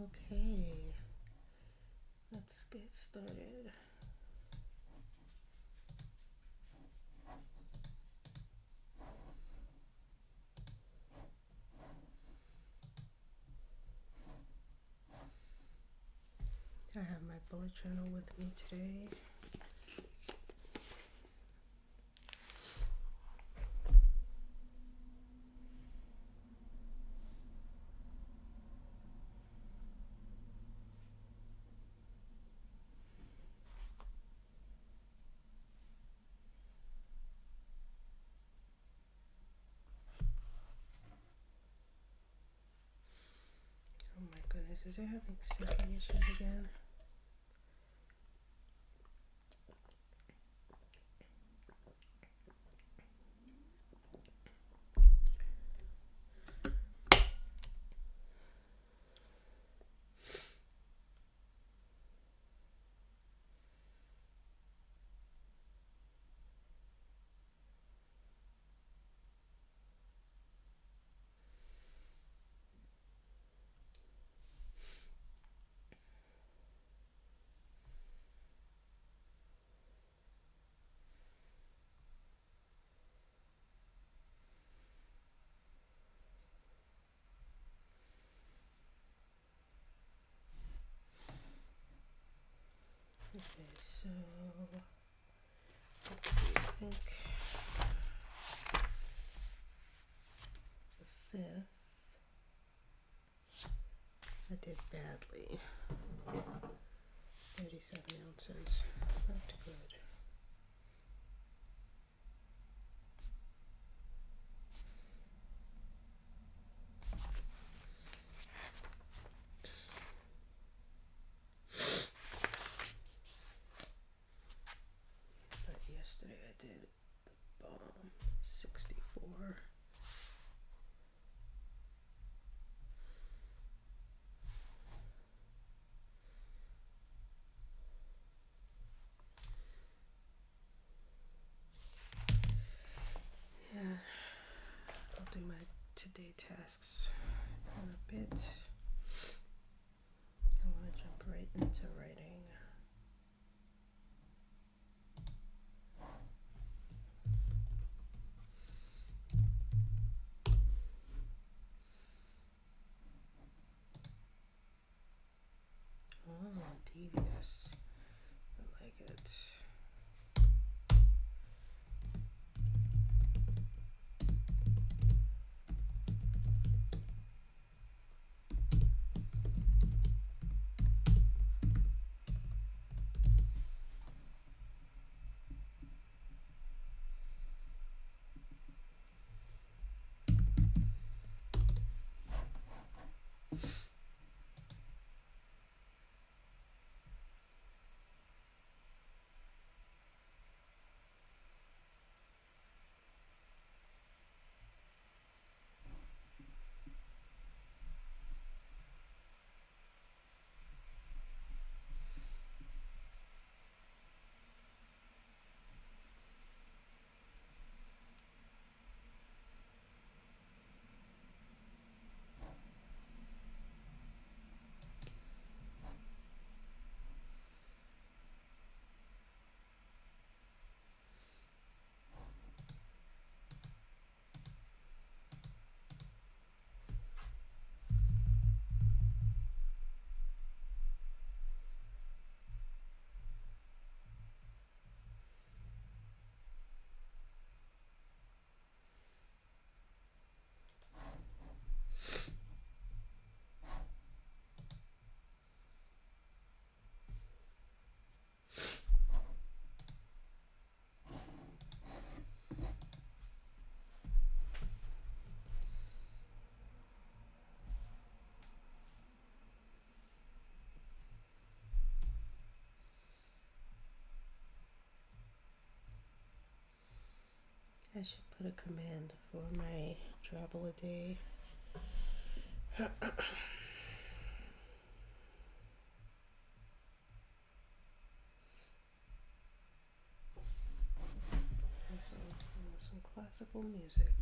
Okay, let's get started. I have my bullet journal with me today. Oh my goodness, is it having syncing issues again? Okay, so let's see, I think the 5th I did badly. 37 ounces, not good. But yesterday I did the bomb, 64. Yeah, I'll do my today tasks in a bit. I want to jump right into writing. Oh, devious. I like it. I should put a command for my DRABBLEADAY. Some classical music.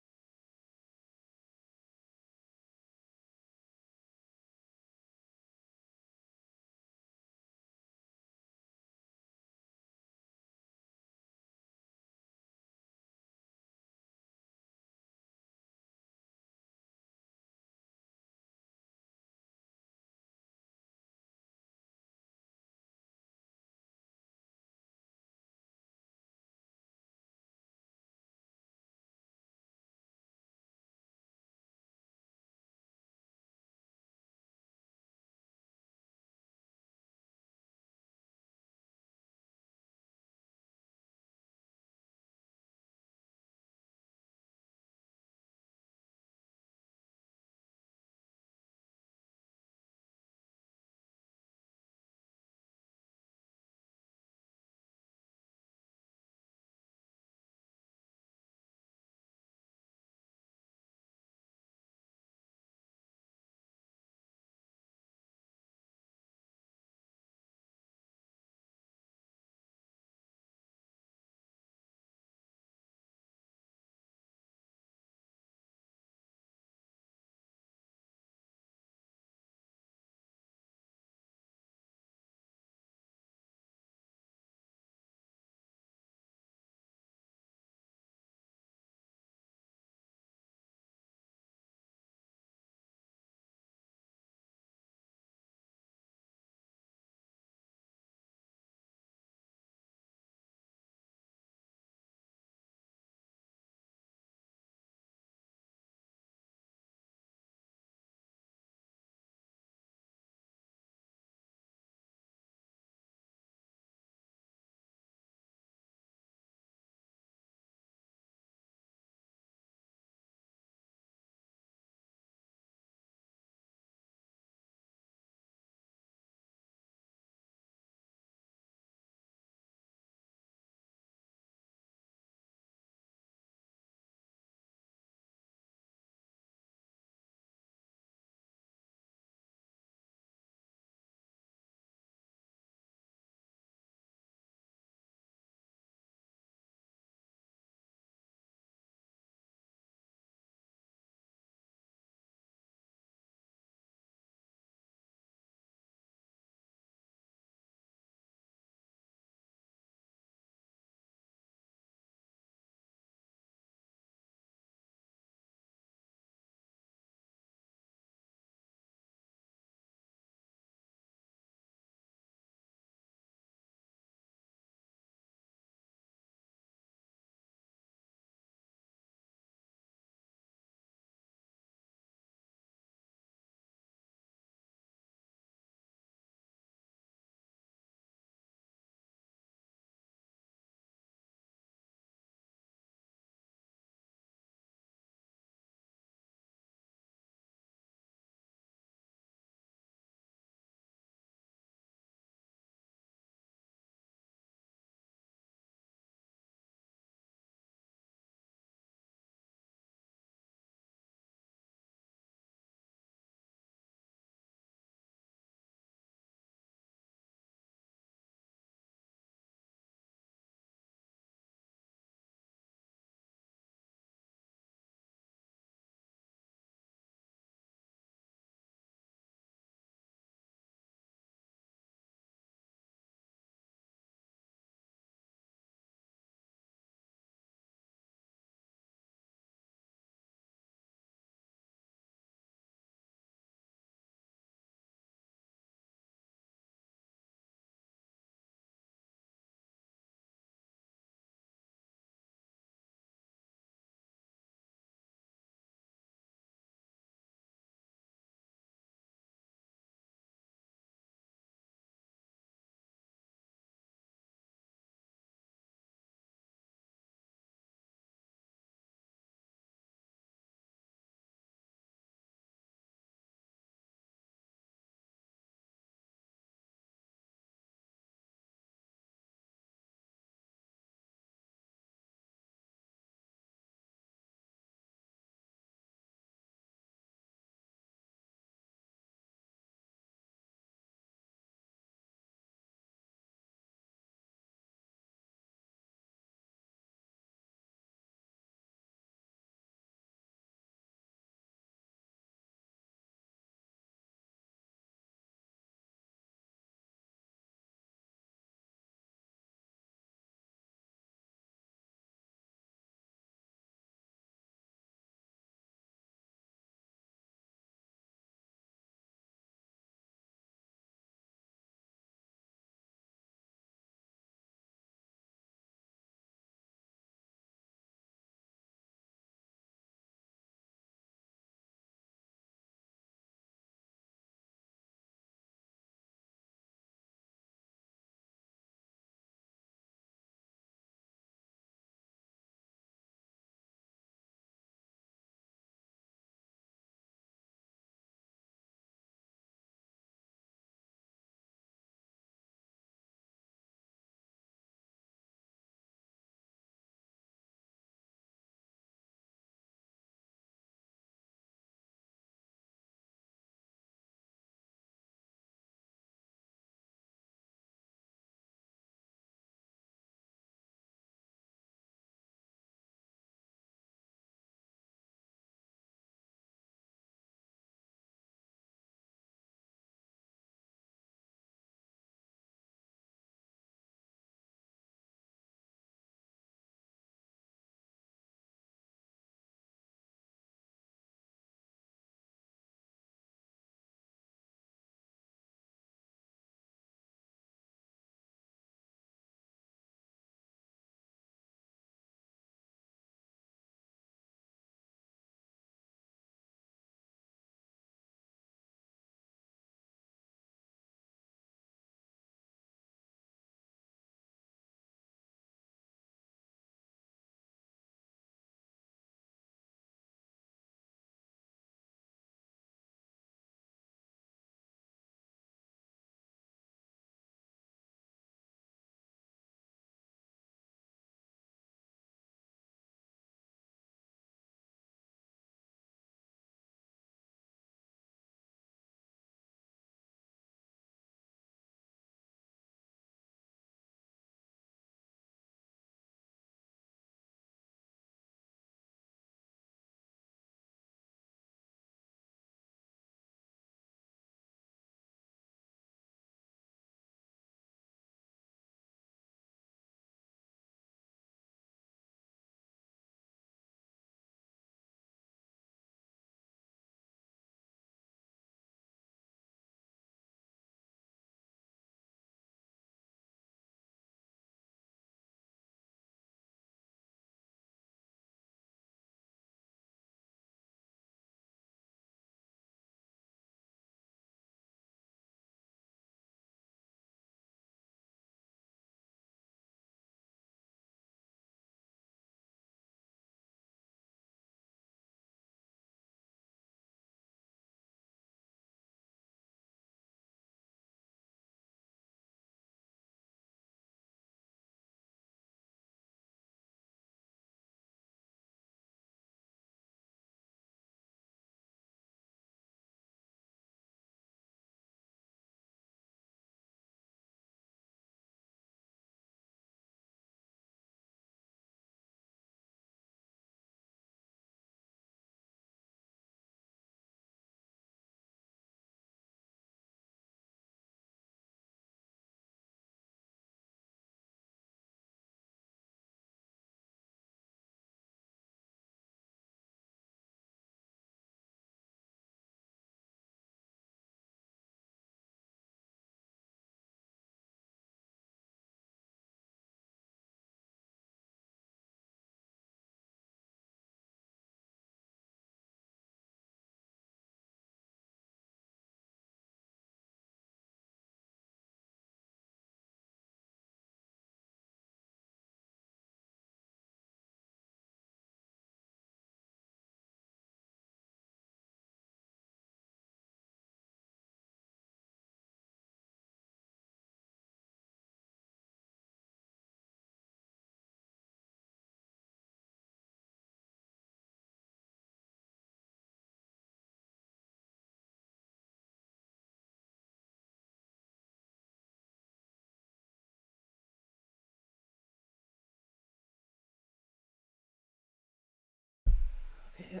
Okay,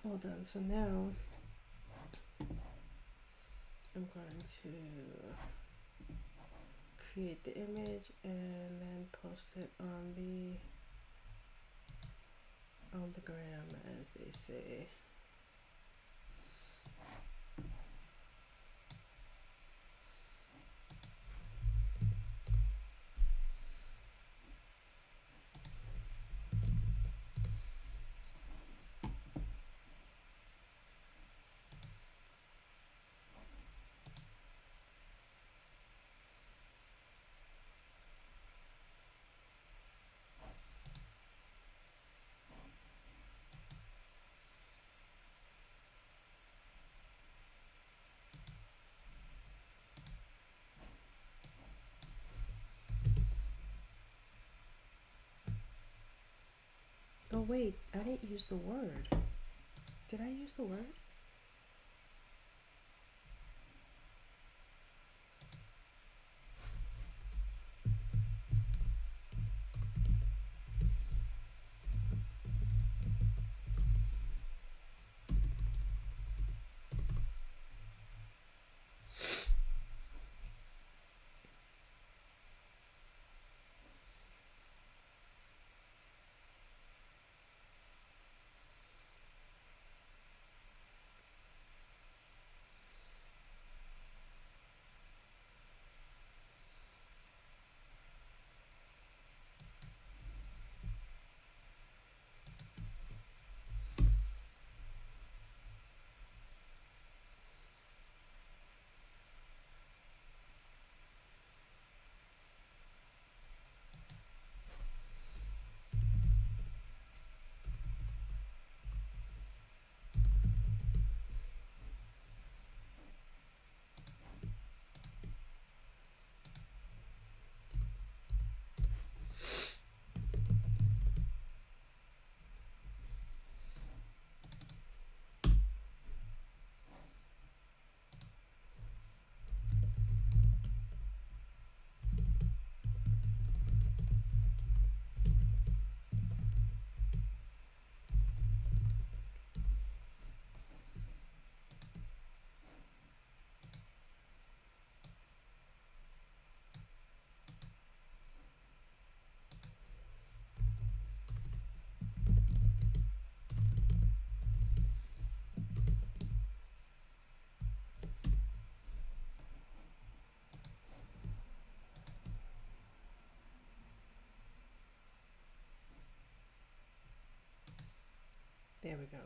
all done. So now I'm going to create the image and then post it on the gram, as they say. Oh wait, I didn't use the word. Did I use the word? There we go.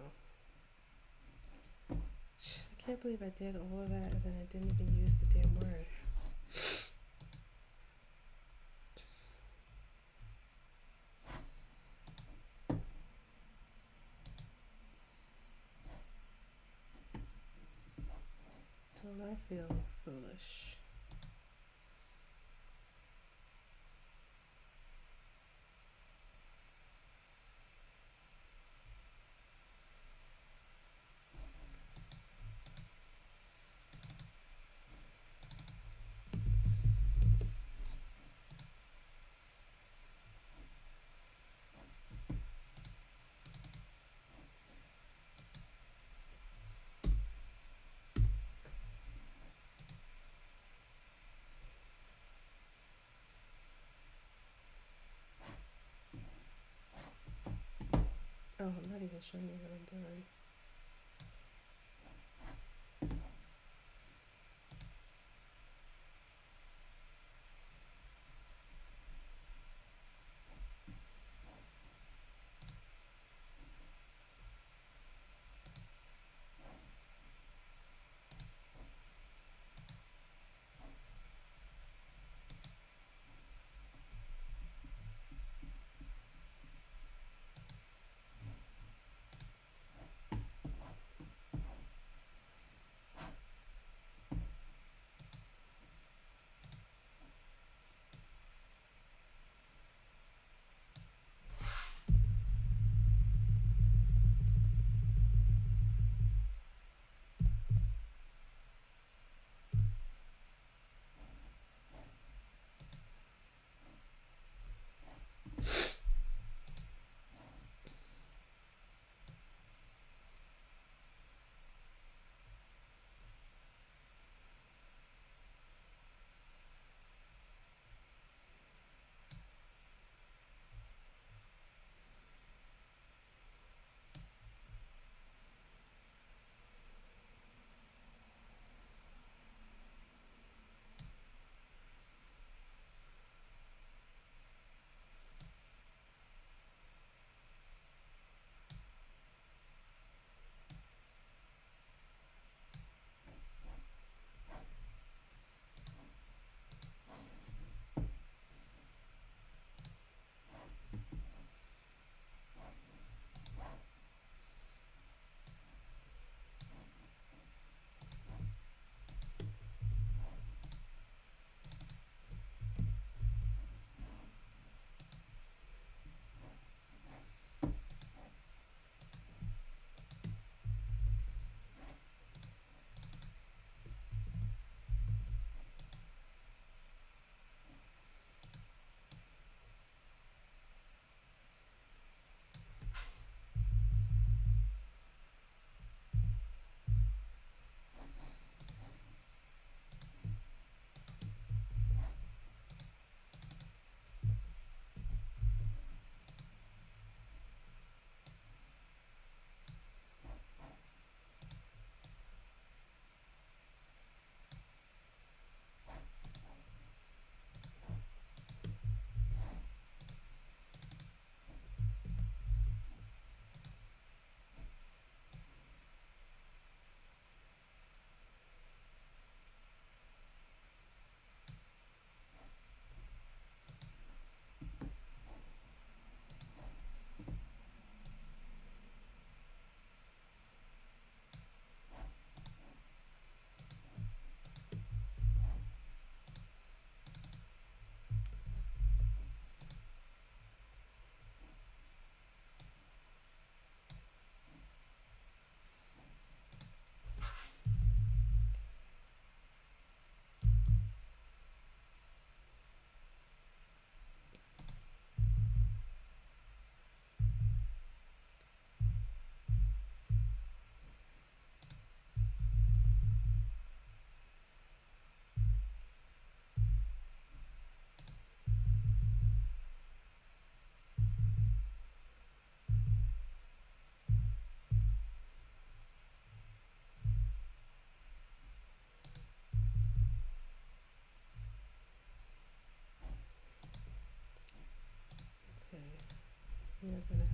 I can't believe I did all of that and then I didn't even use the damn word. Don't I feel foolish? Oh, I'm not even showing you what I'm doing.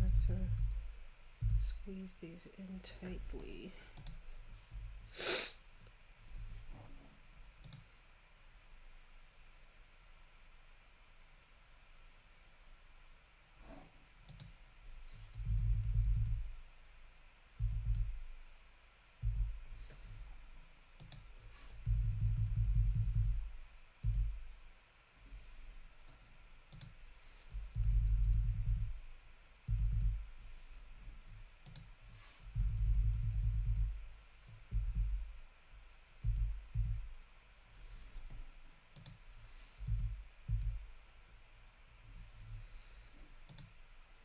like to squeeze these in tightly.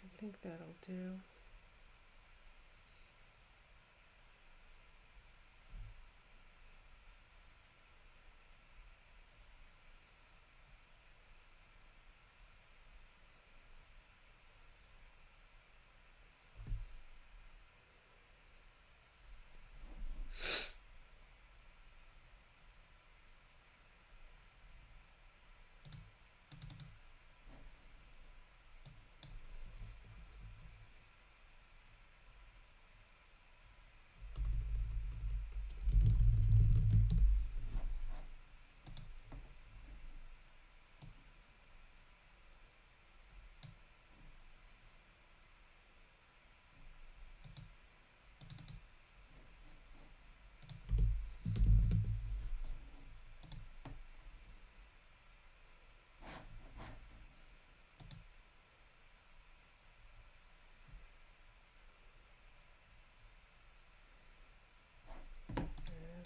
I think that'll do.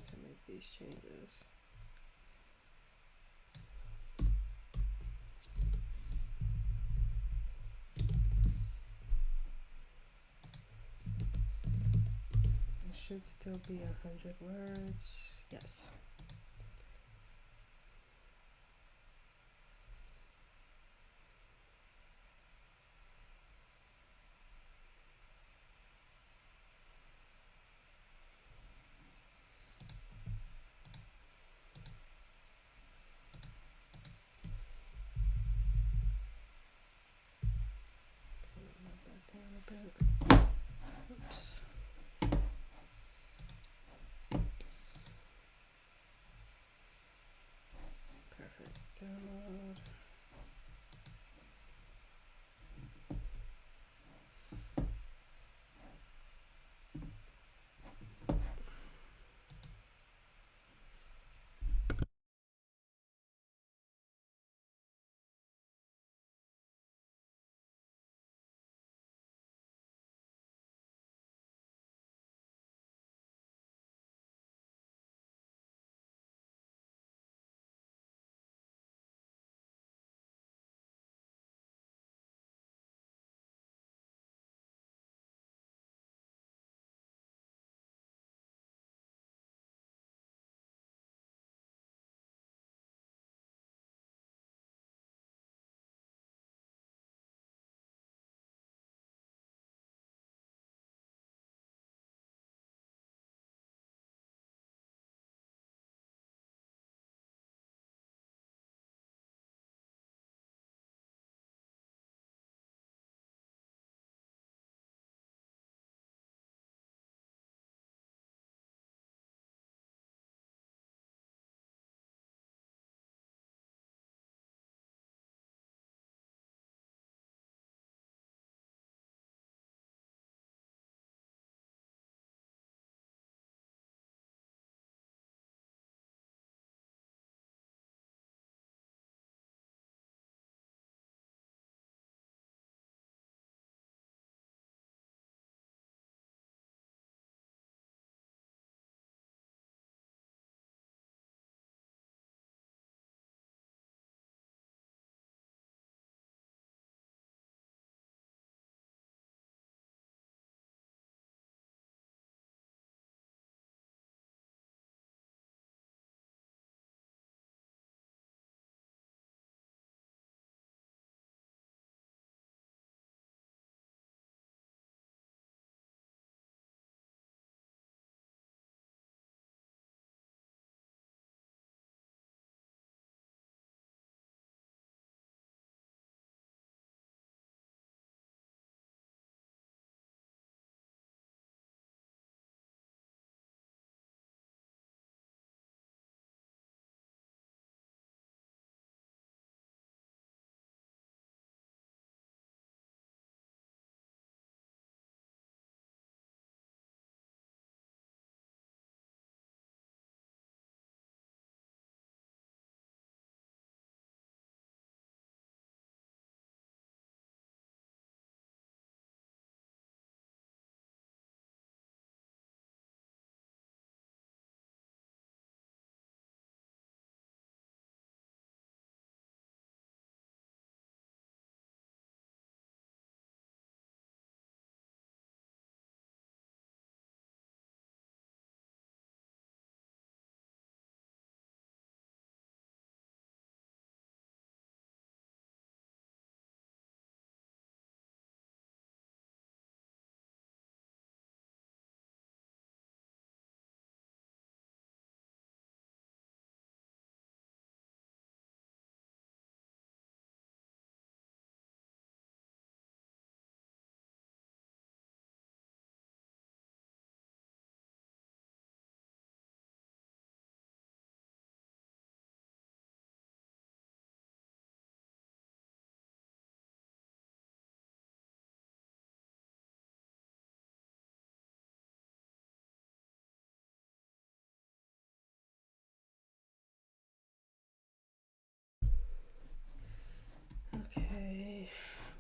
To make these changes. It should still be 100 words. Yes. Knock that down a bit. Oops. Perfect. Download.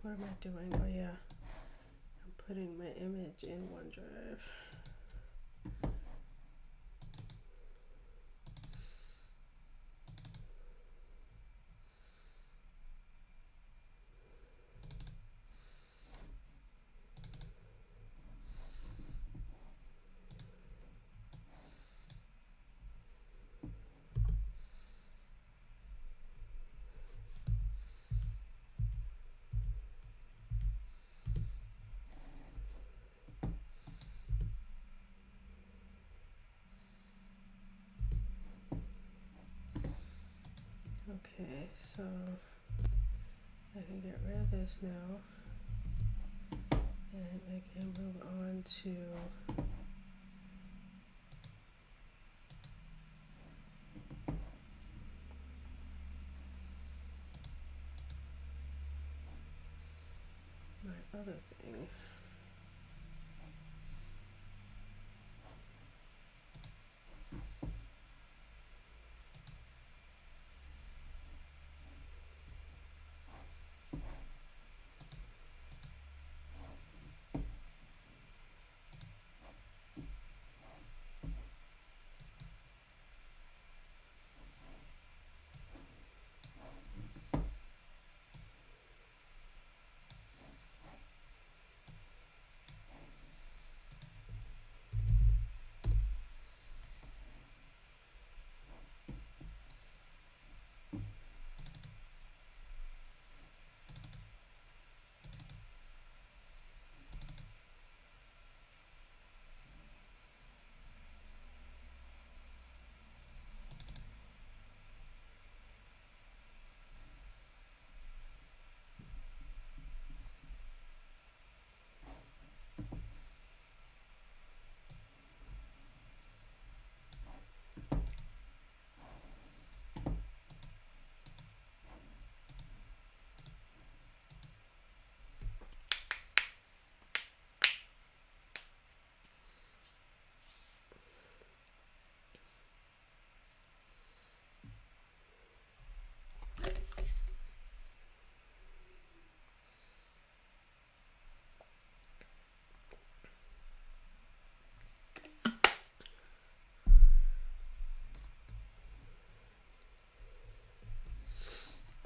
what am I doing? Oh yeah, I'm putting my image in OneDrive. Okay, so I can get rid of this now, and I can move on to my other thing.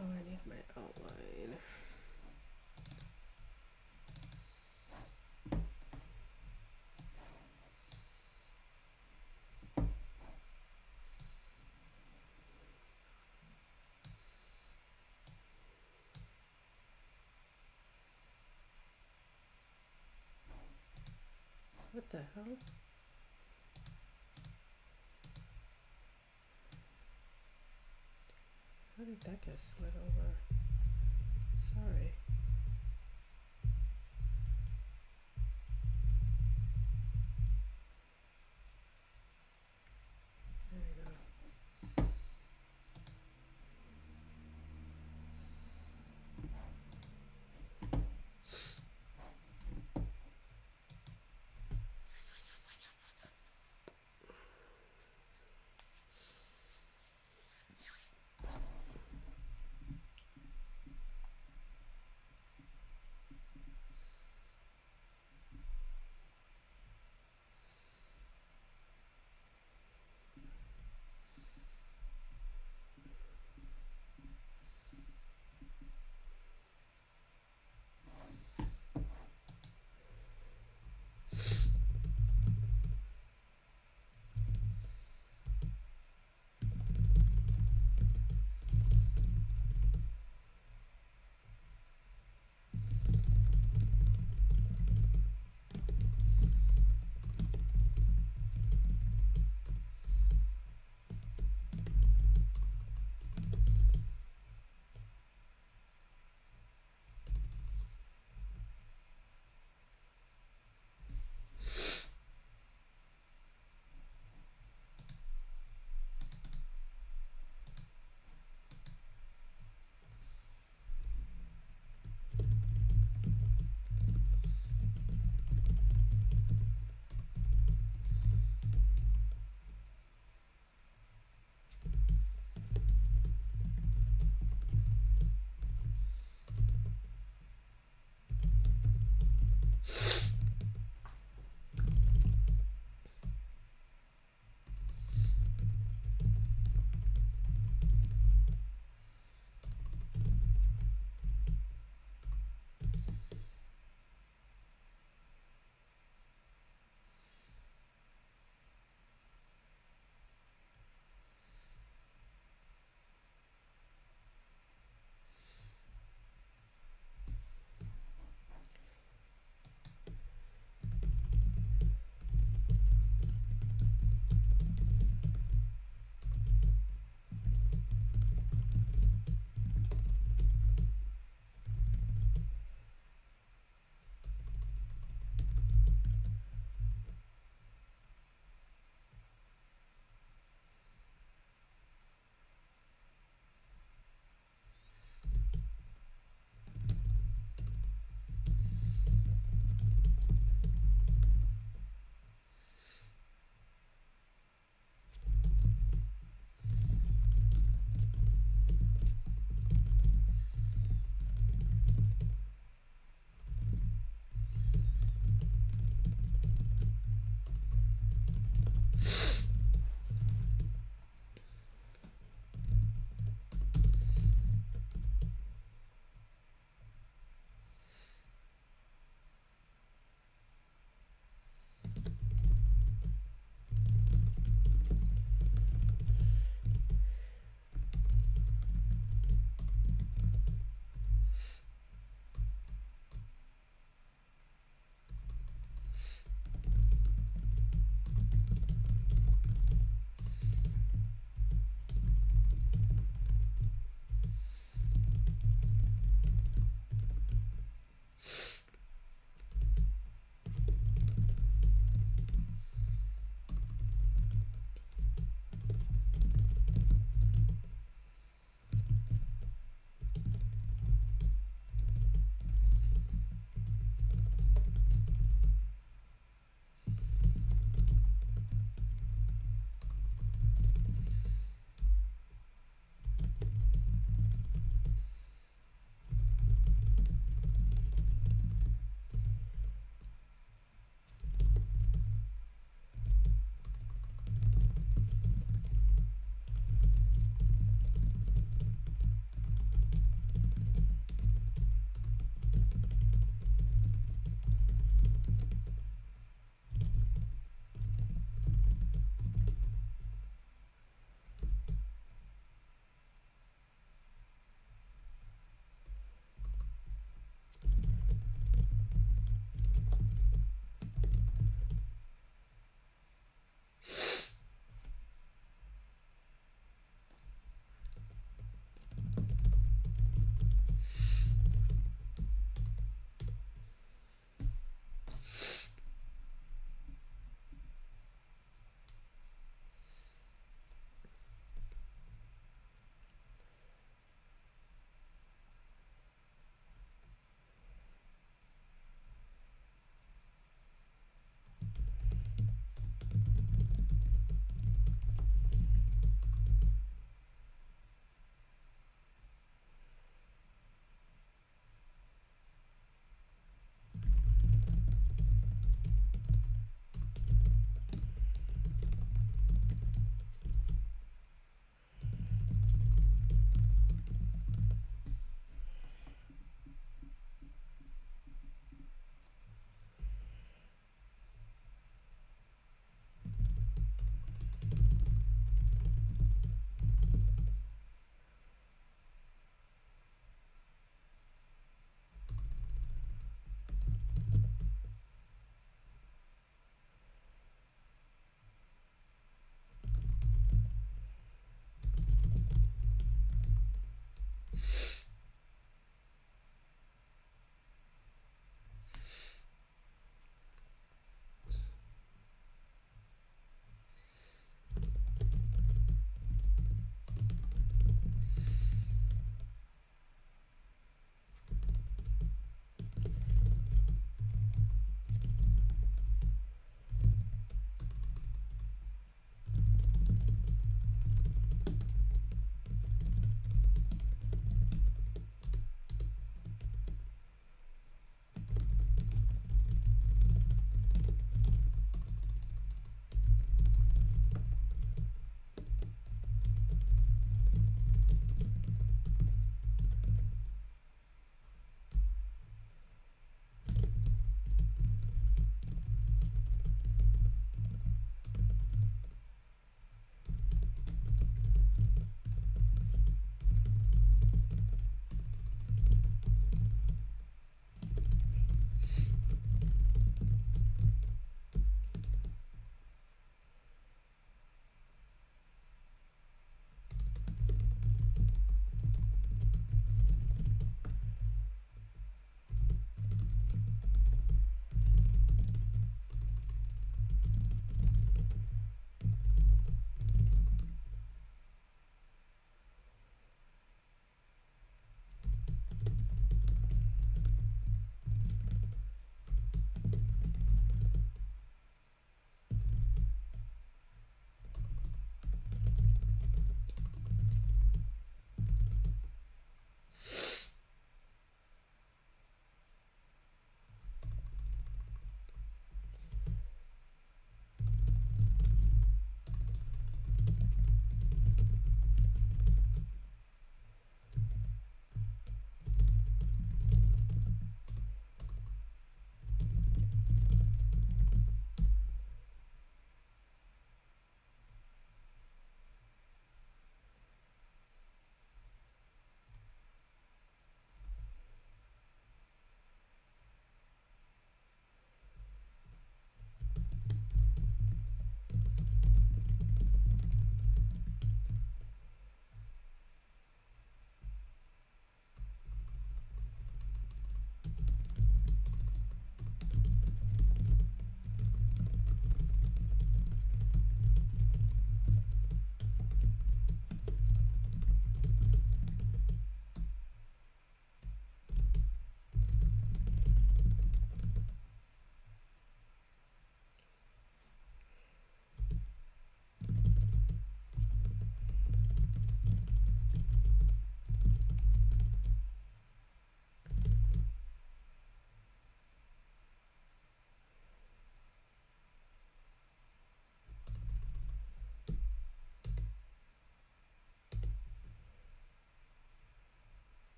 Oh, I need my outline. What the hell? How did that get slid over? Sorry. There we go.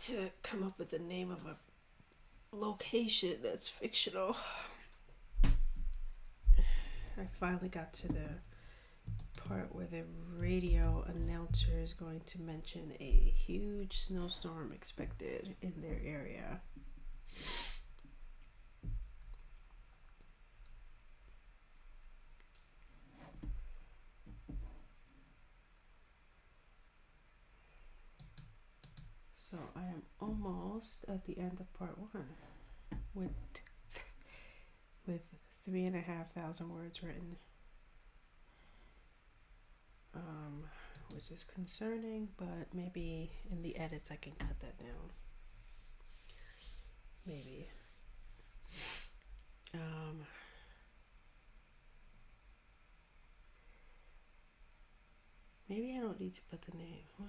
to come up with the name of a location that's fictional. I finally got to the part where the radio announcer is going to mention a huge snowstorm expected in their area. So I am almost at the end of part 1 with 3,500 words written, which is concerning, but maybe in the edits I can cut that down. Maybe. Maybe I don't need to put the name. Well,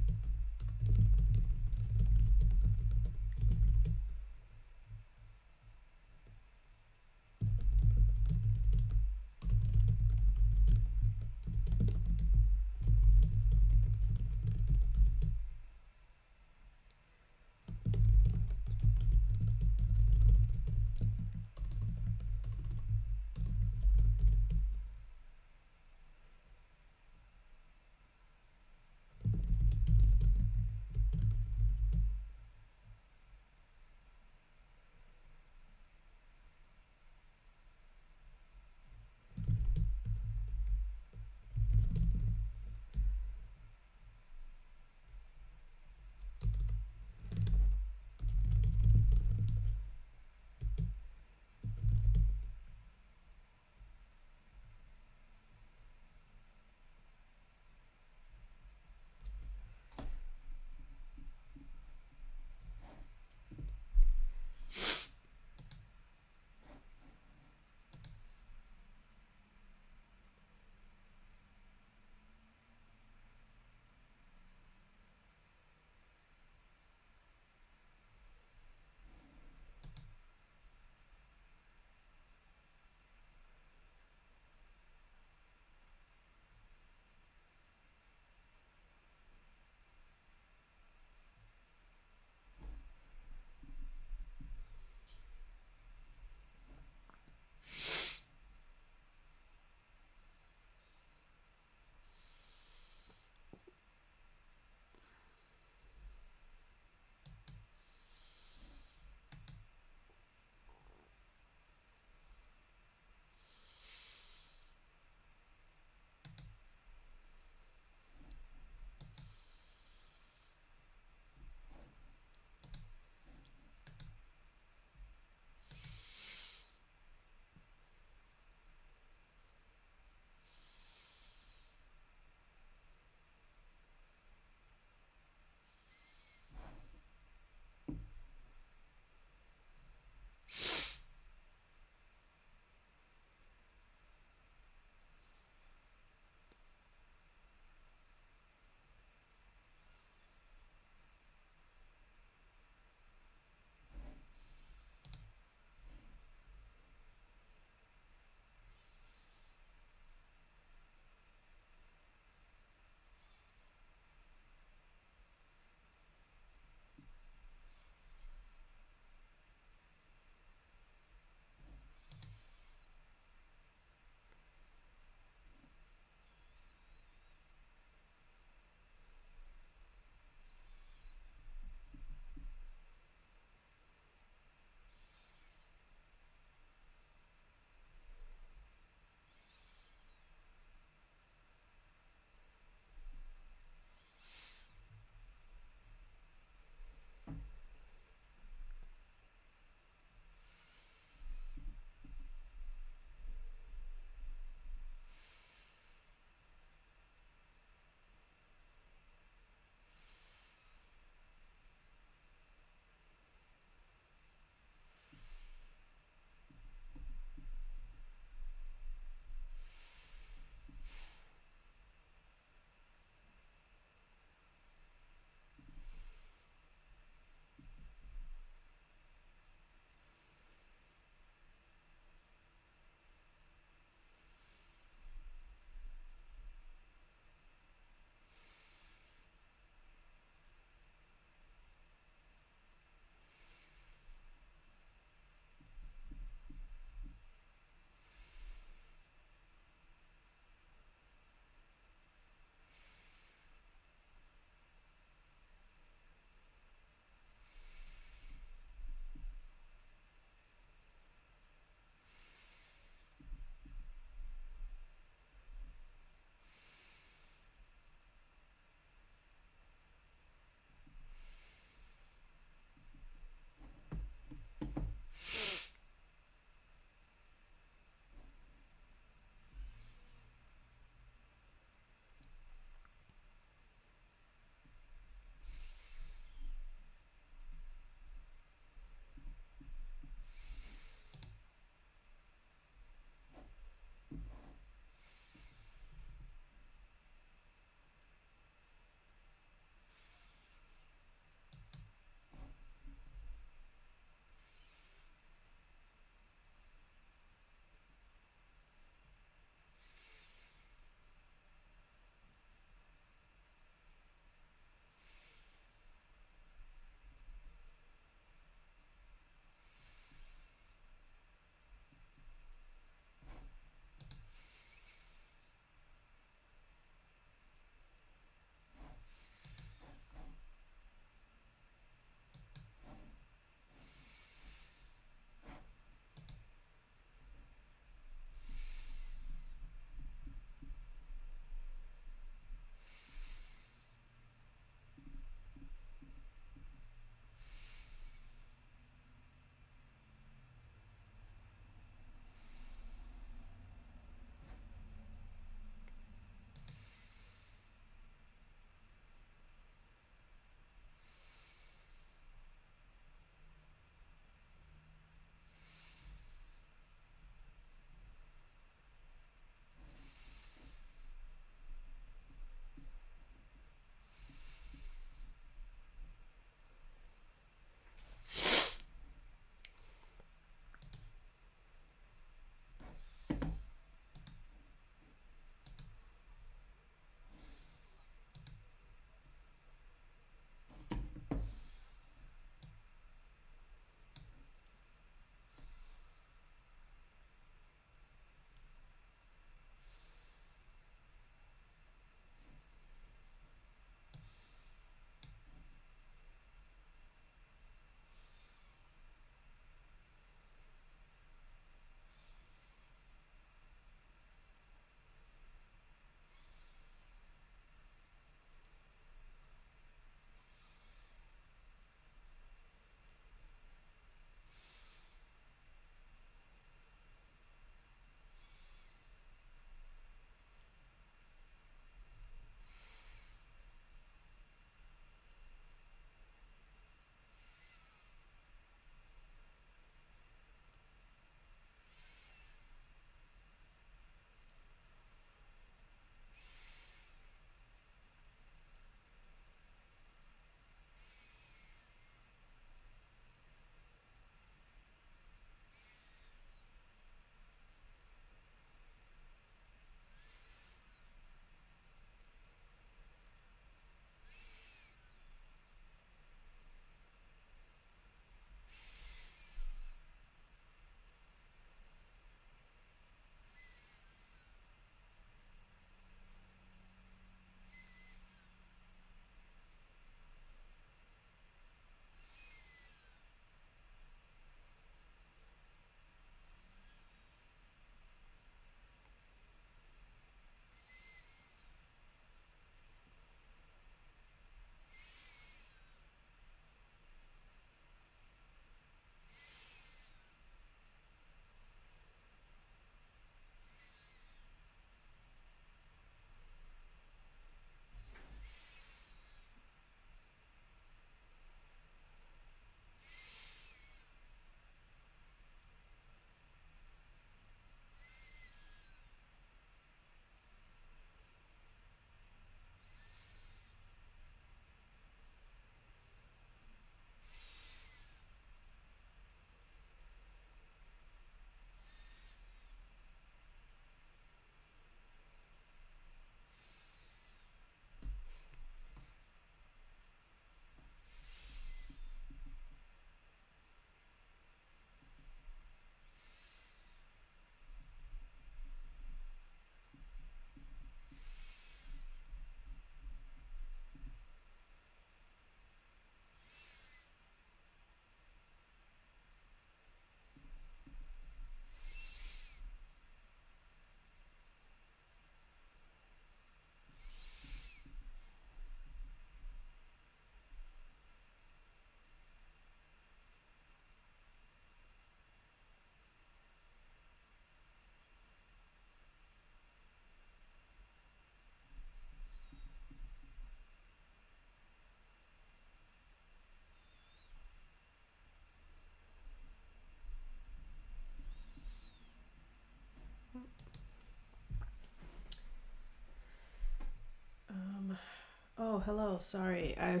Oh, hello. Sorry. I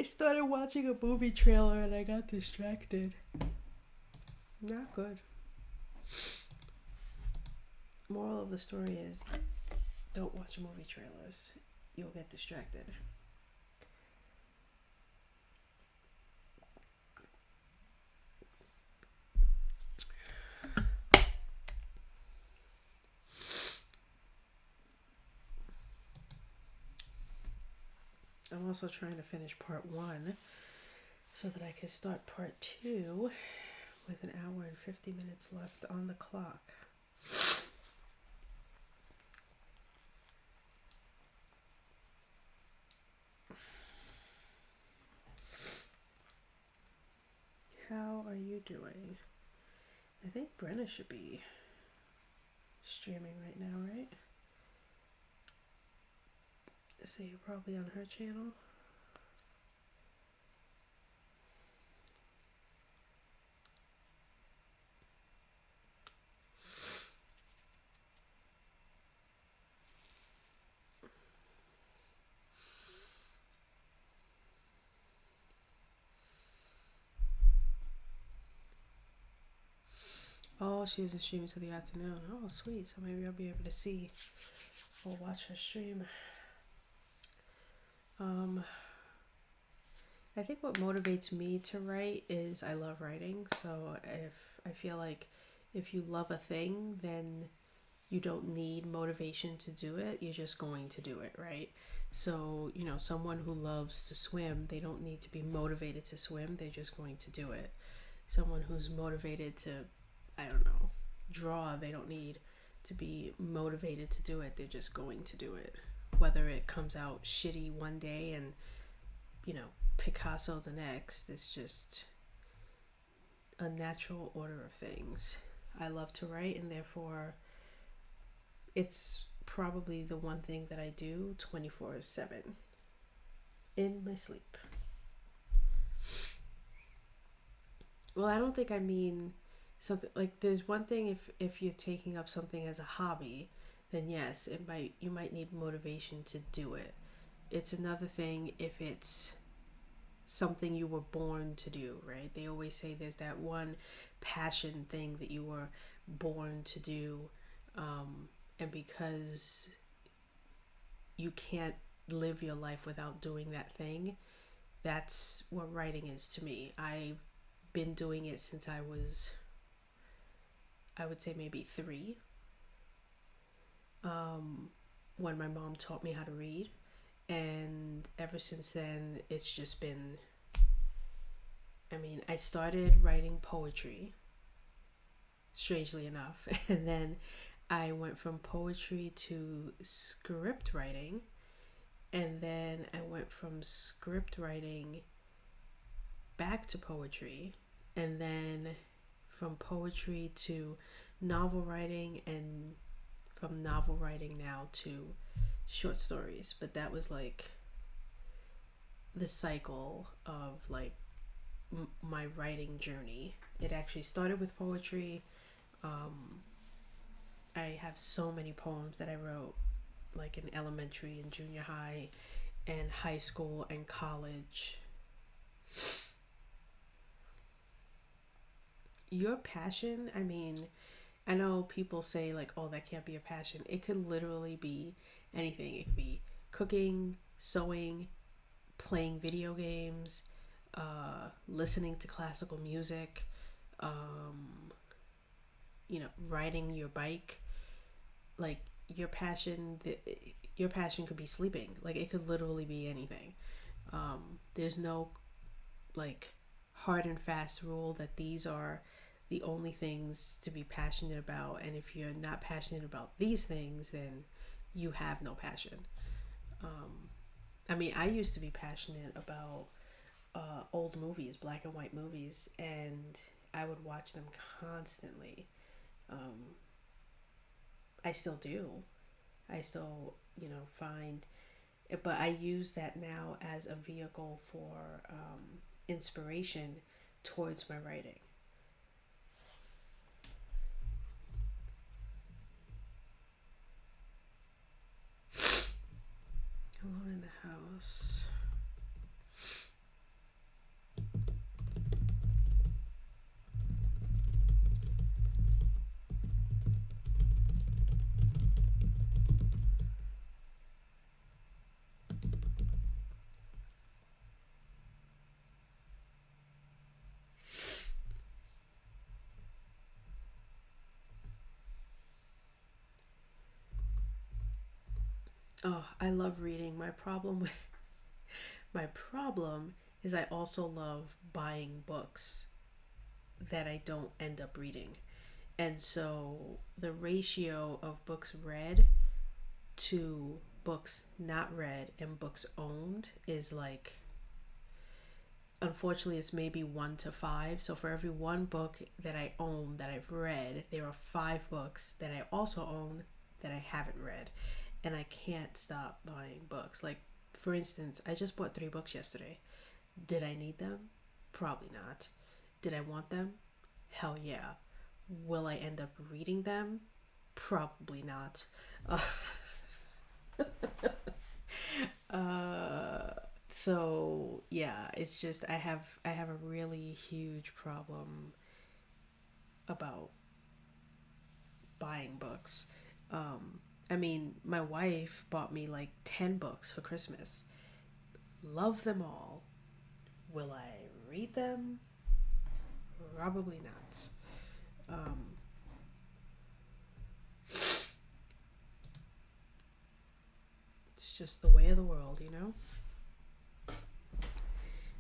started watching a movie trailer and I got distracted. Not good. Moral of the story is don't watch movie trailers. You'll get distracted. I'm also trying to finish part 1 so that I can start part 2 with an hour and 50 minutes left on the clock. How are you doing? I think Brenna should be streaming right now, right? So you're probably on her channel. Oh, she isn't streaming till the afternoon. Oh, sweet. So maybe I'll be able to see or watch her stream. I think what motivates me to write is I love writing. So I feel like if you love a thing, then you don't need motivation to do it. You're just going to do it, right? So, someone who loves to swim, they don't need to be motivated to swim. They're just going to do it. Someone who's motivated to, I don't know, draw, they don't need to be motivated to do it. They're just going to do it. Whether it comes out shitty one day and, Picasso the next, it's just a natural order of things. I love to write, and therefore it's probably the one thing that I do 24/7 in my sleep. Well, I don't think I mean something like, there's one thing if you're taking up something as a hobby, then yes, you might need motivation to do it. It's another thing if it's something you were born to do, right? They always say there's that one passion thing that you were born to do, and because you can't live your life without doing that thing, that's what writing is to me. I've been doing it since I was, I would say maybe 3, when my mom taught me how to read. And ever since then, it's just been, I started writing poetry, strangely enough, and then I went from poetry to script writing, and then I went from script writing back to poetry, and then from poetry to novel writing, and from novel writing now to short stories. But that was like the cycle of like my writing journey. It actually started with poetry. I have so many poems that I wrote like in elementary and junior high and high school and college. Your passion, I know people say like, oh, that can't be a passion. It could literally be anything. It could be cooking, sewing, playing video games, listening to classical music, riding your bike. Like your passion could be sleeping. Like it could literally be anything. There's no like hard and fast rule that these are the only things to be passionate about, and if you're not passionate about these things, then you have no passion. I used to be passionate about old movies, black and white movies, and I would watch them constantly. I still do. I still, find, but I use that now as a vehicle for inspiration towards my writing. Alone in the house. Oh, I love reading. My problem is I also love buying books that I don't end up reading. And so the ratio of books read to books not read and books owned is like, unfortunately, it's maybe 1 to 5. So for every one book that I own that I've read, there are 5 books that I also own that I haven't read. And I can't stop buying books. Like, for instance, I just bought 3 books yesterday. Did I need them? Probably not. Did I want them? Hell yeah. Will I end up reading them? Probably not. Uh, so yeah, it's just I have a really huge problem about buying books. I mean, my wife bought me like 10 books for Christmas. Love them all. Will I read them? Probably not. It's just the way of the world, you know?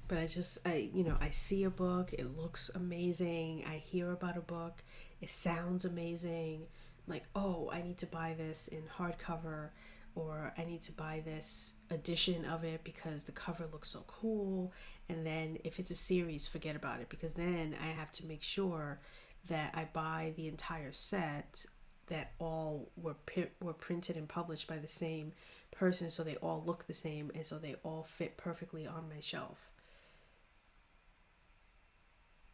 But I see a book, it looks amazing. I hear about a book, it sounds amazing. I'm like, oh, I need to buy this in hardcover, or I need to buy this edition of it because the cover looks so cool. And then if it's a series, forget about it, because then I have to make sure that I buy the entire set, that all were printed and published by the same person, so they all look the same and so they all fit perfectly on my shelf.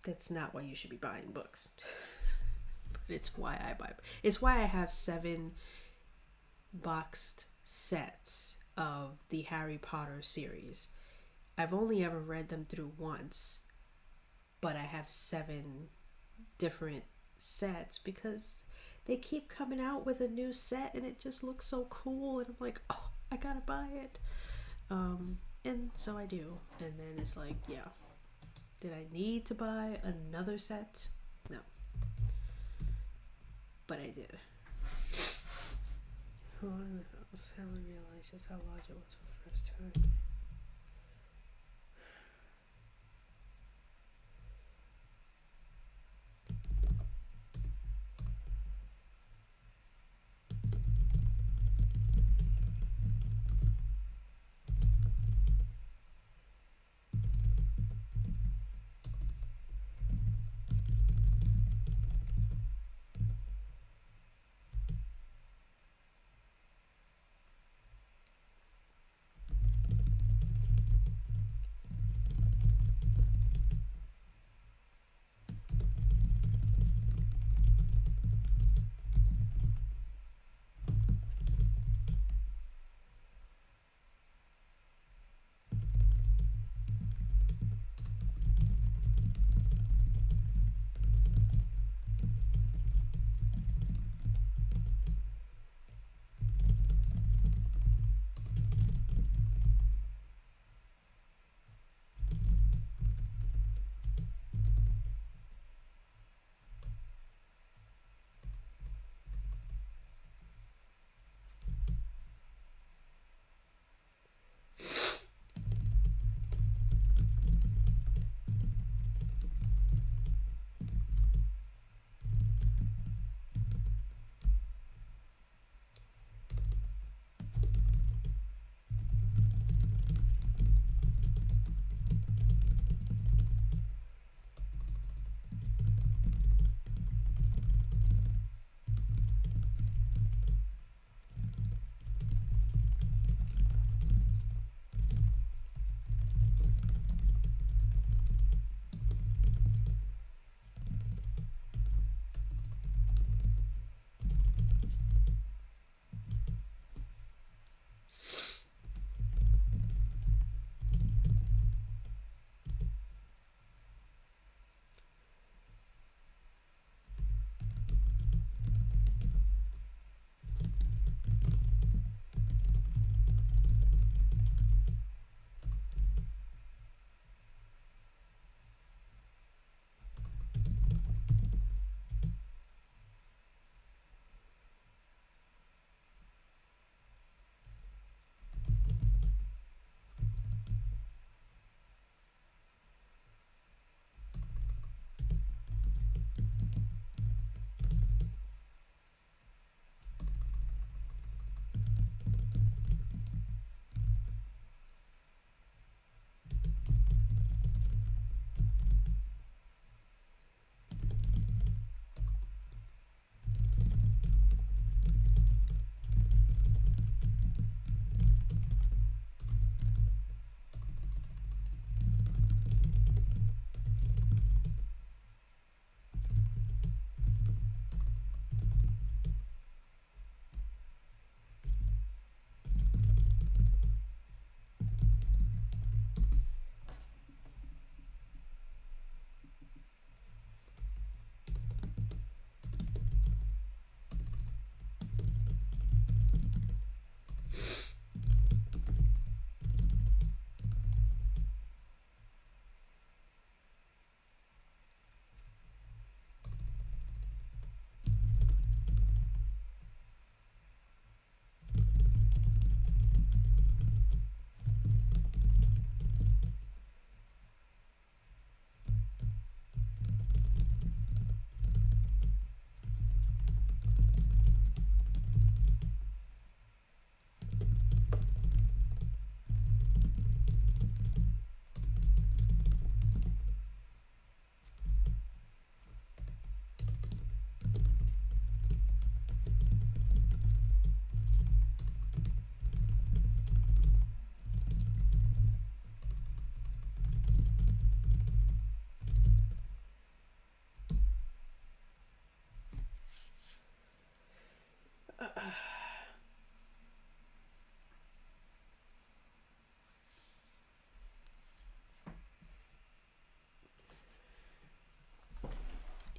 That's not why you should be buying books. But it's why I buy. It's why I have 7 boxed sets of the Harry Potter series. I've only ever read them through once, but I have 7 different sets because they keep coming out with a new set and it just looks so cool, and I'm like, oh, I gotta buy it. And so I do. And then it's like, yeah, did I need to buy another set? No. But I did. Alone in the house, Helen realized just how large it was for the first time.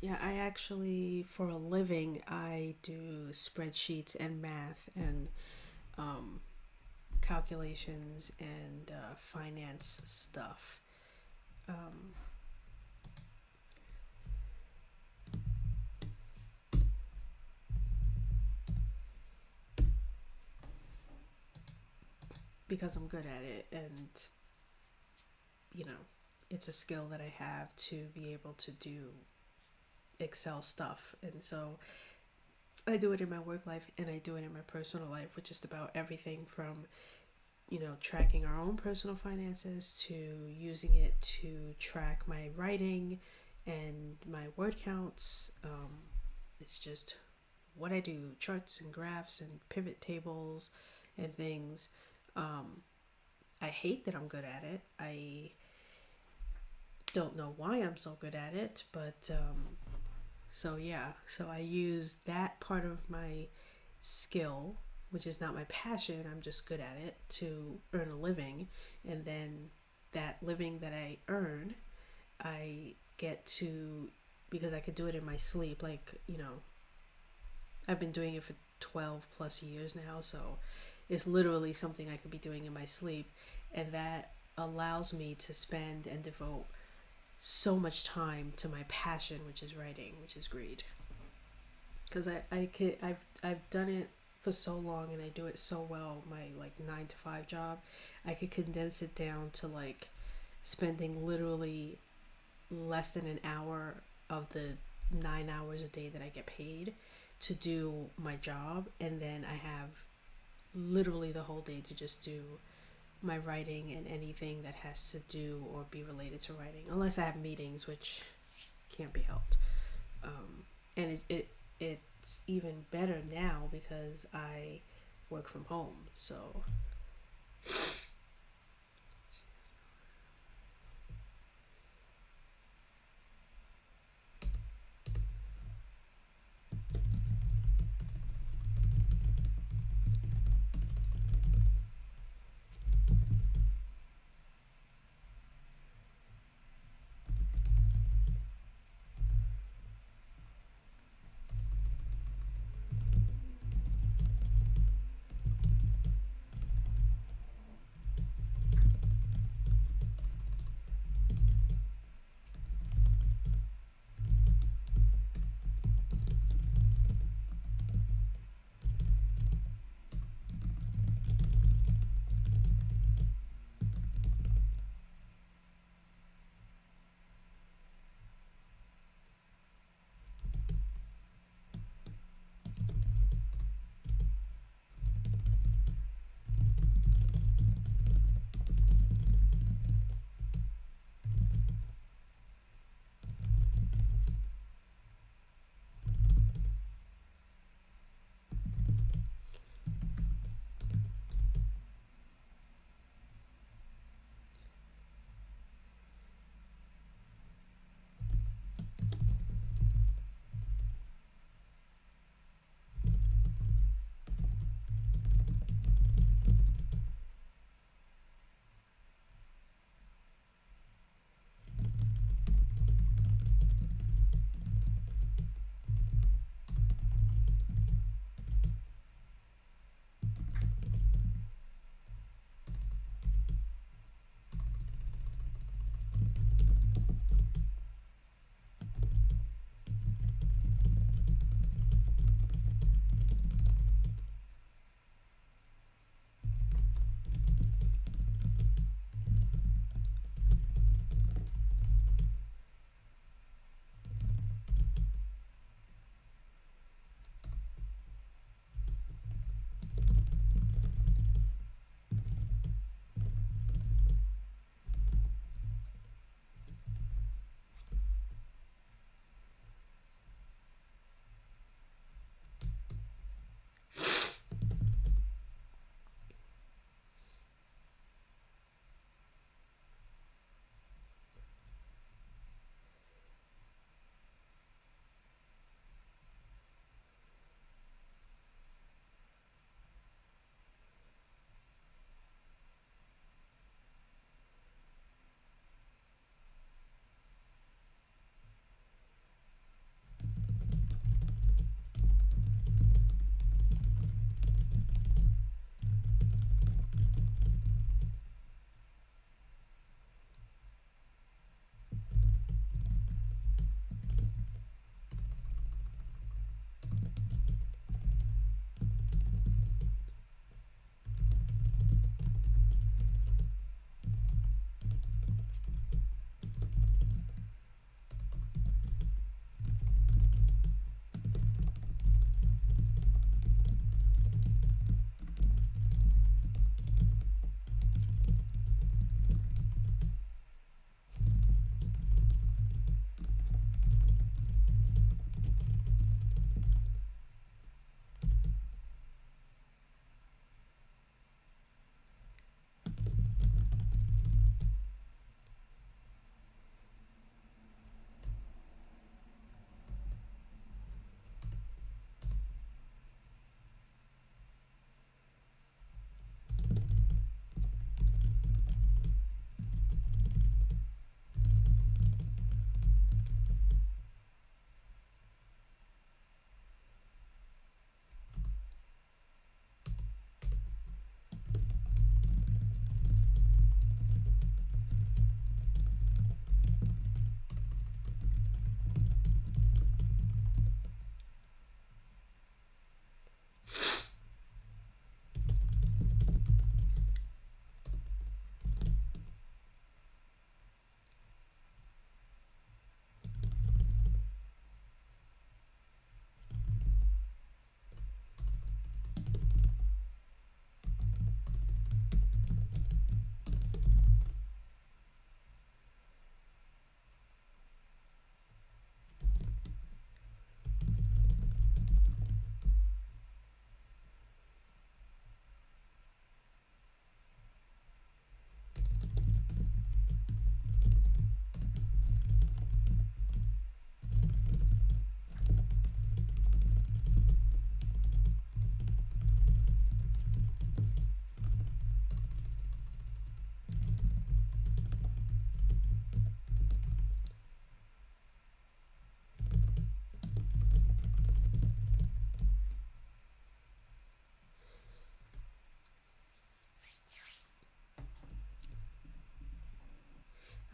Yeah, I actually, for a living, I do spreadsheets and math and um, calculations and finance stuff. Um, because I'm good at it, and you know, it's a skill that I have to be able to do Excel stuff. And so I do it in my work life and I do it in my personal life, which is about everything from, tracking our own personal finances to using it to track my writing and my word counts. It's just what I do, charts and graphs and pivot tables and things. Um, I hate that I'm good at it. I don't know why I'm so good at it, but so yeah, so I use that part of my skill, which is not my passion, I'm just good at it, to earn a living. And then that living that I earn, I get to, because I could do it in my sleep, like, I've been doing it for 12 plus years now, so it's literally something I could be doing in my sleep. And that allows me to spend and devote so much time to my passion, which is writing, which is great. Because I've done it for so long and I do it so well. My like 9 to 5 job, I could condense it down to like spending literally less than an hour of the 9 hours a day that I get paid to do my job, and then I have literally the whole day to just do my writing and anything that has to do or be related to writing, unless I have meetings, which can't be helped. And it's even better now because I work from home. So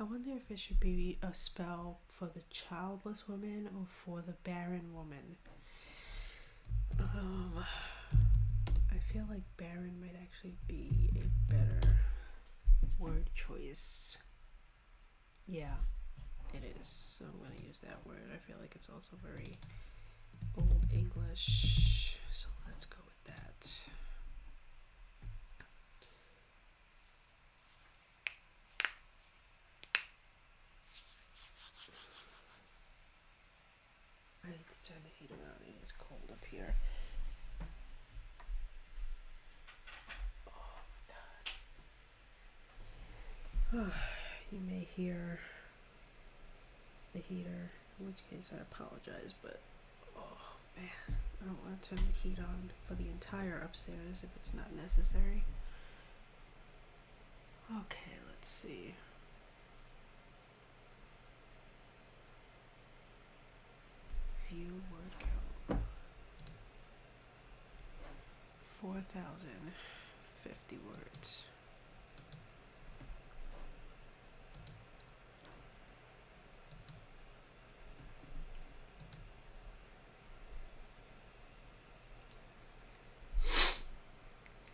I wonder if it should be a spell for the childless woman or for the barren woman. I feel like barren might actually be a better word choice. Yeah, it is. So I'm gonna use that word. I feel like it's also very Old English. So let's go with that. I need to turn the heater on. It is cold up here. Oh, you may hear the heater, in which case I apologize, but oh man, I don't want to turn the heat on for the entire upstairs if it's not necessary. Okay, let's see. View word count. 4,050 words.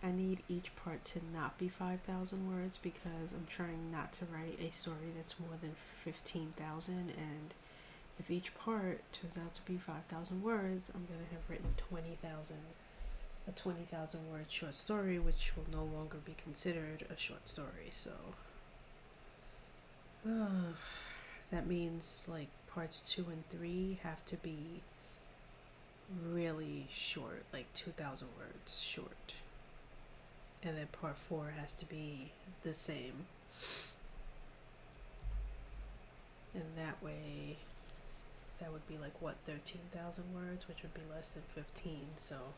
I need each part to not be 5,000 words because I'm trying not to write a story that's more than 15,000, and if each part turns out to be 5,000 words, I'm gonna have written a 20,000 word short story, which will no longer be considered a short story. So that means like parts 2 and 3 have to be really short, like 2,000 words short. And then part 4 has to be the same. And that way, that would be like what, 13,000 words, which would be less than 15. So,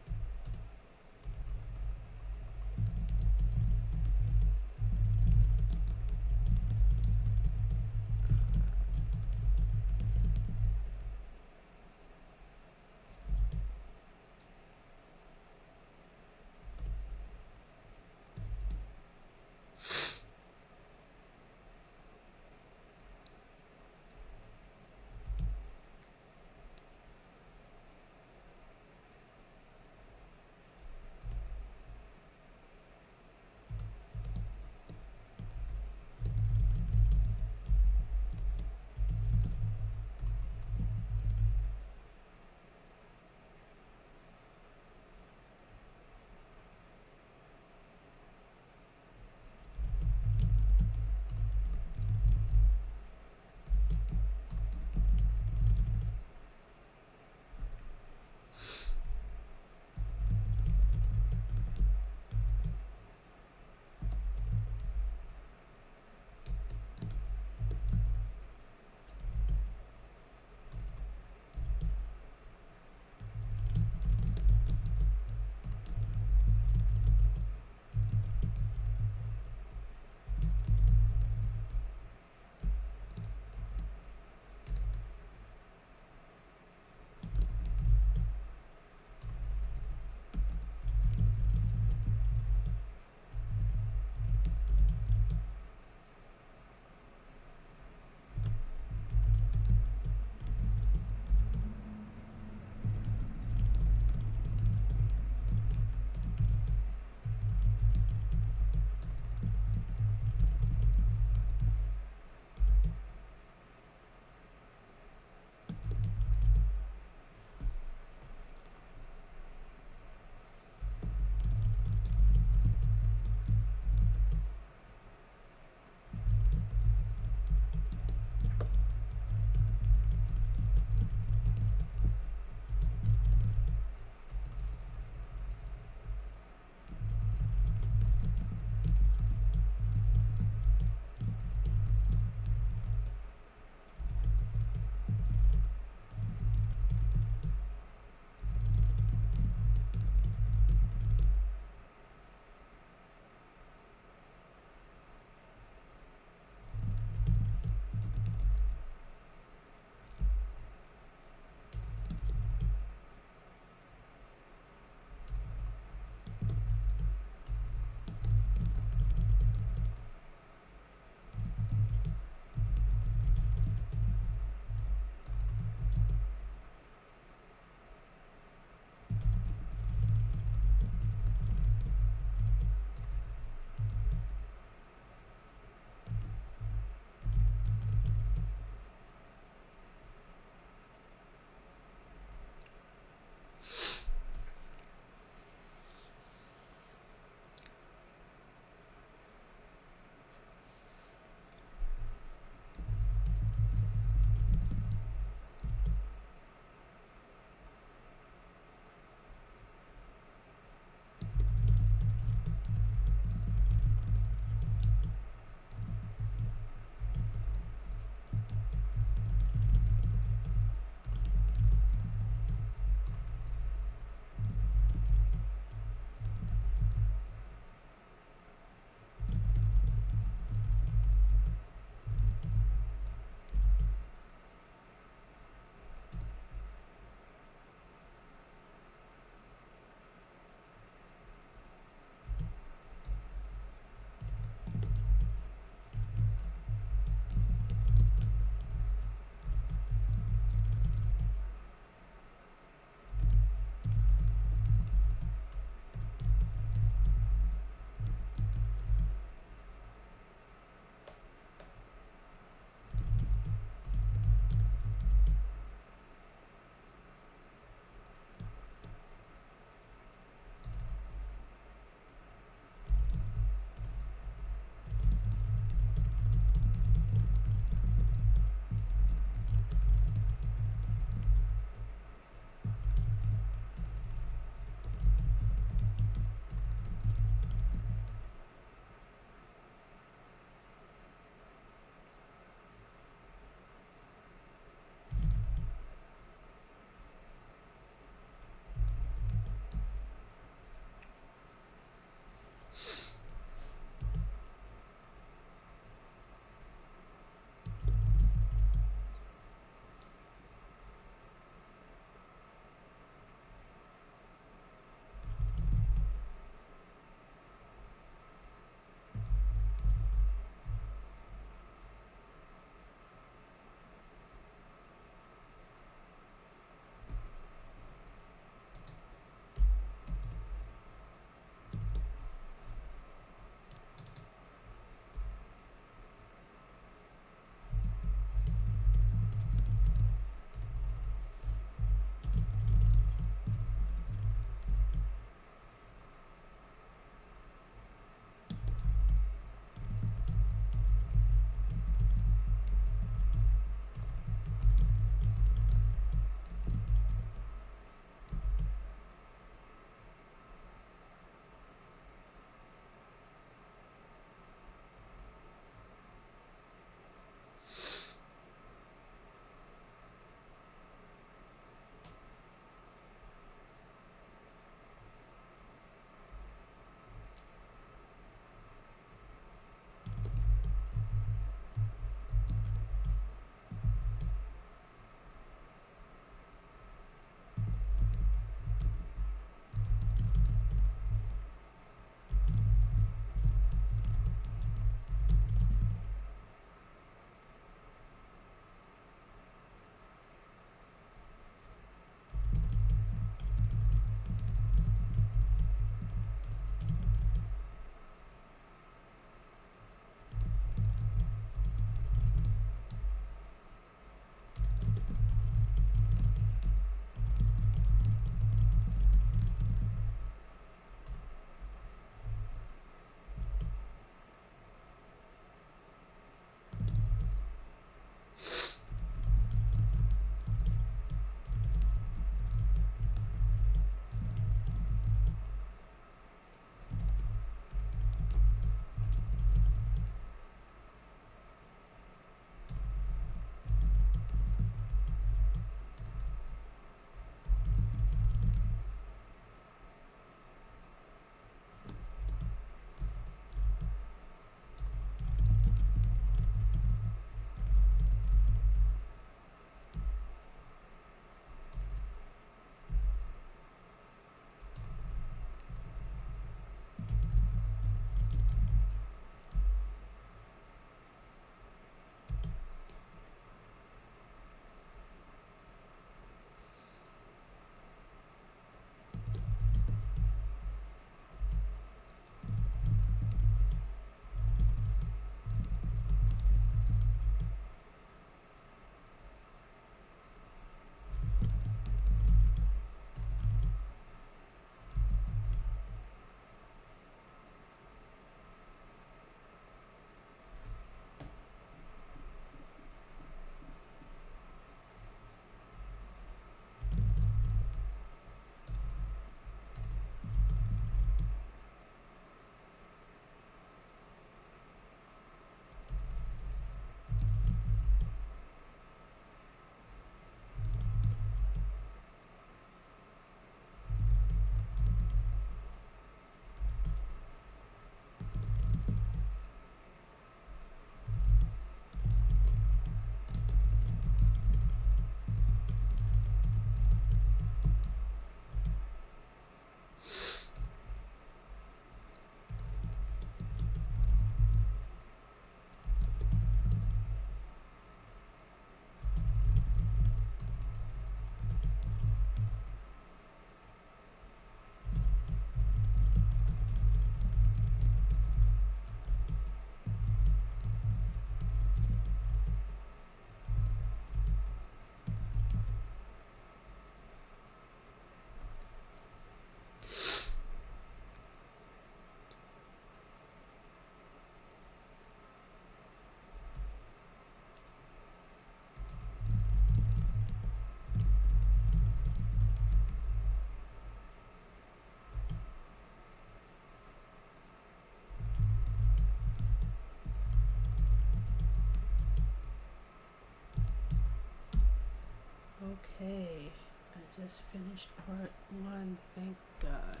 Okay, I just finished part 1, thank God.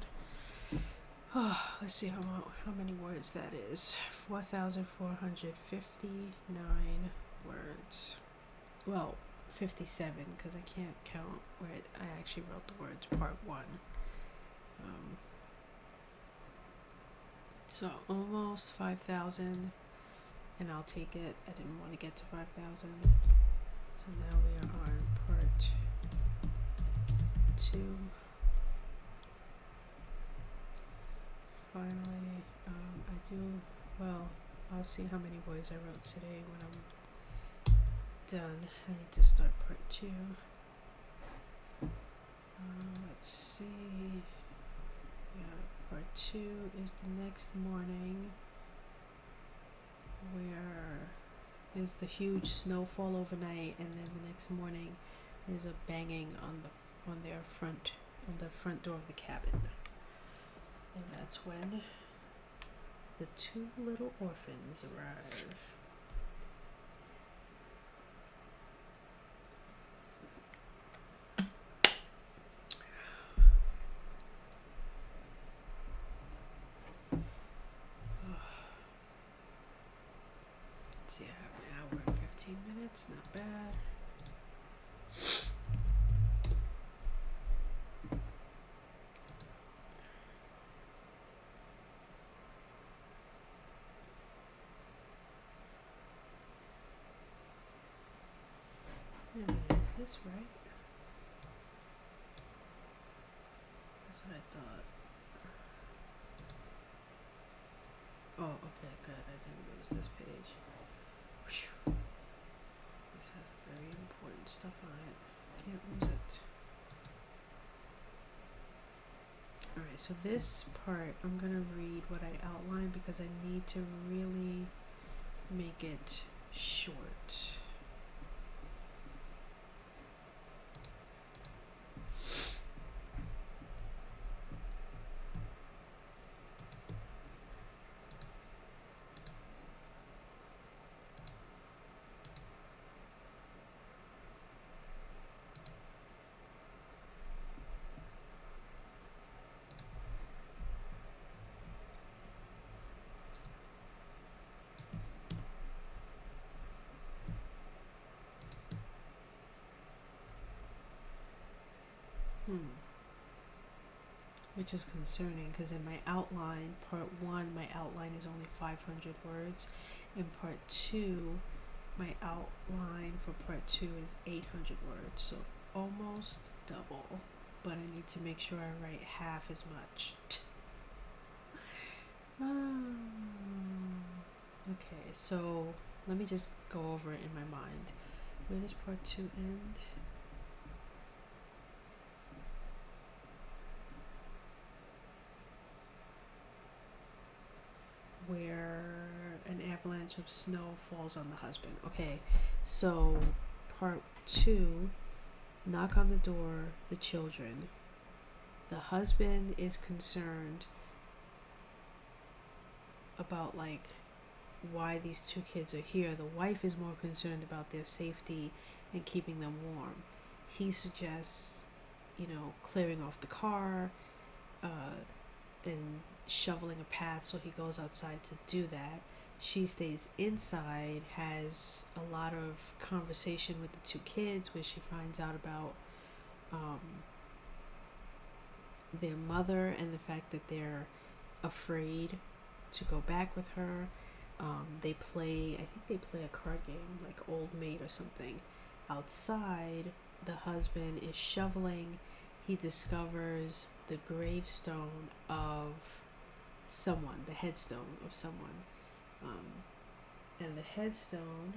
Oh, let's see how many words that is. 4,459 words. Well, 57, because I can't count where I actually wrote the words part 1. So almost 5,000, and I'll take it. I didn't want to get to 5,000. So now we are on part 2. Finally, I'll see how many words I wrote today when I'm done. I need to start part 2. Let's see. Yeah, part 2 is the next morning, where there's the huge snowfall overnight, and then the next morning there's a banging on the front door of the cabin. And that's when the 2 little orphans arrive. Let's see, I have an hour and 15 minutes, not bad. Is this right? That's what I thought. Oh, okay, good. I didn't lose this page. Whew. This has very important stuff on it. Can't lose it. Alright, so this part, I'm going to read what I outlined because I need to really make it short. Which is concerning because in my outline, part 1, my outline is only 500 words. In part 2, my outline for part 2 is 800 words. So almost double. But I need to make sure I write half as much. Okay, so let me just go over it in my mind. Where does part 2 end? Where an avalanche of snow falls on the husband. Okay, so part 2, knock on the door, the children. The husband is concerned about why these 2 kids are here. The wife is more concerned about their safety and keeping them warm. He suggests, clearing off the car, and shoveling a path, so he goes outside to do that. She stays inside, has a lot of conversation with the 2 kids where she finds out about their mother and the fact that they're afraid to go back with her. I think they play a card game like Old Maid or something. Outside, the husband is shoveling. He discovers the gravestone of someone, the headstone of someone. And the headstone...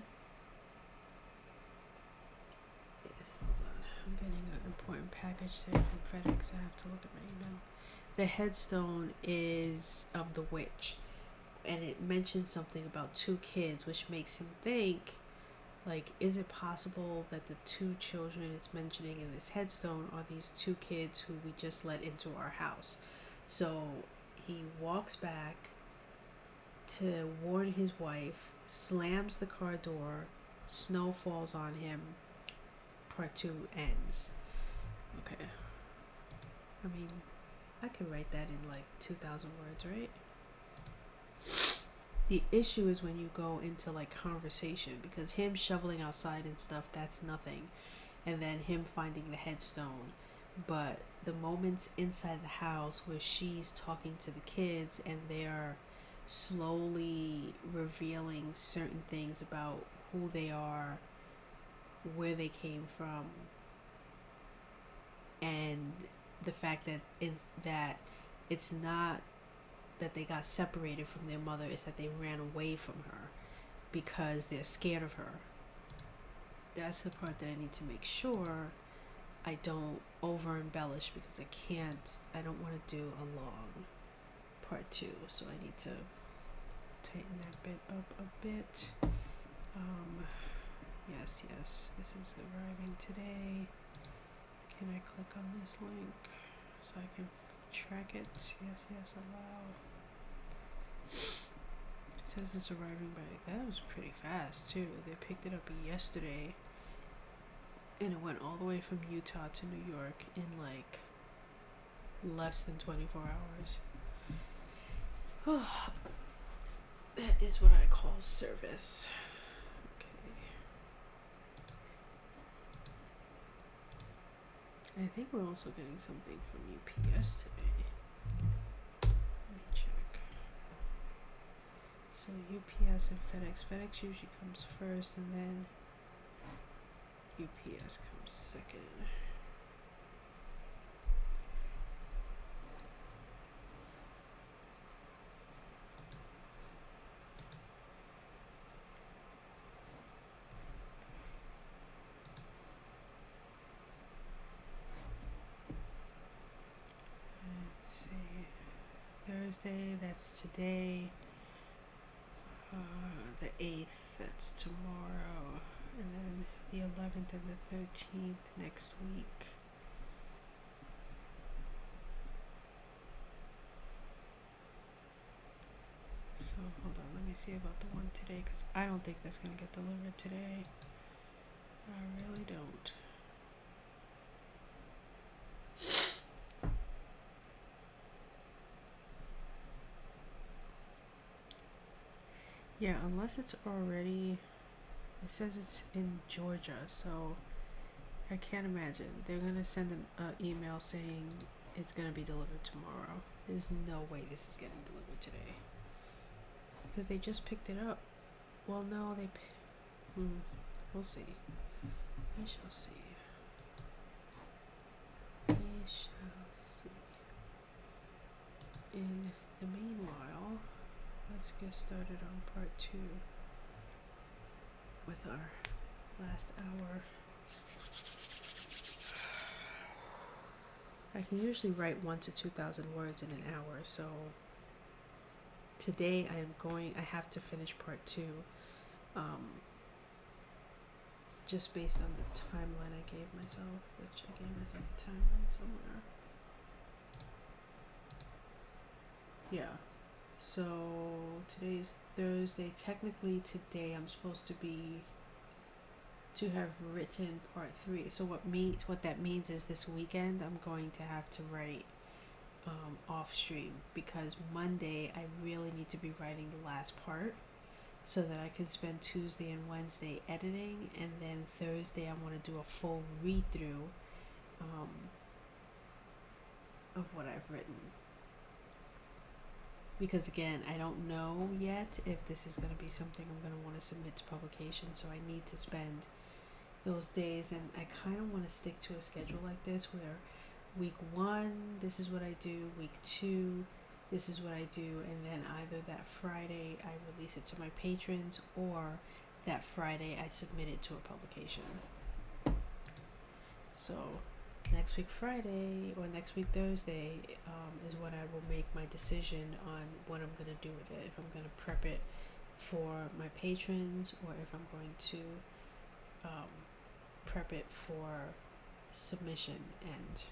hold on, I'm getting an important package today from FedEx. I have to look at my email. The headstone is of the witch. And it mentions something about 2 kids, which makes him think, is it possible that the 2 children it's mentioning in this headstone are these 2 kids who we just let into our house? So he walks back to warn his wife, slams the car door, snow falls on him, part 2 ends. Okay. I mean, I could write that in like 2,000 words, right? The issue is when you go into like conversation, because him shoveling outside and stuff, that's nothing. And then him finding the headstone. But the moments inside the house where she's talking to the kids and they're slowly revealing certain things about who they are, where they came from, and the fact that it's not that they got separated from their mother, it's that they ran away from her because they're scared of her. That's the part that I need to make sure I don't over embellish, because I don't want to do a long part 2, so I need to tighten that bit up a bit. Yes, this is arriving today. Can I click on this link so I can track it? Yes, allow. It says it's arriving by, that was pretty fast too. They picked it up yesterday and it went all the way from Utah to New York in like less than 24 hours. Oh, that is what I call service. I think we're also getting something from UPS today. Let me check. So UPS and FedEx. FedEx usually comes first and then UPS comes second. Thursday, that's today. The 8th, that's tomorrow. And then the 11th and the 13th next week. So hold on, let me see about the one today, because I don't think that's going to get delivered today. I really don't. Yeah, unless it's already, it says it's in Georgia, so I can't imagine. They're going to send an email saying it's going to be delivered tomorrow. There's no way this is getting delivered today. Because they just picked it up. Well, no, we'll see. We shall see. We shall see. In the meanwhile, let's get started on part 2 with our last hour. I can usually write 1,000 to 2,000 words in an hour, so today I have to finish part 2, just based on the timeline I gave myself, which I gave myself a timeline somewhere. Yeah. So today's Thursday. Technically today I'm supposed to have written part 3. So what that means is this weekend I'm going to have to write off stream, because Monday I really need to be writing the last part so that I can spend Tuesday and Wednesday editing, and then Thursday I want to do a full read through of what I've written. Because again, I don't know yet if this is going to be something I'm going to want to submit to publication, so I need to spend those days, and I kind of want to stick to a schedule like this where week 1, this is what I do, week 2, this is what I do, and then either that Friday I release it to my patrons, or that Friday I submit it to a publication. So next week Friday or next week Thursday is when I will make my decision on what I'm going to do with it. If I'm going to prep it for my patrons, or if I'm going to prep it for submission. And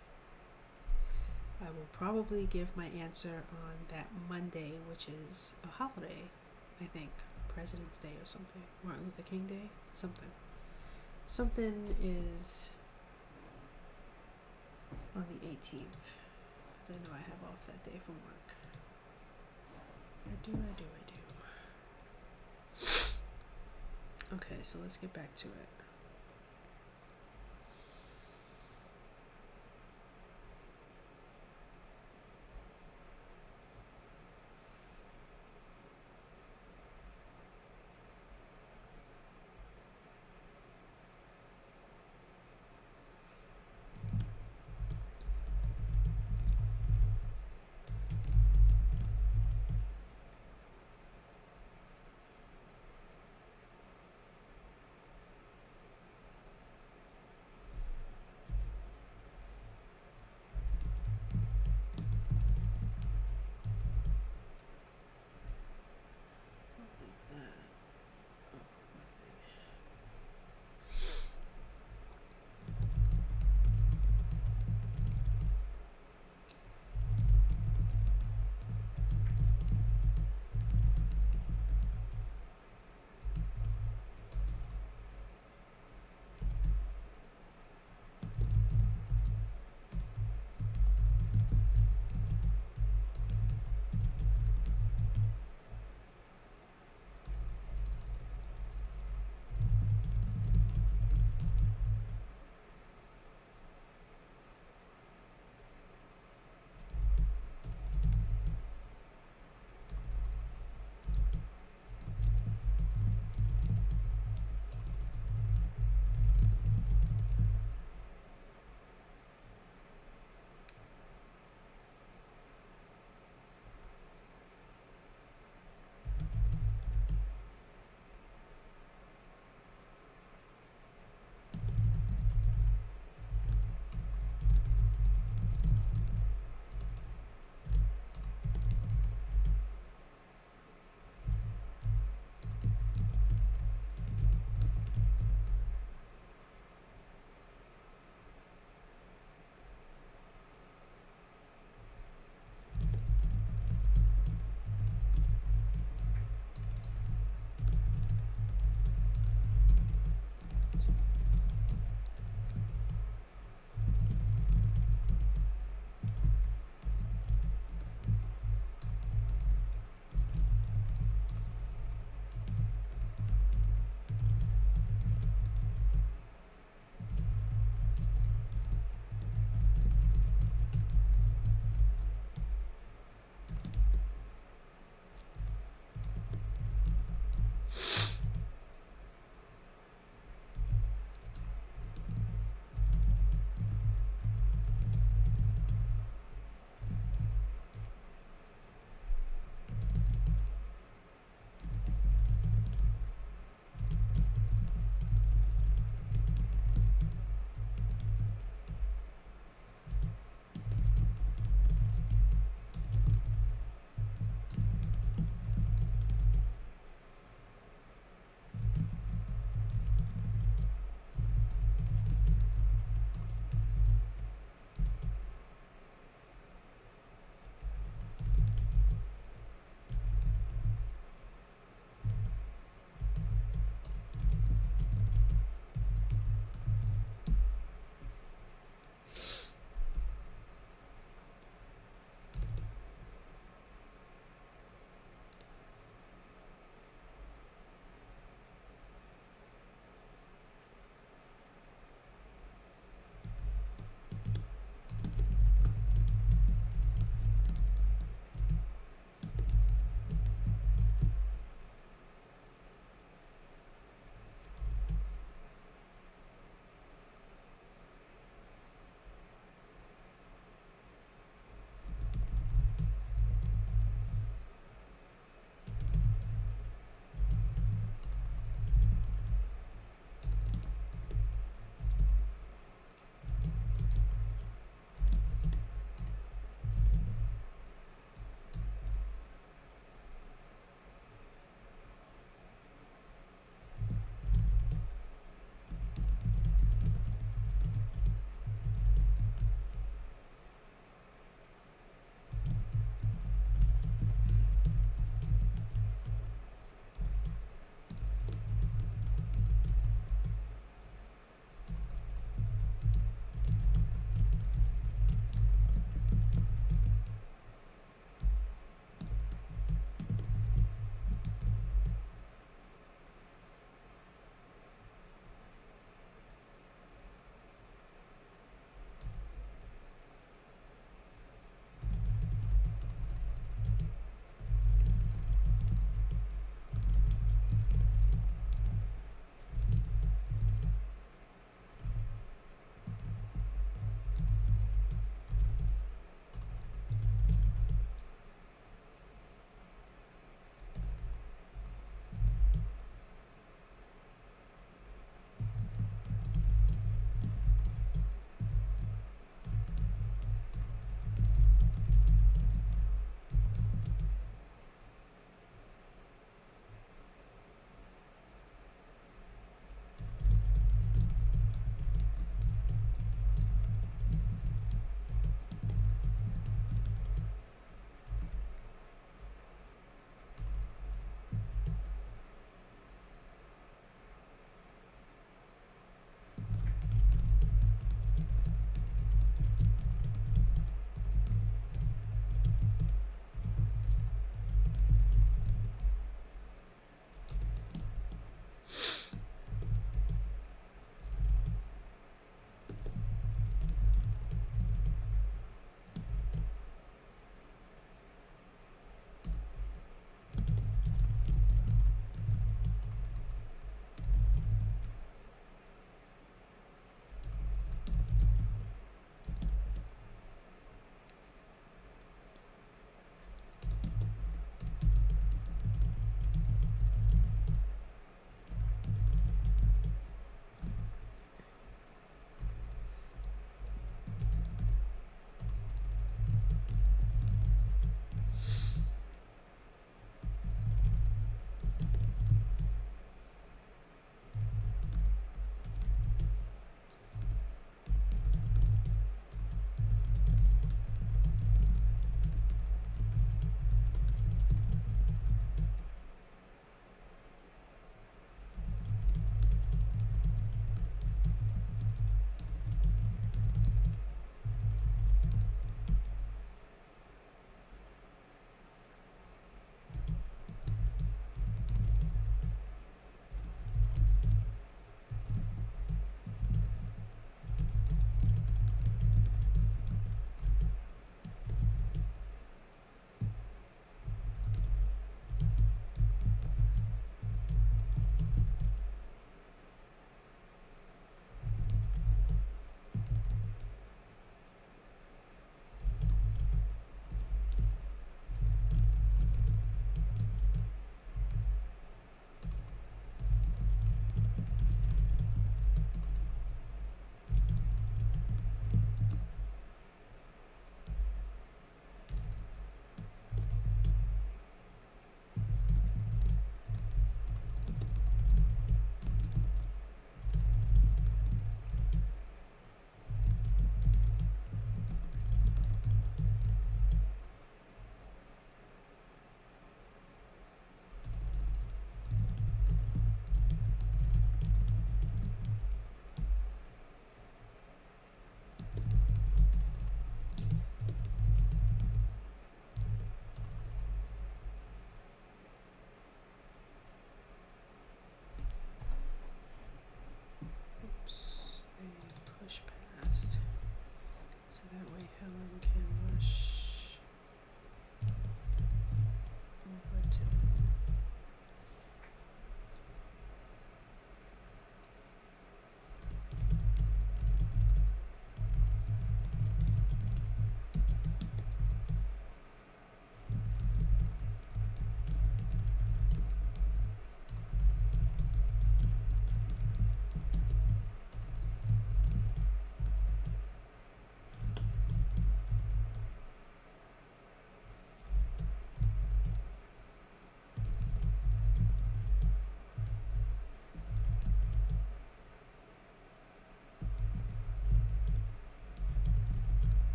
I will probably give my answer on that Monday, which is a holiday, I think, President's Day or something, Martin Luther King Day, something. something is on the 18th, because I know I have off that day from work. I do. Okay, so let's get back to it.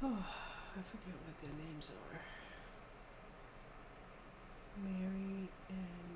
Oh, I forget what their names are. Mary and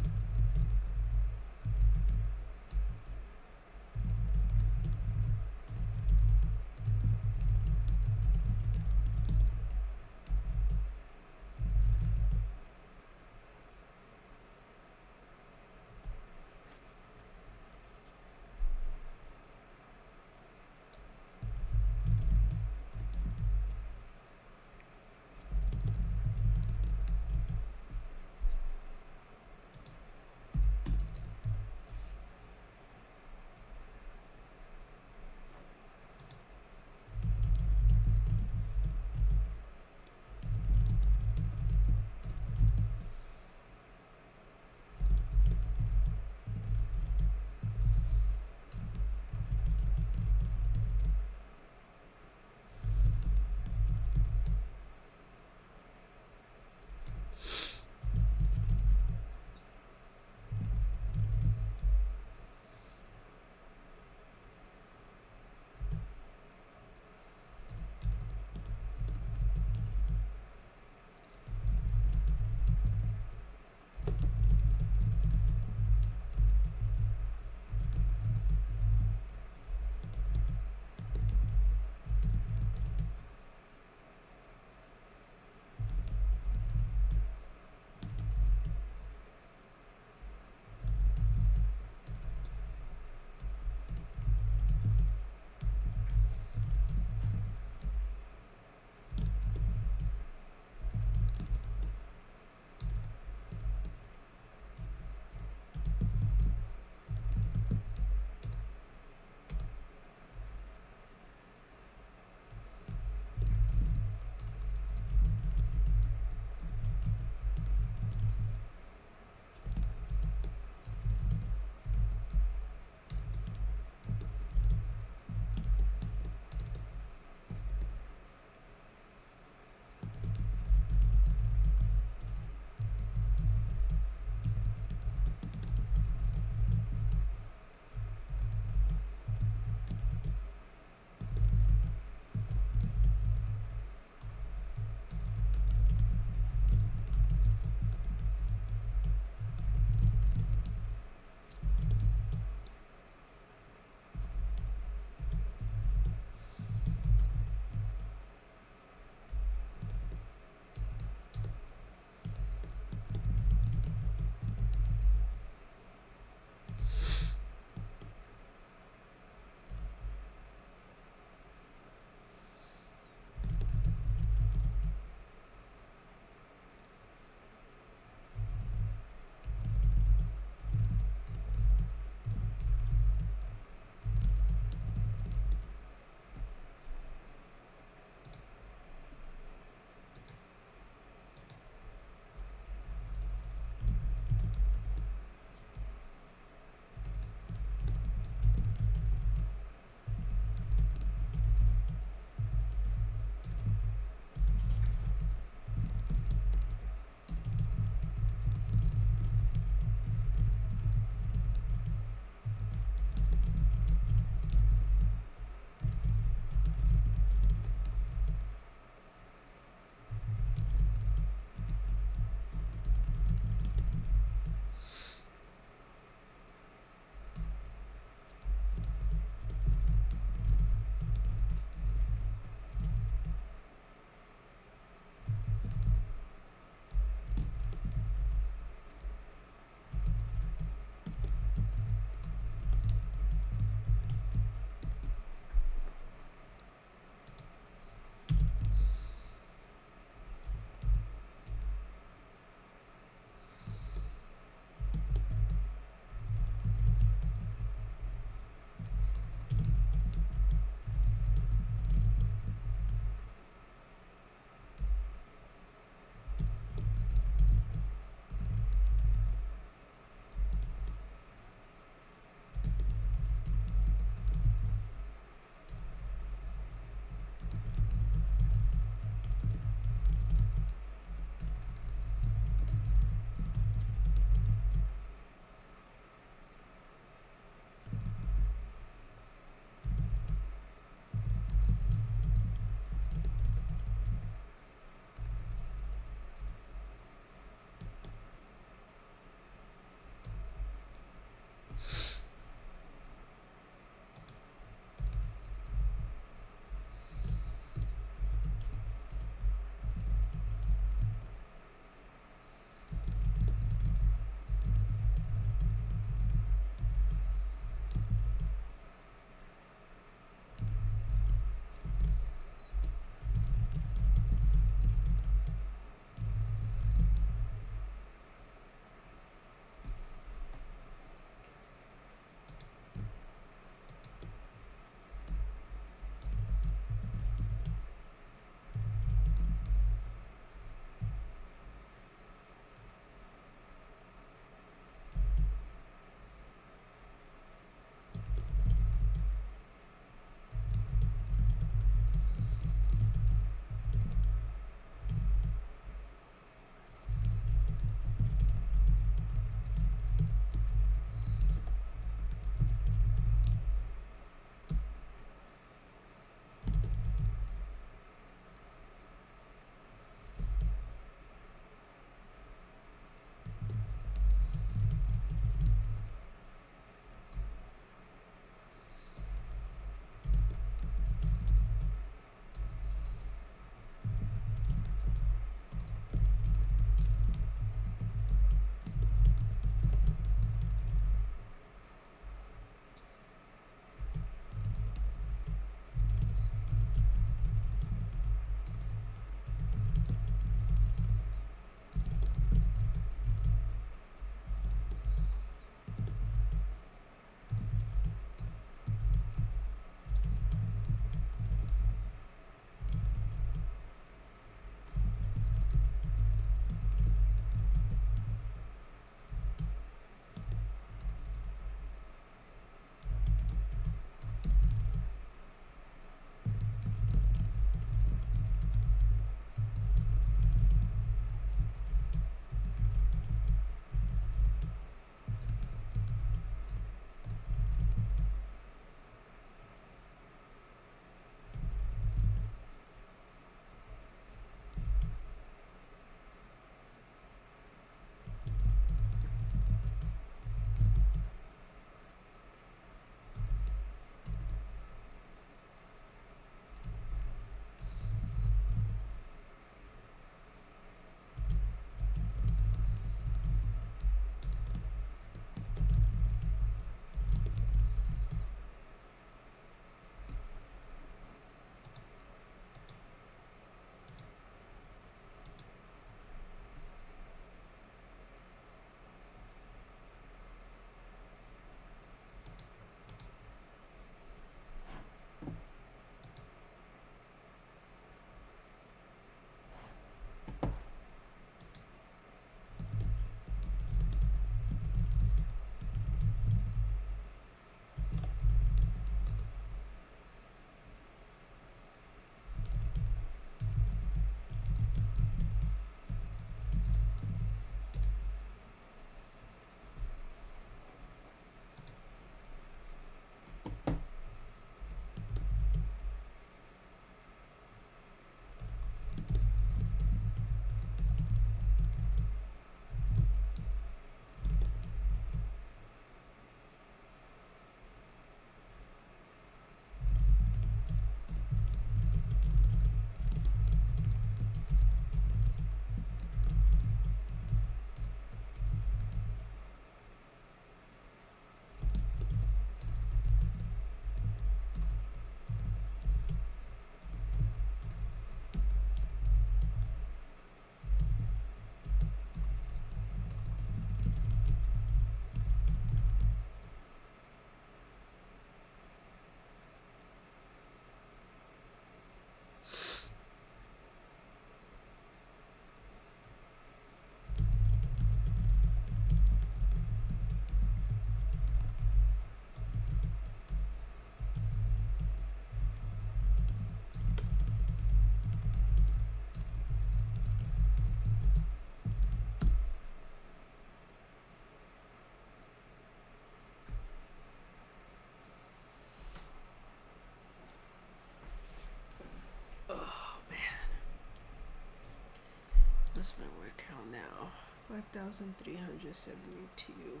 What's my word count now? 5,372.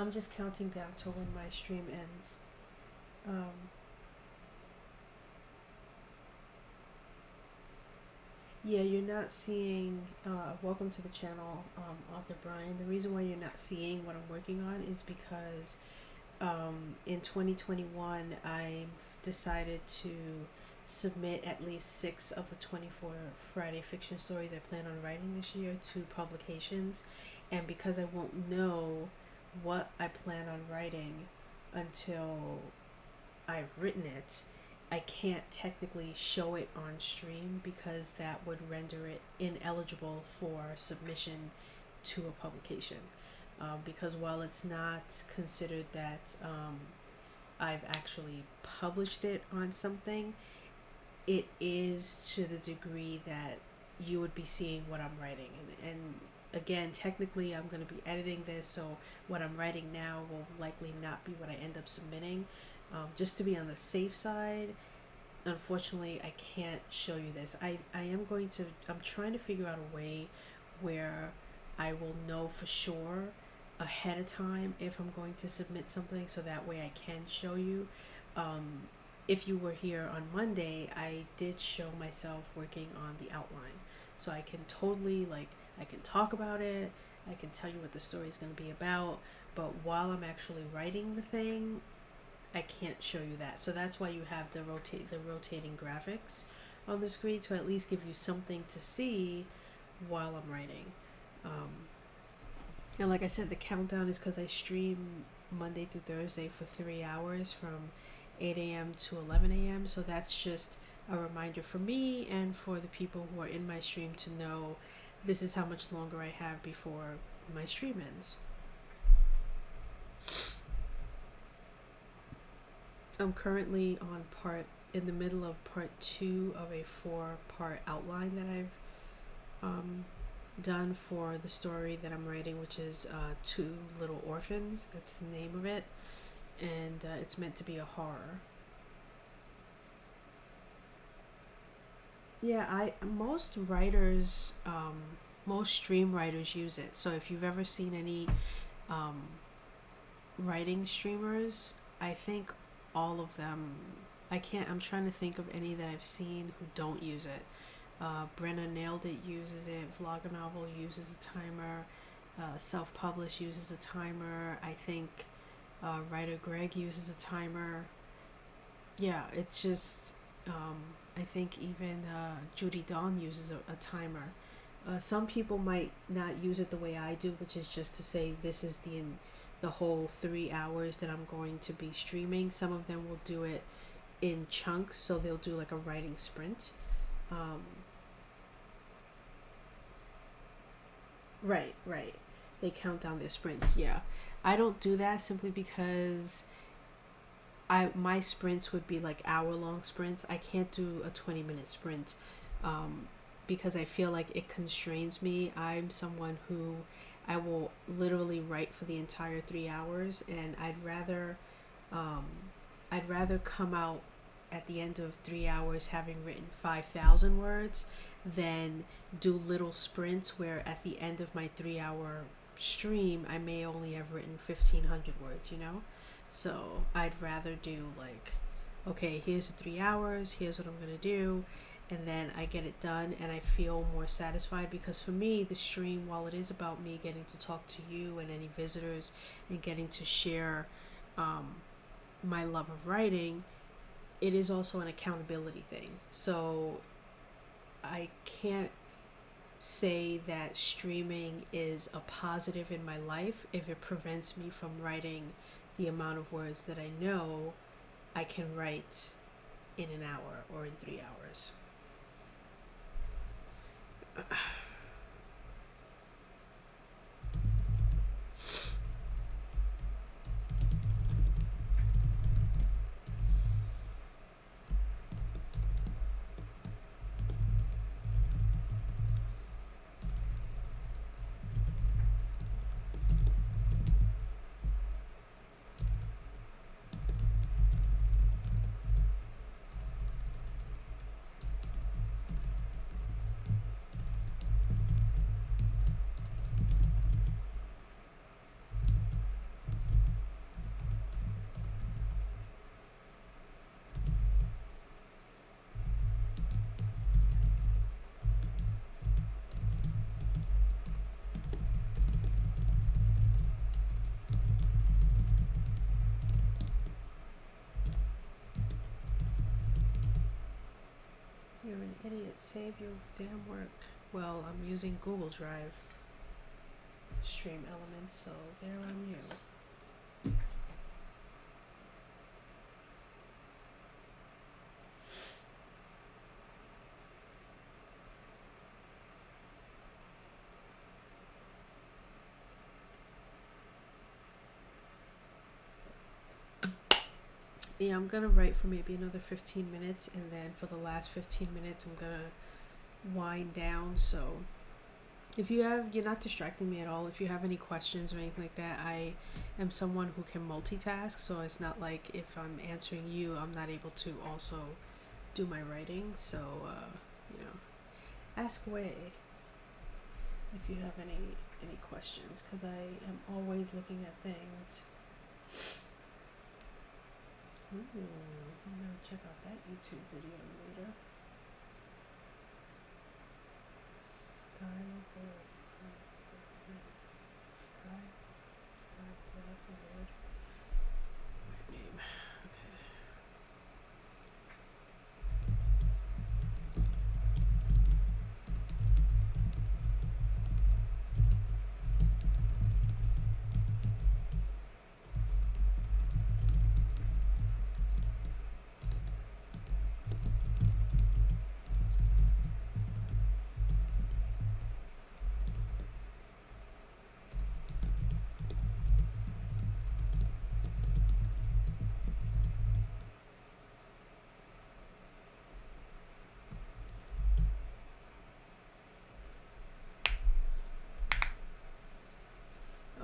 I'm just counting down to when my stream ends. Um, yeah, you're not seeing. Welcome to the channel, Author Brian. The reason why you're not seeing what I'm working on is because in 2021 I decided to submit at least 6 of the 24 Friday fiction stories I plan on writing this year to publications, and because I won't know what I plan on writing until I've written it, I can't technically show it on stream because that would render it ineligible for submission to a publication. Because while it's not considered that I've actually published it on something, it is to the degree that you would be seeing what I'm writing. And again, technically I'm going to be editing this, so what I'm writing now will likely not be what I end up submitting. Just to be on the safe side, unfortunately I can't show you this. I'm trying to figure out a way where I will know for sure ahead of time if I'm going to submit something, so that way I can show you. If you were here on Monday, I did show myself working on the outline, so I can totally, like, I can talk about it, I can tell you what the story is going to be about, but while I'm actually writing the thing, I can't show you that. So that's why you have the rotating graphics on the screen, to at least give you something to see while I'm writing. And like I said, the countdown is because I stream Monday through Thursday for 3 hours from 8 a.m. to 11 a.m. So that's just a reminder for me and for the people who are in my stream to know this is how much longer I have before my stream ends. I'm currently in the middle of part 2 of a 4-part outline that I've done for the story that I'm writing, which is Two Little Orphans. That's the name of it, and it's meant to be a horror. Yeah, most writers, most stream writers use it. So if you've ever seen any writing streamers, I think all of them, I'm trying to think of any that I've seen who don't use it. Brenna Nailed It uses it, Vloganovel uses a timer, Self-Publish uses a timer, I think writer Greg uses a timer. Yeah, it's just, I think even Judy Dawn uses a timer. Some people might not use it the way I do, which is just to say this is the whole 3 hours that I'm going to be streaming. Some of them will do it in chunks, so they'll do like a writing sprint. Right. They count down their sprints. Yeah, I don't do that simply because my sprints would be like hour-long sprints. I can't do a 20-minute sprint because I feel like it constrains me. I'm someone who I will literally write for the entire 3 hours, and I'd rather come out at the end of 3 hours having written 5,000 words than do little sprints where at the end of my 3-hour stream I may only have written 1,500 words, you know? So I'd rather do like, okay, here's the 3 hours, here's what I'm gonna do, and then I get it done and I feel more satisfied, because for me the stream, while it is about me getting to talk to you and any visitors and getting to share my love of writing, it is also an accountability thing. So I can't say that streaming is a positive in my life if it prevents me from writing the amount of words that I know I can write in an hour or in 3 hours. You're an idiot. Save your damn work. Well, I'm using Google Drive stream elements, so there on you. Yeah, I'm gonna write for maybe another 15 minutes, and then for the last 15 minutes, I'm gonna wind down. So if you're not distracting me at all. If you have any questions or anything like that, I am someone who can multitask, so it's not like if I'm answering you, I'm not able to also do my writing. So, you know, ask away if you have any questions, because I am always looking at things. Ooh, I'm gonna check out that YouTube video later. Sky that's a weird name. Okay.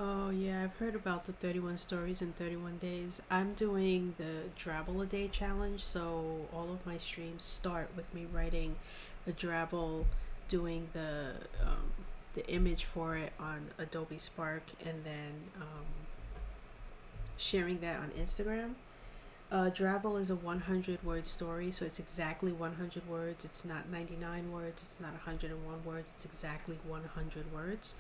Oh yeah, I've heard about the 31 stories in 31 days. I'm doing the DRABBLEADAY challenge, so all of my streams start with me writing a Drabble, doing the image for it on Adobe Spark, and then sharing that on Instagram. Drabble is a 100 word story, so it's exactly 100 words. It's not 99 words, it's not 101 words, it's exactly 100 words.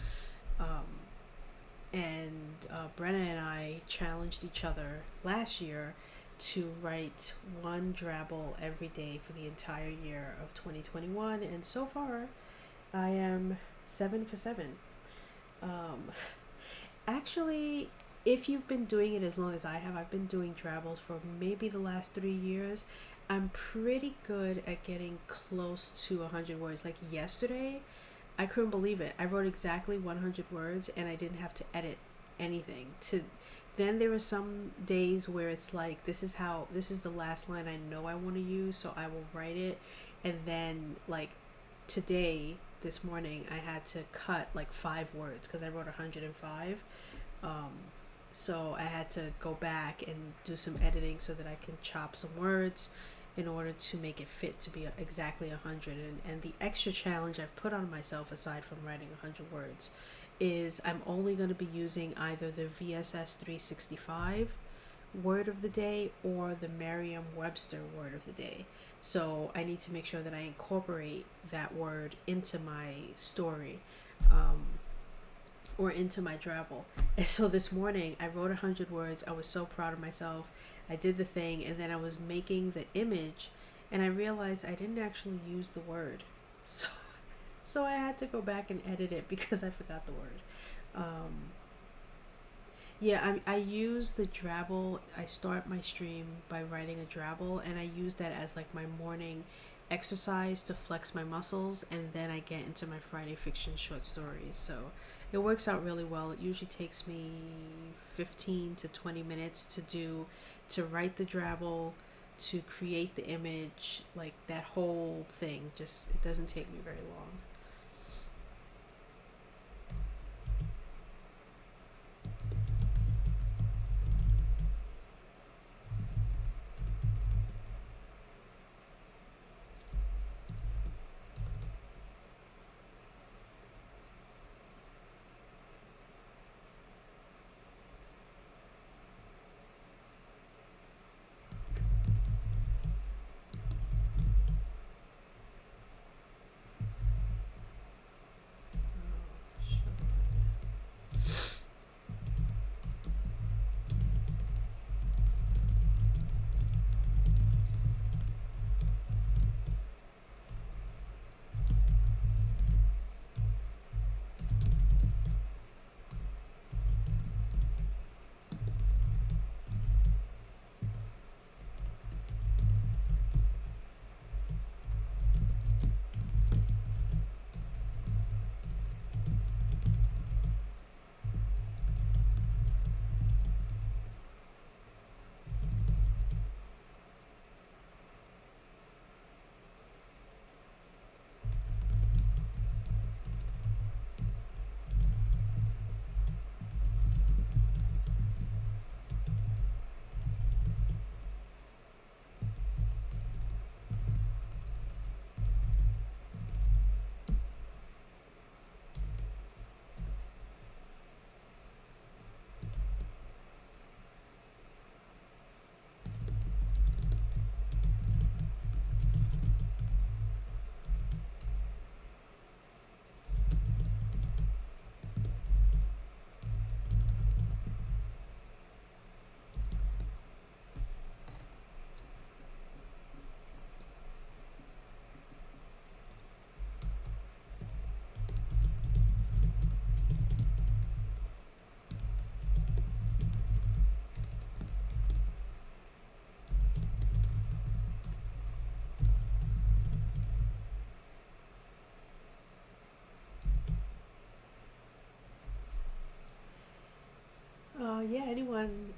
And Brenna and I challenged each other last year to write one Drabble every day for the entire year of 2021, and so far I am 7 for 7. Actually, if you've been doing it as long as I have, I've been doing Drabbles for maybe the last 3 years. I'm pretty good at getting close to 100 words. Like yesterday, I couldn't believe it. I wrote exactly 100 words and I didn't have to edit anything. Then there were some days where it's like, this is the last line I know I want to use, so I will write it. And then like today, this morning, I had to cut like 5 words because I wrote 105. So I had to go back and do some editing so that I can chop some words in order to make it fit to be exactly 100. And the extra challenge I've put on myself, aside from writing 100 words, is I'm only going to be using either the VSS 365 word of the day or the Merriam-Webster word of the day. So I need to make sure that I incorporate that word into my story, or into my Drabble. And so this morning I wrote 100 words. I was so proud of myself. I did the thing, and then I was making the image and I realized I didn't actually use the word. So I had to go back and edit it because I forgot the word. I use the Drabble. I start my stream by writing a Drabble, and I use that as like my morning exercise to flex my muscles, and then I get into my Friday fiction short stories. So it works out really well. It usually takes me 15 to 20 minutes to write the Drabble, to create the image, like that whole thing. Just, it doesn't take me very long.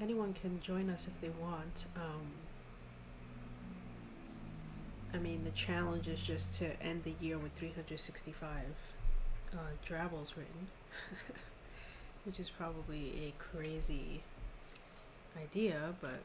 anyone can join us if they want. I mean, the challenge is just to end the year with 365 drabbles written, which is probably a crazy idea, but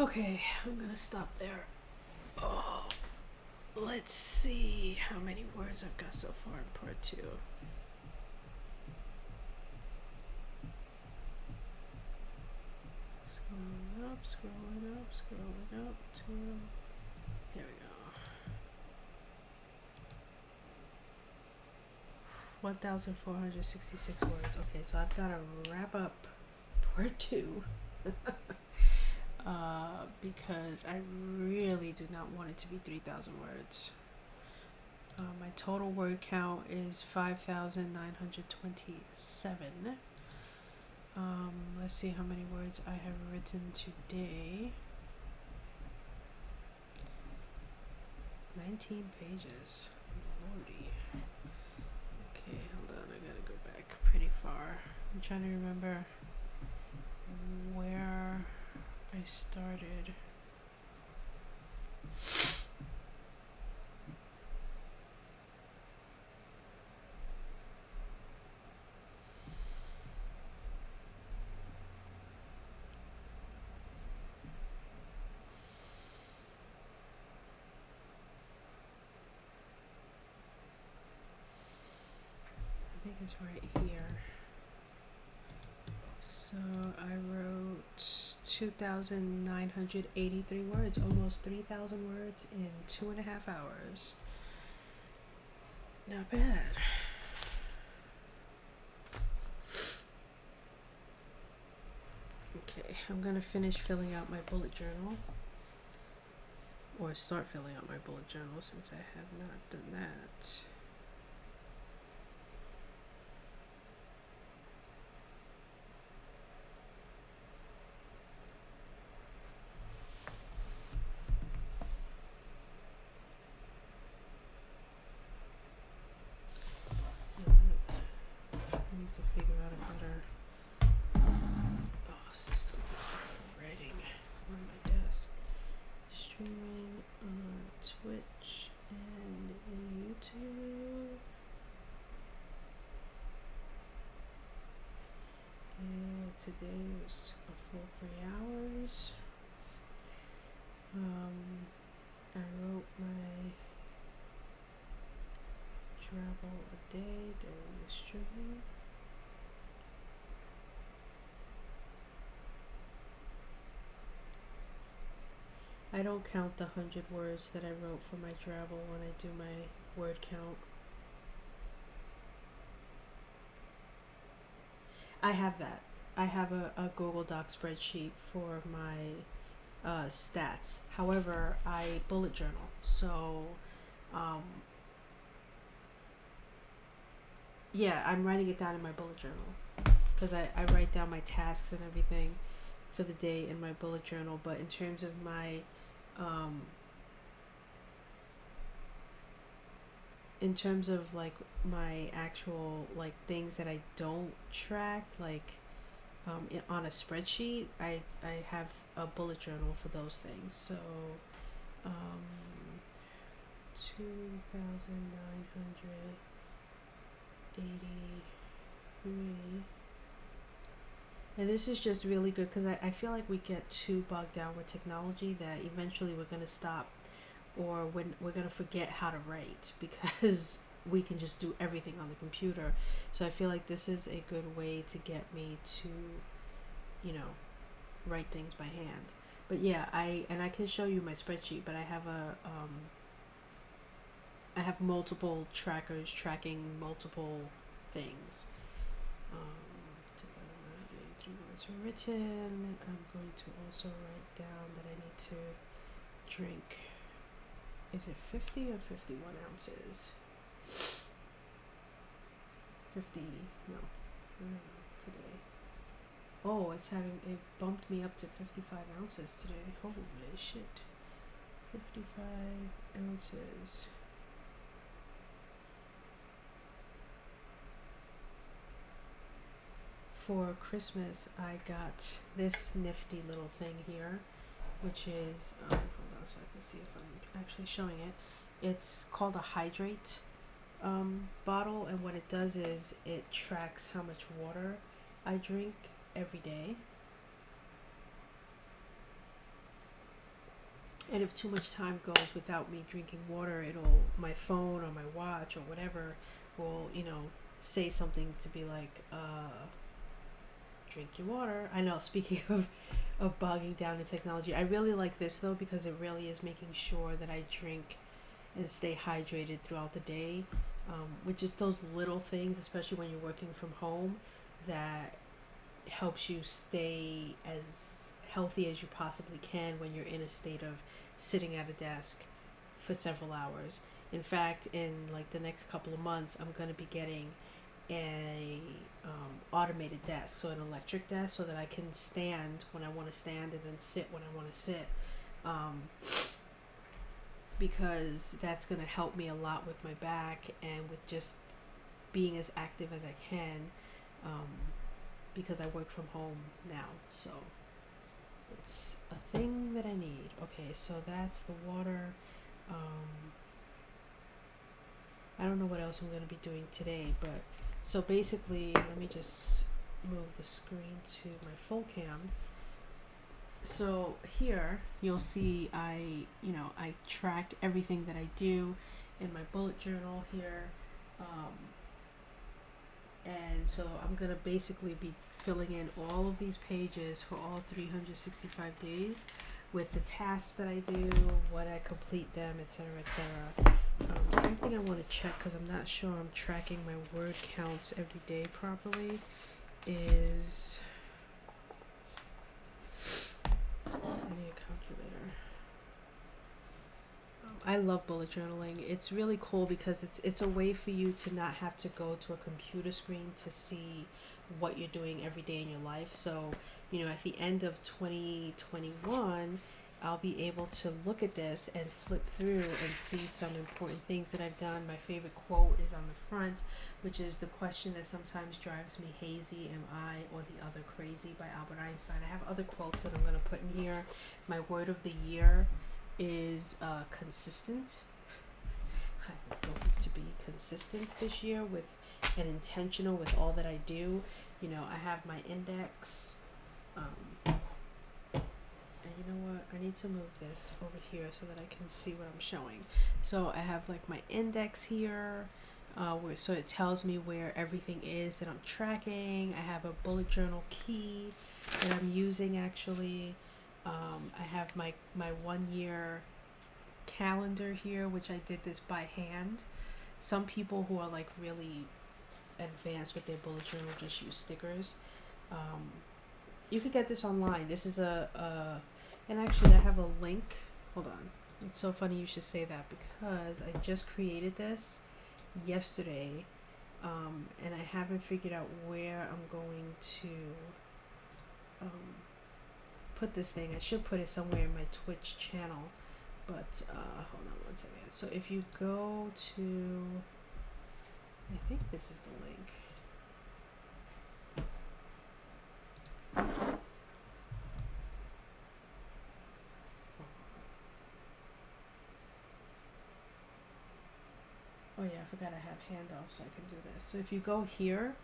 Okay, I'm gonna stop there. Oh, let's see how many words I've got so far in part 2. Scrolling up, scrolling up, scrolling up to... Here we go. 1,466 words. Okay, so I've got to wrap up part 2. Because I really do not want it to be 3,000 words. My total word count is 5,927. Let's see how many words I have written today. 19 pages. Lordy. Okay, hold on. I gotta go back pretty far. I'm trying to remember where I started. I think it's right here. So I wrote 2,983 words, almost 3,000 words in 2.5 hours. Not bad. Okay, I'm gonna finish filling out my bullet journal, or start filling out my bullet journal since I have not done that. I need to figure out a better system for writing on my desk. Streaming on Twitch and YouTube. And today was a full 3 hours. I wrote my Drabble a day during the stream. I don't count the 100 words that I wrote for my Drabble when I do my word count. I have that. I have a Google Doc spreadsheet for my stats. However, I bullet journal. So, yeah, I'm writing it down in my bullet journal. Because I write down my tasks and everything for the day in my bullet journal. But in terms of my like my actual like things that I don't track, like on a spreadsheet, I have a bullet journal for those things. So 2,983. And this is just really good because I feel like we get too bogged down with technology that eventually we're going to stop, or when we're going to forget how to write because we can just do everything on the computer. So I feel like this is a good way to get me to, write things by hand. But yeah, I can show you my spreadsheet, but I have multiple trackers tracking multiple things. 2,983 words written. I'm going to also write down that I need to drink. Is it 50 or 51 ounces? 50, no, today. Oh, it bumped me up to 55 ounces today. Holy shit. 55 ounces. For Christmas, I got this nifty little thing here, which is, hold on so I can see if I'm actually showing it. It's called a hydrate bottle, and what it does is it tracks how much water I drink every day. And if too much time goes without me drinking water, it'll, my phone or my watch or whatever will, say something to be like, drink your water. I know, speaking of bogging down in technology, I really like this though, because it really is making sure that I drink and stay hydrated throughout the day, which is those little things, especially when you're working from home, that helps you stay as healthy as you possibly can when you're in a state of sitting at a desk for several hours. In fact, in like the next couple of months, I'm going to be getting a automated desk, so an electric desk, so that I can stand when I want to stand and then sit when I want to sit, because that's going to help me a lot with my back and with just being as active as I can, because I work from home now, so it's a thing that I need. Okay, so that's the water. I don't know what else I'm going to be doing today, but so basically, let me just move the screen to my full cam. So here you'll see I track everything that I do in my bullet journal here, and so I'm gonna basically be filling in all of these pages for all 365 days with the tasks that I do, what I complete them, etc., etc. Something I want to check, because I'm not sure I'm tracking my word counts every day properly, is I need a calculator. I love bullet journaling. It's really cool because it's a way for you to not have to go to a computer screen to see what you're doing every day in your life. So, at the end of 2021, I'll be able to look at this and flip through and see some important things that I've done. My favorite quote is on the front, which is the question that sometimes drives me hazy: am I or the other crazy, by Albert Einstein. I have other quotes that I'm going to put in here. My word of the year is consistent. I'm going to be consistent this year with and intentional with all that I do. I have my index. And you know what? I need to move this over here so that I can see what I'm showing. So I have like my index here, so it tells me where everything is that I'm tracking. I have a bullet journal key that I'm using actually. I have my 1 year calendar here, which I did this by hand. Some people who are like really advanced with their bullet journal just use stickers. You could get this online. This is and actually I have a link. Hold on. It's so funny you should say that, because I just created this yesterday, and I haven't figured out where I'm going to put this thing. I should put it somewhere in my Twitch channel, but hold on one second. So if you go to, I think this is the link. Oh yeah, I forgot I have handoff, so I can do this. So if you go here,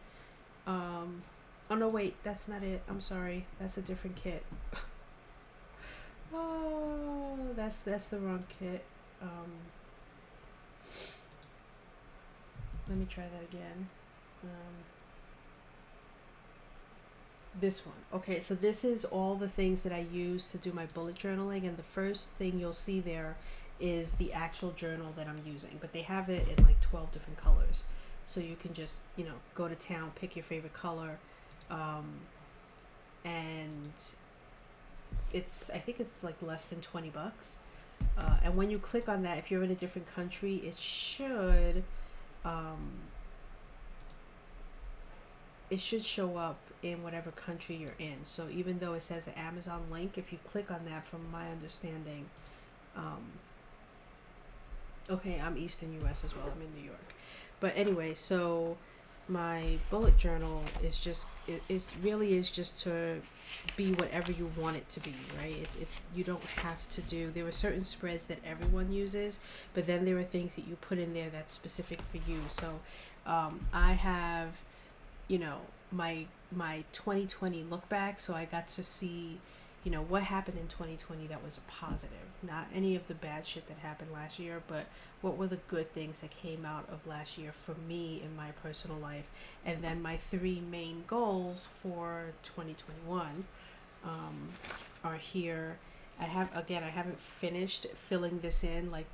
oh no, wait, that's not it. I'm sorry, that's a different kit. Oh, that's the wrong kit. Let me try that again. This one. Okay, so this is all the things that I use to do my bullet journaling, and the first thing you'll see there is the actual journal that I'm using, but they have it in like 12 different colors, so you can just go to town, pick your favorite color, and I think it's like less than $20, and when you click on that, if you're in a different country, it should show up in whatever country you're in. So even though it says an Amazon link, if you click on that, from my understanding, okay, I'm Eastern US as well, I'm in New York, but anyway, so my bullet journal is just, it really is just to be whatever you want it to be, right? You don't have to do, there are certain spreads that everyone uses, but then there are things that you put in there that's specific for you. So I have my 2020 look back, so I got to see what happened in 2020 that was a positive. Not any of the bad shit that happened last year, but what were the good things that came out of last year for me in my personal life. And then my three main goals for 2021 are here. I haven't finished filling this in. Like,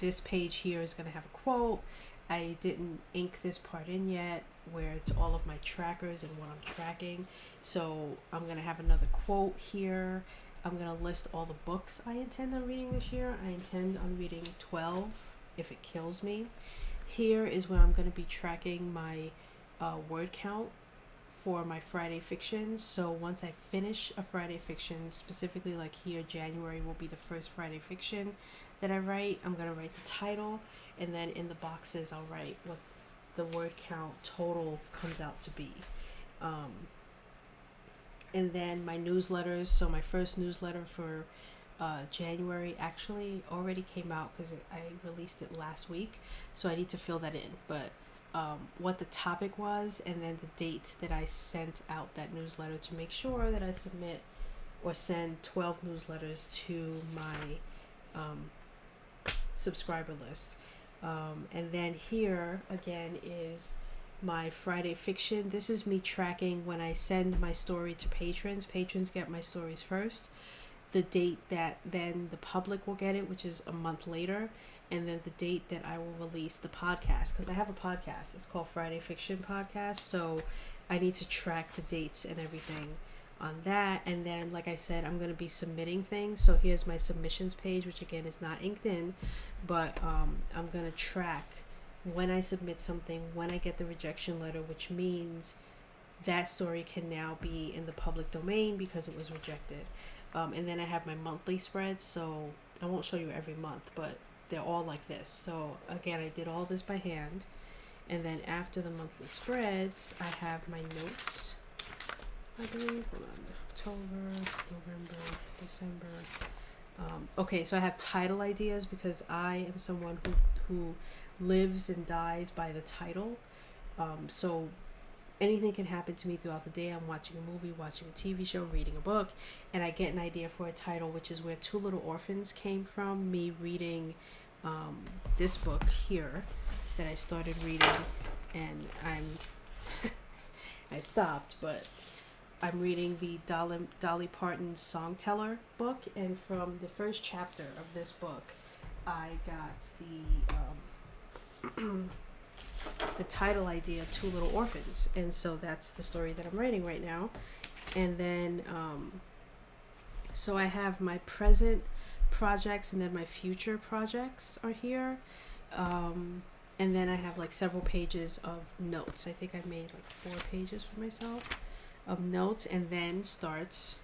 this page here is going to have a quote. I didn't ink this part in yet, where it's all of my trackers and what I'm tracking. So I'm going to have another quote here. I'm going to list all the books I intend on reading this year. I intend on reading 12 if it kills me. Here is where I'm going to be tracking my word count for my Friday fiction. So once I finish a Friday fiction, specifically like here, January will be the first Friday fiction that I write. I'm going to write the title, and then in the boxes I'll write what the word count total comes out to be. And then my newsletters. So my first newsletter for January actually already came out because I released it last week. So I need to fill that in. But what the topic was, and then the date that I sent out that newsletter, to make sure that I submit or send 12 newsletters to my subscriber list. And then here again is my Friday fiction. This is me tracking when I send my story to patrons. Patrons get my stories first. The date that then the public will get it, which is a month later. And then the date that I will release the podcast, because I have a podcast. It's called Friday Fiction Podcast. So I need to track the dates and everything on that. And then, like I said, I'm going to be submitting things. So here's my submissions page, which again is not inked in, but I'm going to track when I submit something, when I get the rejection letter, which means that story can now be in the public domain because it was rejected. And then I have my monthly spreads. So I won't show you every month, but they're all like this. So again, I did all this by hand. And then after the monthly spreads, I have my notes. I believe, hold on, October, November, December. Okay, so I have title ideas because I am someone who lives and dies by the title. So anything can happen to me throughout the day. I'm watching a movie, watching a TV show, reading a book, and I get an idea for a title, which is where Two Little Orphans came from. Me reading this book here that I started reading, and I stopped, but I'm reading the Dolly Parton Songteller book, and from the first chapter of this book, I got the title idea, Two Little Orphans, and so that's the story that I'm writing right now. And then so I have my present projects, and then my future projects are here, and then I have like several pages of notes. I think I made like 4 pages for myself of notes, and then starts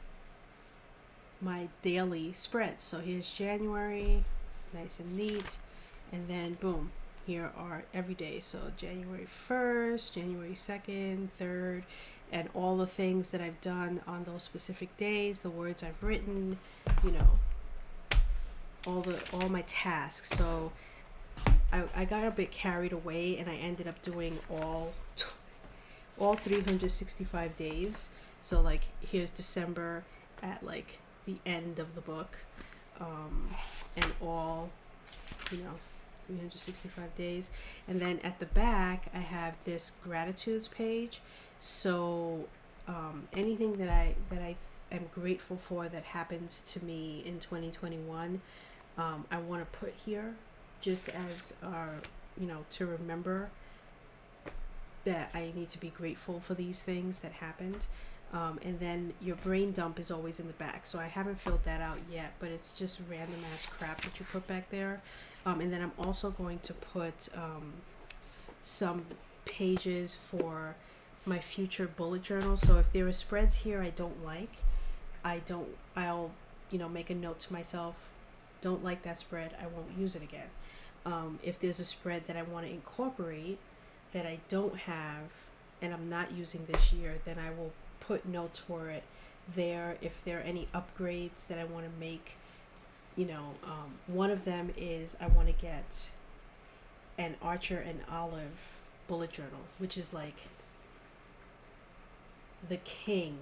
my daily spreads. So here's January, nice and neat, and then boom, here are every day. So January 1st, January 2nd, 3rd, and all the things that I've done on those specific days, the words I've written, all my tasks. So I got a bit carried away, and I ended up doing all 365 days. So like here's December at like the end of the book, and all 365 days. And then at the back I have this gratitudes page. So anything that I am grateful for that happens to me in 2021, I want to put here just as to remember that I need to be grateful for these things that happened. And then your brain dump is always in the back. So I haven't filled that out yet, but it's just random ass crap that you put back there. And then I'm also going to put some pages for my future bullet journal. So if there are spreads here I don't like, I'll make a note to myself, don't like that spread, I won't use it again. If there's a spread that I want to incorporate that I don't have and I'm not using this year, then I will put notes for it there. If there are any upgrades that I want to make, one of them is I want to get an Archer and Olive bullet journal, which is like the king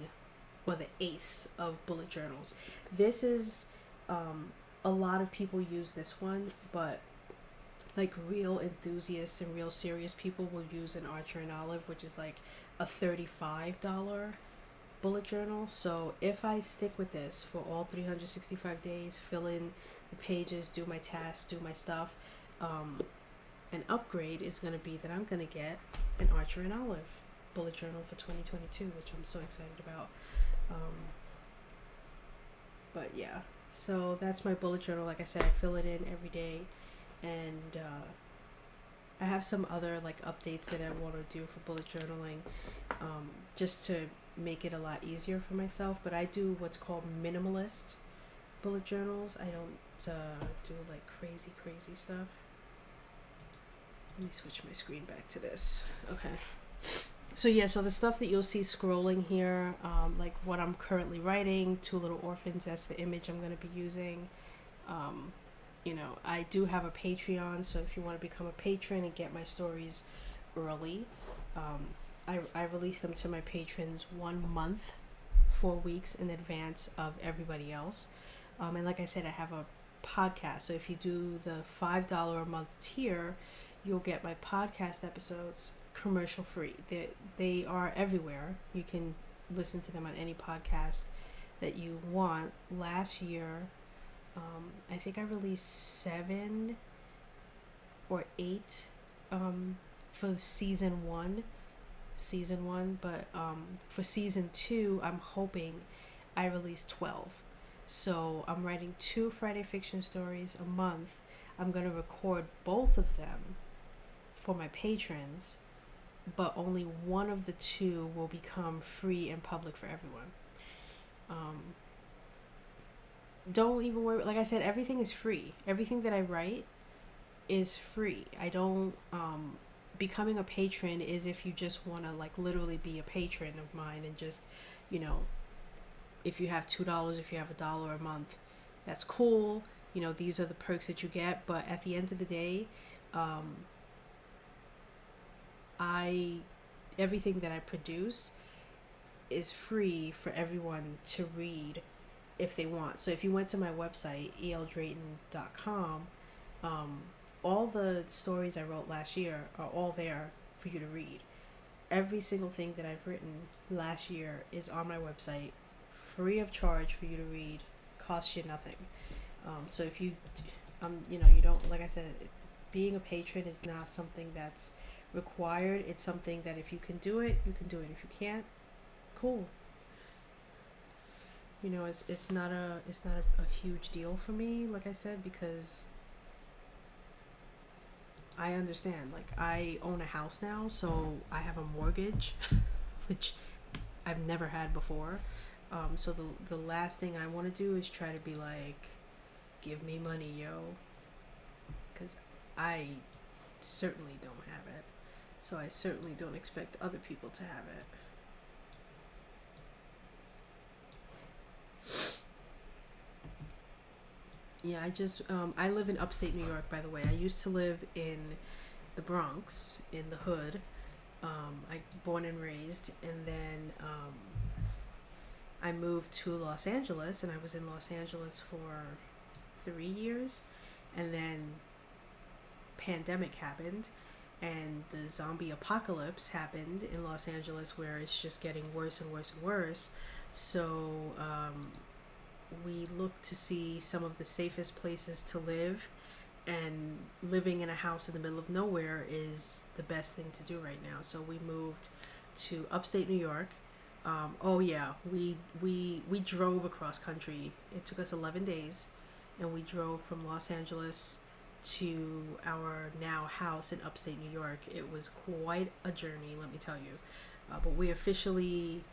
or the ace of bullet journals. This is, a lot of people use this one, but like real enthusiasts and real serious people will use an Archer and Olive, which is like a $35 bullet journal. So if I stick with this for all 365 days, fill in the pages, do my tasks, do my stuff, an upgrade is going to be that I'm going to get an Archer and Olive bullet journal for 2022, which I'm so excited about. But yeah, so that's my bullet journal. Like I said, I fill it in every day, and I have some other like updates that I want to do for bullet journaling, just to make it a lot easier for myself. But I do what's called minimalist bullet journals. I don't do like crazy stuff. Let me switch my screen back to this. Okay. So yeah, so the stuff that you'll see scrolling here, like what I'm currently writing, Two Little Orphans, that's the image I'm going to be using. You know, I do have a Patreon, so if you want to become a patron and get my stories early, I release them to my patrons 1 month, 4 weeks in advance of everybody else. And like I said, I have a podcast, so if you do the $5 a month tier, you'll get my podcast episodes commercial free. They are everywhere. You can listen to them on any podcast that you want. Last year, I think I released 7 or 8 for season one, but for season 2, I'm hoping I release 12. So I'm writing 2 Friday fiction stories a month. I'm going to record both of them for my patrons, but only one of the 2 will become free and public for everyone. Don't even worry. Like I said, everything is free. Everything that I write is free. I don't, becoming a patron is if you just want to like literally be a patron of mine and just, you know, if you have $2, if you have $1 a month, that's cool. You know, these are the perks that you get. But at the end of the day, everything that I produce is free for everyone to read if they want. So if you went to my website, eldrayton.com, all the stories I wrote last year are all there for you to read. Every single thing that I've written last year is on my website, free of charge for you to read, costs you nothing. So if you, you know, you don't, like I said, being a patron is not something that's required. It's something that if you can do it, you can do it. If you can't, cool. You know, it's not a huge deal for me, like I said, because I understand. Like, I own a house now, so I have a mortgage, which I've never had before. So the last thing I want to do is try to be like, give me money, yo, because I certainly don't have it. So I certainly don't expect other people to have it. Yeah, I live in upstate New York, by the way. I used to live in the Bronx, in the hood. I born and raised, and then I moved to Los Angeles, and I was in Los Angeles for 3 years, and then pandemic happened, and the zombie apocalypse happened in Los Angeles, where it's just getting worse and worse and worse. So we looked to see some of the safest places to live, and living in a house in the middle of nowhere is the best thing to do right now. So we moved to upstate New York. Oh yeah, we drove across country. It took us 11 days, and we drove from Los Angeles to our now house in upstate New York. It was quite a journey, let me tell you. But we officially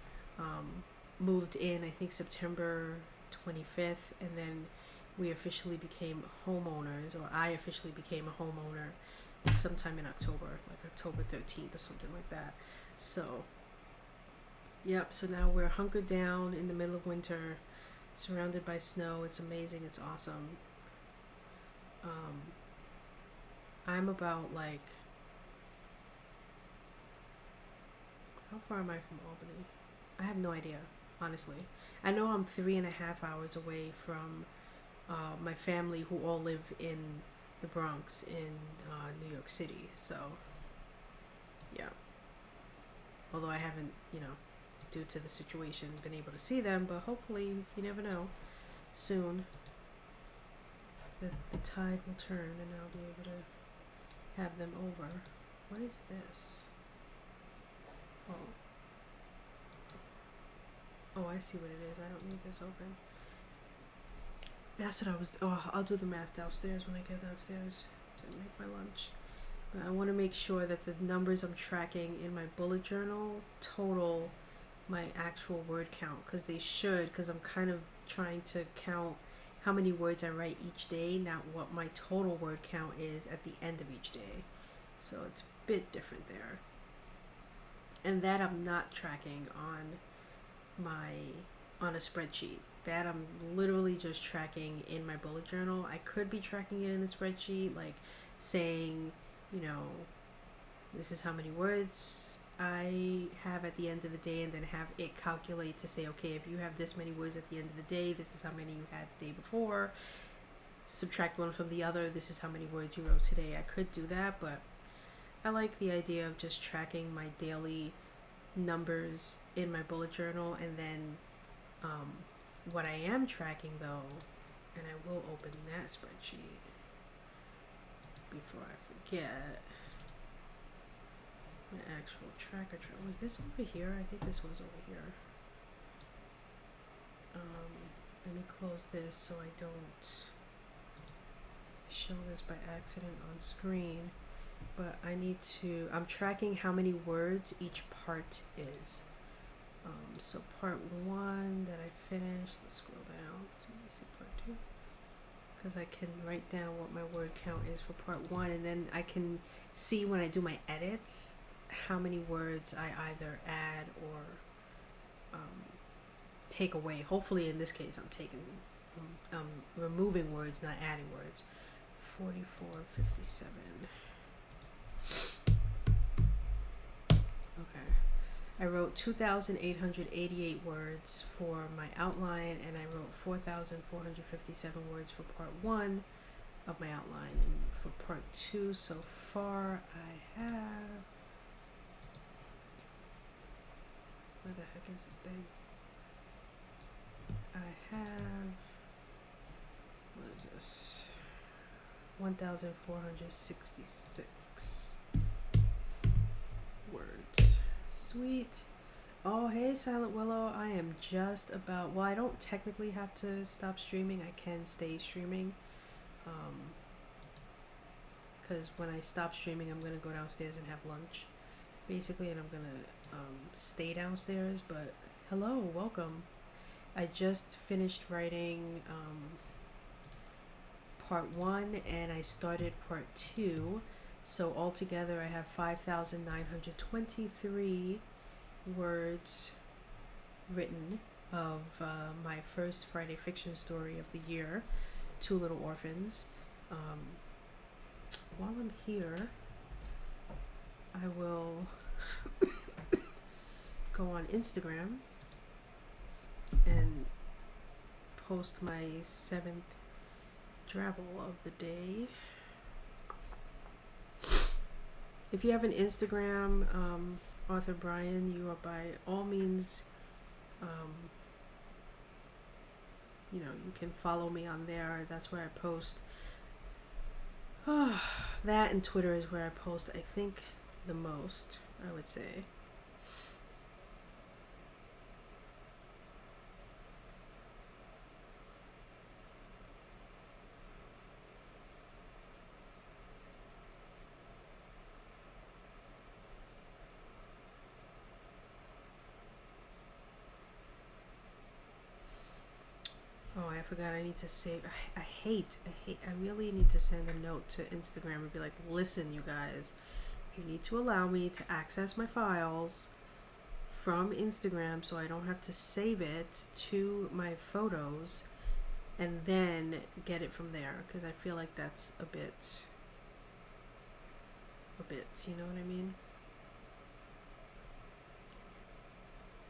moved in, I think, September 25th, and then we officially became homeowners, or I officially became a homeowner sometime in October, like October 13th or something like that. So, yep, so now we're hunkered down in the middle of winter, surrounded by snow. It's amazing. It's awesome. I'm about like, how far am I from Albany? I have no idea. honestly. I know I'm 3.5 hours away from my family who all live in the Bronx in New York City. So, yeah. Although I haven't, due to the situation, been able to see them, but hopefully, you never know, soon the tide will turn and I'll be able to have them over. What is this? Oh, I see what it is. I don't need this open. That's what I was. Oh, I'll do the math downstairs when I get downstairs to make my lunch. But I want to make sure that the numbers I'm tracking in my bullet journal total my actual word count, because they should, because I'm kind of trying to count how many words I write each day, not what my total word count is at the end of each day. So it's a bit different there. And that I'm not tracking on a spreadsheet. That I'm literally just tracking in my bullet journal. I could be tracking it in a spreadsheet, like saying, this is how many words I have at the end of the day, and then have it calculate to say, okay, if you have this many words at the end of the day, this is how many you had the day before. Subtract one from the other, this is how many words you wrote today. I could do that, but I like the idea of just tracking my daily numbers in my bullet journal, and then what I am tracking though, and I will open that spreadsheet before I forget, my actual tracker. Was this over here? I think this was over here. Let me close this so I don't show this by accident on screen. But I'm tracking how many words each part is. So part 1 that I finished, let's scroll down to see part 2. Because I can write down what my word count is for part 1, and then I can see when I do my edits how many words I either add or take away. Hopefully in this case I'm removing words, not adding words. 44:57. Okay. I wrote 2,888 words for my outline, and I wrote 4,457 words for part 1 of my outline. And for part 2 so far, I have... Where the heck is the thing? I have... What is this? 1,466 words. Sweet. Oh, hey, Silent Willow. I am just about... Well, I don't technically have to stop streaming. I can stay streaming. Because when I stop streaming, I'm going to go downstairs and have lunch, basically, and I'm going to stay downstairs. But hello, welcome. I just finished writing part 1, and I started part 2. So altogether, I have 5,923 words written of my first Friday fiction story of the year, Two Little Orphans. While I'm here, I will go on Instagram and post my 7th drabble of the day. If you have an Instagram, Arthur Bryan, you are by all means, you can follow me on there. That's where I post. That and Twitter is where I post, I think, the most, I would say. Oh, I forgot I need to save. I really need to send a note to Instagram and be like, listen, you guys, you need to allow me to access my files from Instagram so I don't have to save it to my photos and then get it from there, because I feel like that's a bit, you know what I mean?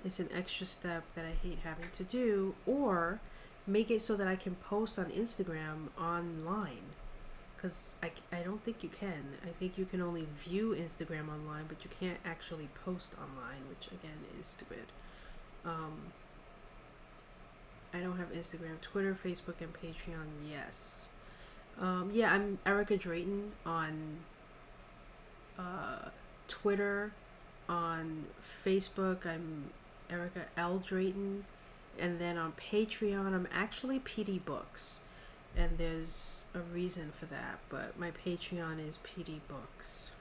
It's an extra step that I hate having to do, or make it so that I can post on Instagram online. Because I don't think you can. I think you can only view Instagram online, but you can't actually post online, which again is stupid. I don't have Instagram, Twitter, Facebook, and Patreon. Yes. Yeah, I'm Erica Drayton on Twitter. On Facebook, I'm Erica L. Drayton. And then on Patreon, I'm actually PD Books. And there's a reason for that, but my Patreon is PD Books.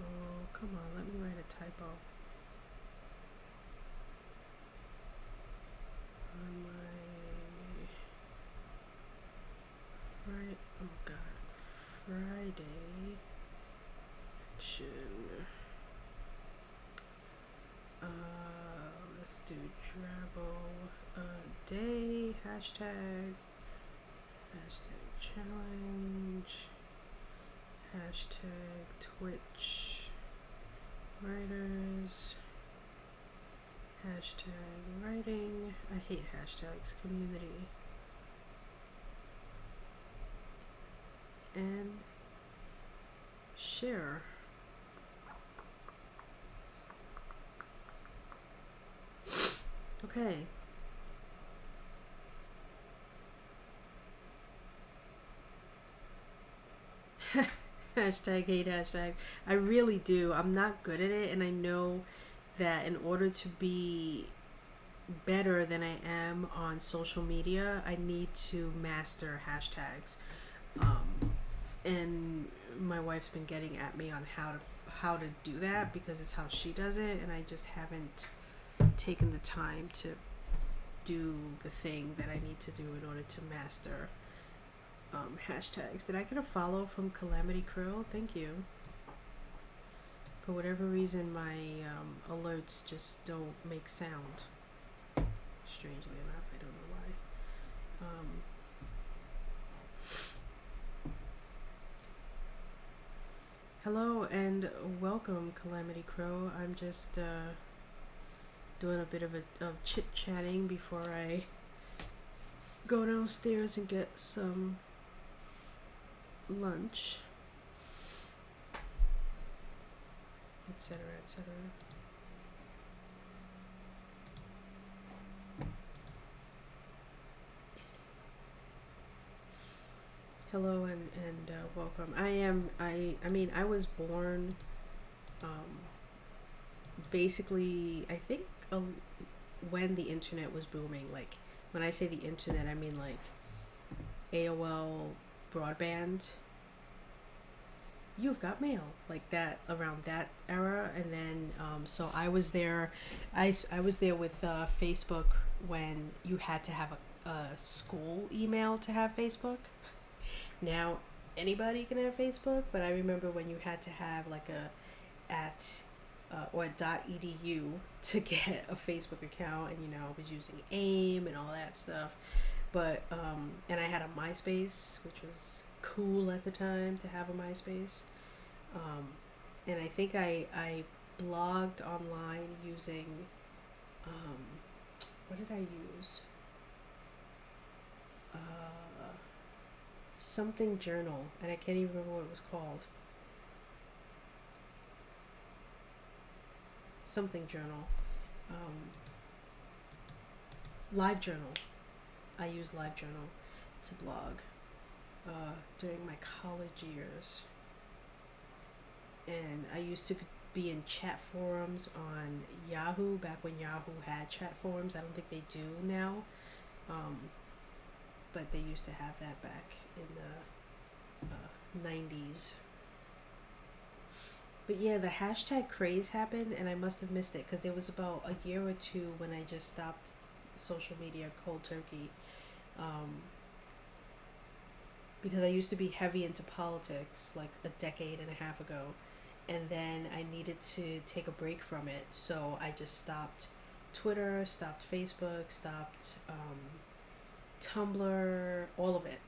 Oh, come on, let me write a typo. On my Friday fiction. Let's do DRABBLEADAY hashtag challenge hashtag Twitch writers hashtag writing. I hate hashtags. Community. And share. Okay. Hashtag hate hashtags. I really do. I'm not good at it, and I know that in order to be better than I am on social media, I need to master hashtags. And my wife's been getting at me on how to do that because it's how she does it, and I just haven't taken the time to do the thing that I need to do in order to master hashtags. Did I get a follow from Calamity Krill? Thank you. For whatever reason, my alerts just don't make sound. Strangely enough, I don't know why. Hello and welcome, Calamity Crow. I'm just doing a bit of chit-chatting before I go downstairs and get some lunch, etc., etc. Hello and welcome. I mean, I was born basically, I think, when the internet was booming. Like, when I say the internet, I mean like AOL broadband. You've got mail, like that, around that era. And then so I was there. I was there with Facebook when you had to have a school email to have Facebook. Now anybody can have Facebook, but I remember when you had to have like a or .edu to get a Facebook account, and you know, I was using AIM and all that stuff. But and I had a MySpace, which was cool at the time to have a MySpace. And I think I blogged online using what did I use? Something journal, and I can't even remember what it was called. Something journal. Live journal. I used Live Journal to blog during my college years. And I used to be in chat forums on Yahoo, back when Yahoo had chat forums. I don't think they do now. But they used to have that back in the 90s. But yeah, the hashtag craze happened, and I must have missed it because there was about a year or two when I just stopped social media cold turkey. because I used to be heavy into politics like a decade and a half ago, and then I needed to take a break from it, so I just stopped Twitter, stopped Facebook, stopped Tumblr, all of it.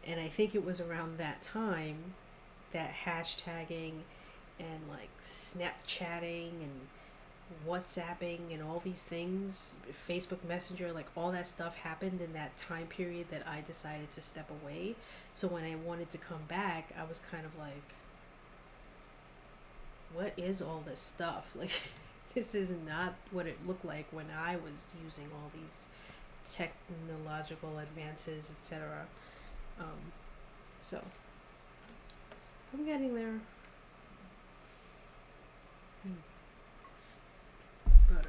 And I think it was around that time that hashtagging and like Snapchatting and WhatsApping and all these things, Facebook Messenger, like all that stuff happened in that time period that I decided to step away. So when I wanted to come back, I was kind of like, what is all this stuff? Like, this is not what it looked like when I was using all these technological advances, etc. So I'm getting there. But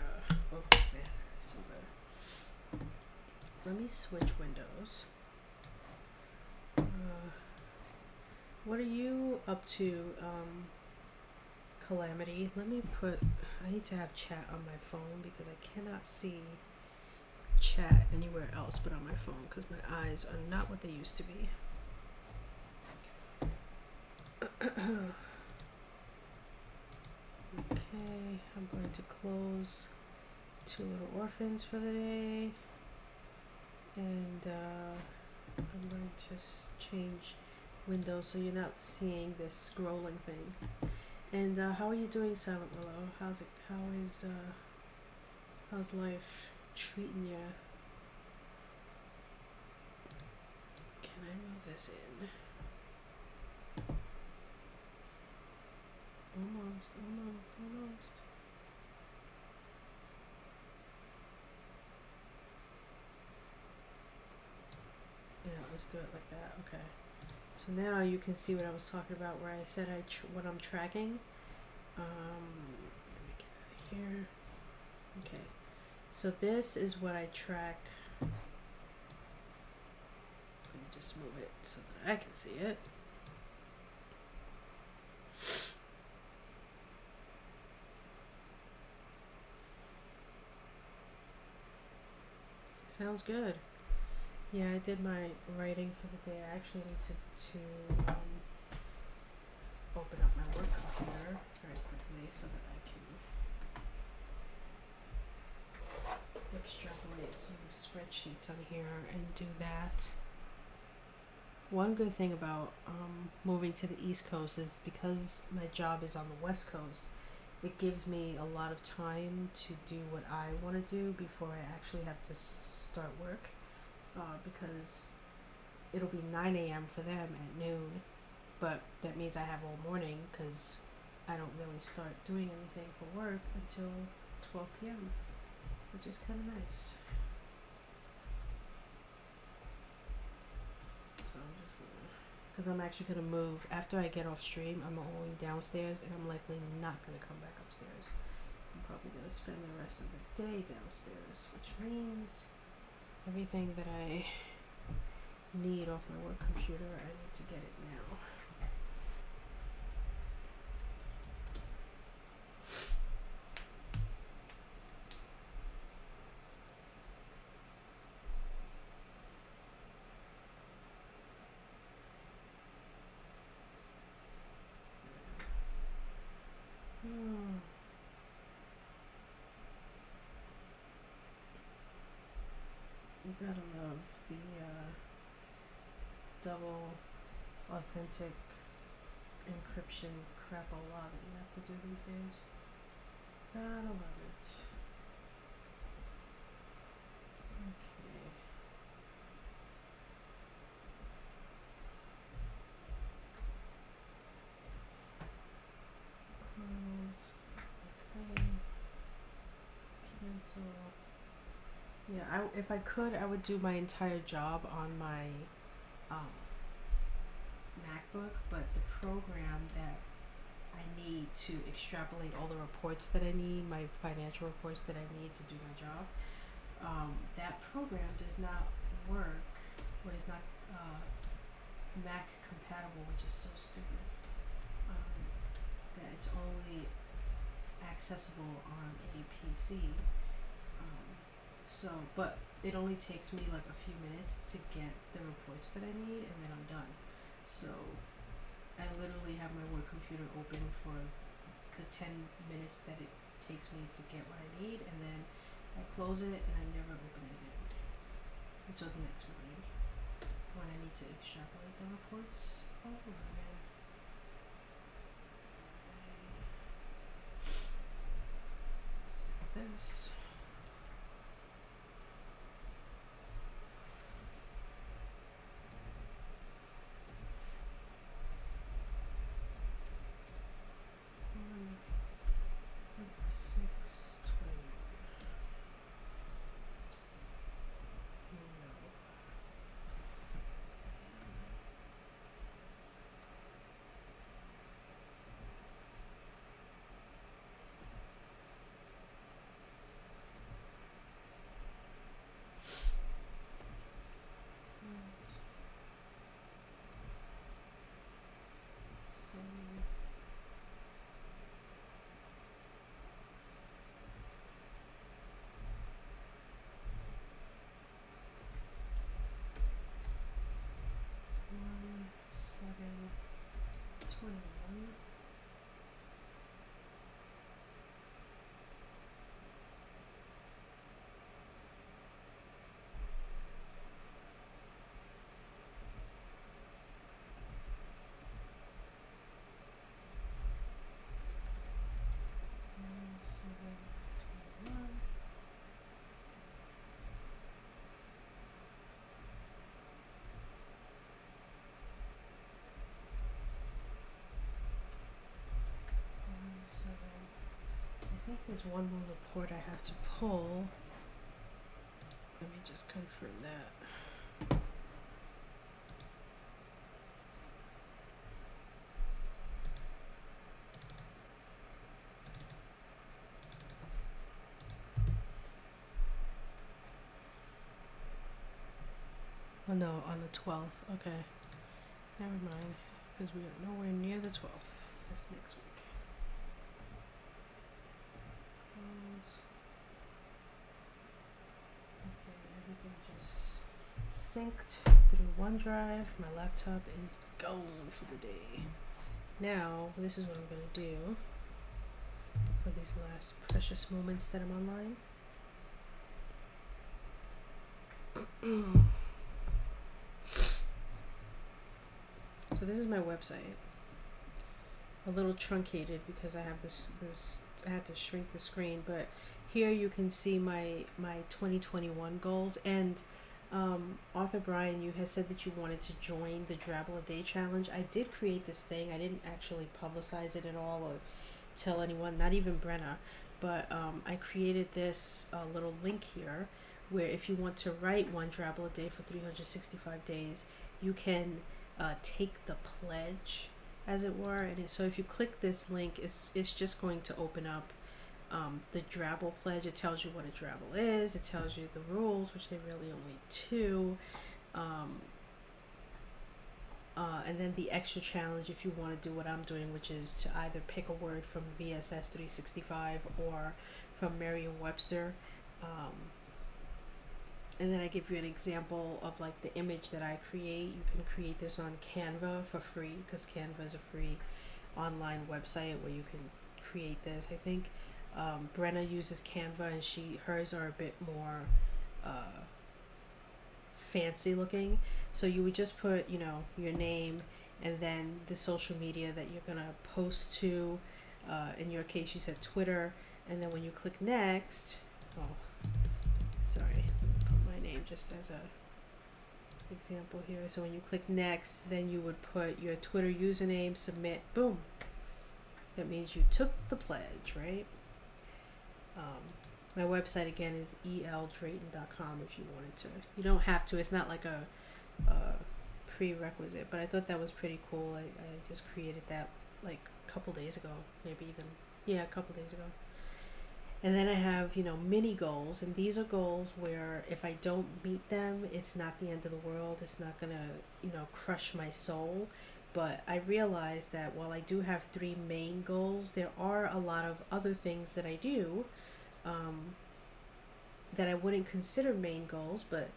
oh man, so good. Let me switch windows. What are you up to, Calamity? Let me put. I need to have chat on my phone because I cannot see chat anywhere else but on my phone because my eyes are not what they used to be. Okay, I'm going to close Two Little Orphans for the day, and I'm going to just change windows so you're not seeing this scrolling thing. And how are you doing, Silent Willow? How's it? How's life treating you? Can I move this in? Almost. Yeah, let's do it like that. Okay. So now you can see what I was talking about, where I said what I'm tracking. Let me get out of here. Okay. So this is what I track. Let me just move it so that I can see it. Sounds good. Yeah, I did my writing for the day. I actually need to open up my work computer very quickly so that I can extrapolate some spreadsheets on here and do that. One good thing about moving to the East Coast is because my job is on the West Coast, it gives me a lot of time to do what I want to do before I actually have to start work. Because it'll be 9 a.m. for them at noon, but that means I have all morning because I don't really start doing anything for work until 12 p.m., which is kind of nice. So I'm just gonna, because I'm actually gonna move after I get off stream. I'm only downstairs, and I'm likely not gonna come back upstairs. I'm probably gonna spend the rest of the day downstairs, which means everything that I need off my work computer, I need to get it now. You gotta love the double authentic encryption crap-a-la that you have to do these days. Gotta love it. Okay. Close. Okay. Cancel. Yeah, if I could, I would do my entire job on my MacBook, but the program that I need to extrapolate all the reports that I need, my financial reports that I need to do my job, that program does not work, or is not Mac compatible, which is so stupid. That it's only accessible on a PC. So, but it only takes me like a few minutes to get the reports that I need, and then I'm done. So I literally have my work computer open for the 10 minutes that it takes me to get what I need, and then I close it and I never open it again until the next morning when I need to extrapolate the reports all over again. Save this. I think there's one more report I have to pull. Let me just confirm that. Oh no, on the 12th. Okay. Never mind, because we are nowhere near the 12th. That's next week. Okay, everything just synced through OneDrive. My laptop is gone for the day. Now, this is what I'm going to do for these last precious moments that I'm online. So this is my website. A little truncated because I have this I had to shrink the screen, but here you can see my 2021 goals. And Arthur Brian, you had said that you wanted to join the DRABBLEADAY challenge. I did create this thing. I didn't actually publicize it at all or tell anyone, not even Brenna, but I created this little link here where if you want to write one DRABBLEADAY for 365 days, you can take the pledge, as it were. And so if you click this link, it's just going to open up the Drabble pledge. It tells you what a Drabble is. It tells you the rules, which they're really only 2. And then the extra challenge, if you want to do what I'm doing, which is to either pick a word from VSS 365 or from Merriam-Webster. And then I give you an example of like the image that I create. You can create this on Canva for free, because Canva is a free online website where you can create this. I think Brenna uses Canva, and hers are a bit more fancy looking. So you would just put, your name and then the social media that you're gonna post to. In your case, you said Twitter, and then when you click next, sorry, put my name just as a example here. So when you click next, then you would put your Twitter username, submit, boom. That means you took the pledge, right? My website again is eldrayton.com if you wanted to. You don't have to. It's not like a prerequisite, but I thought that was pretty cool. I just created that like a couple days ago, maybe even, a couple days ago. And then I have, mini goals, and these are goals where if I don't meet them, it's not the end of the world. It's not gonna, crush my soul. But I realized that while I do have 3 main goals, there are a lot of other things that I do that I wouldn't consider main goals, but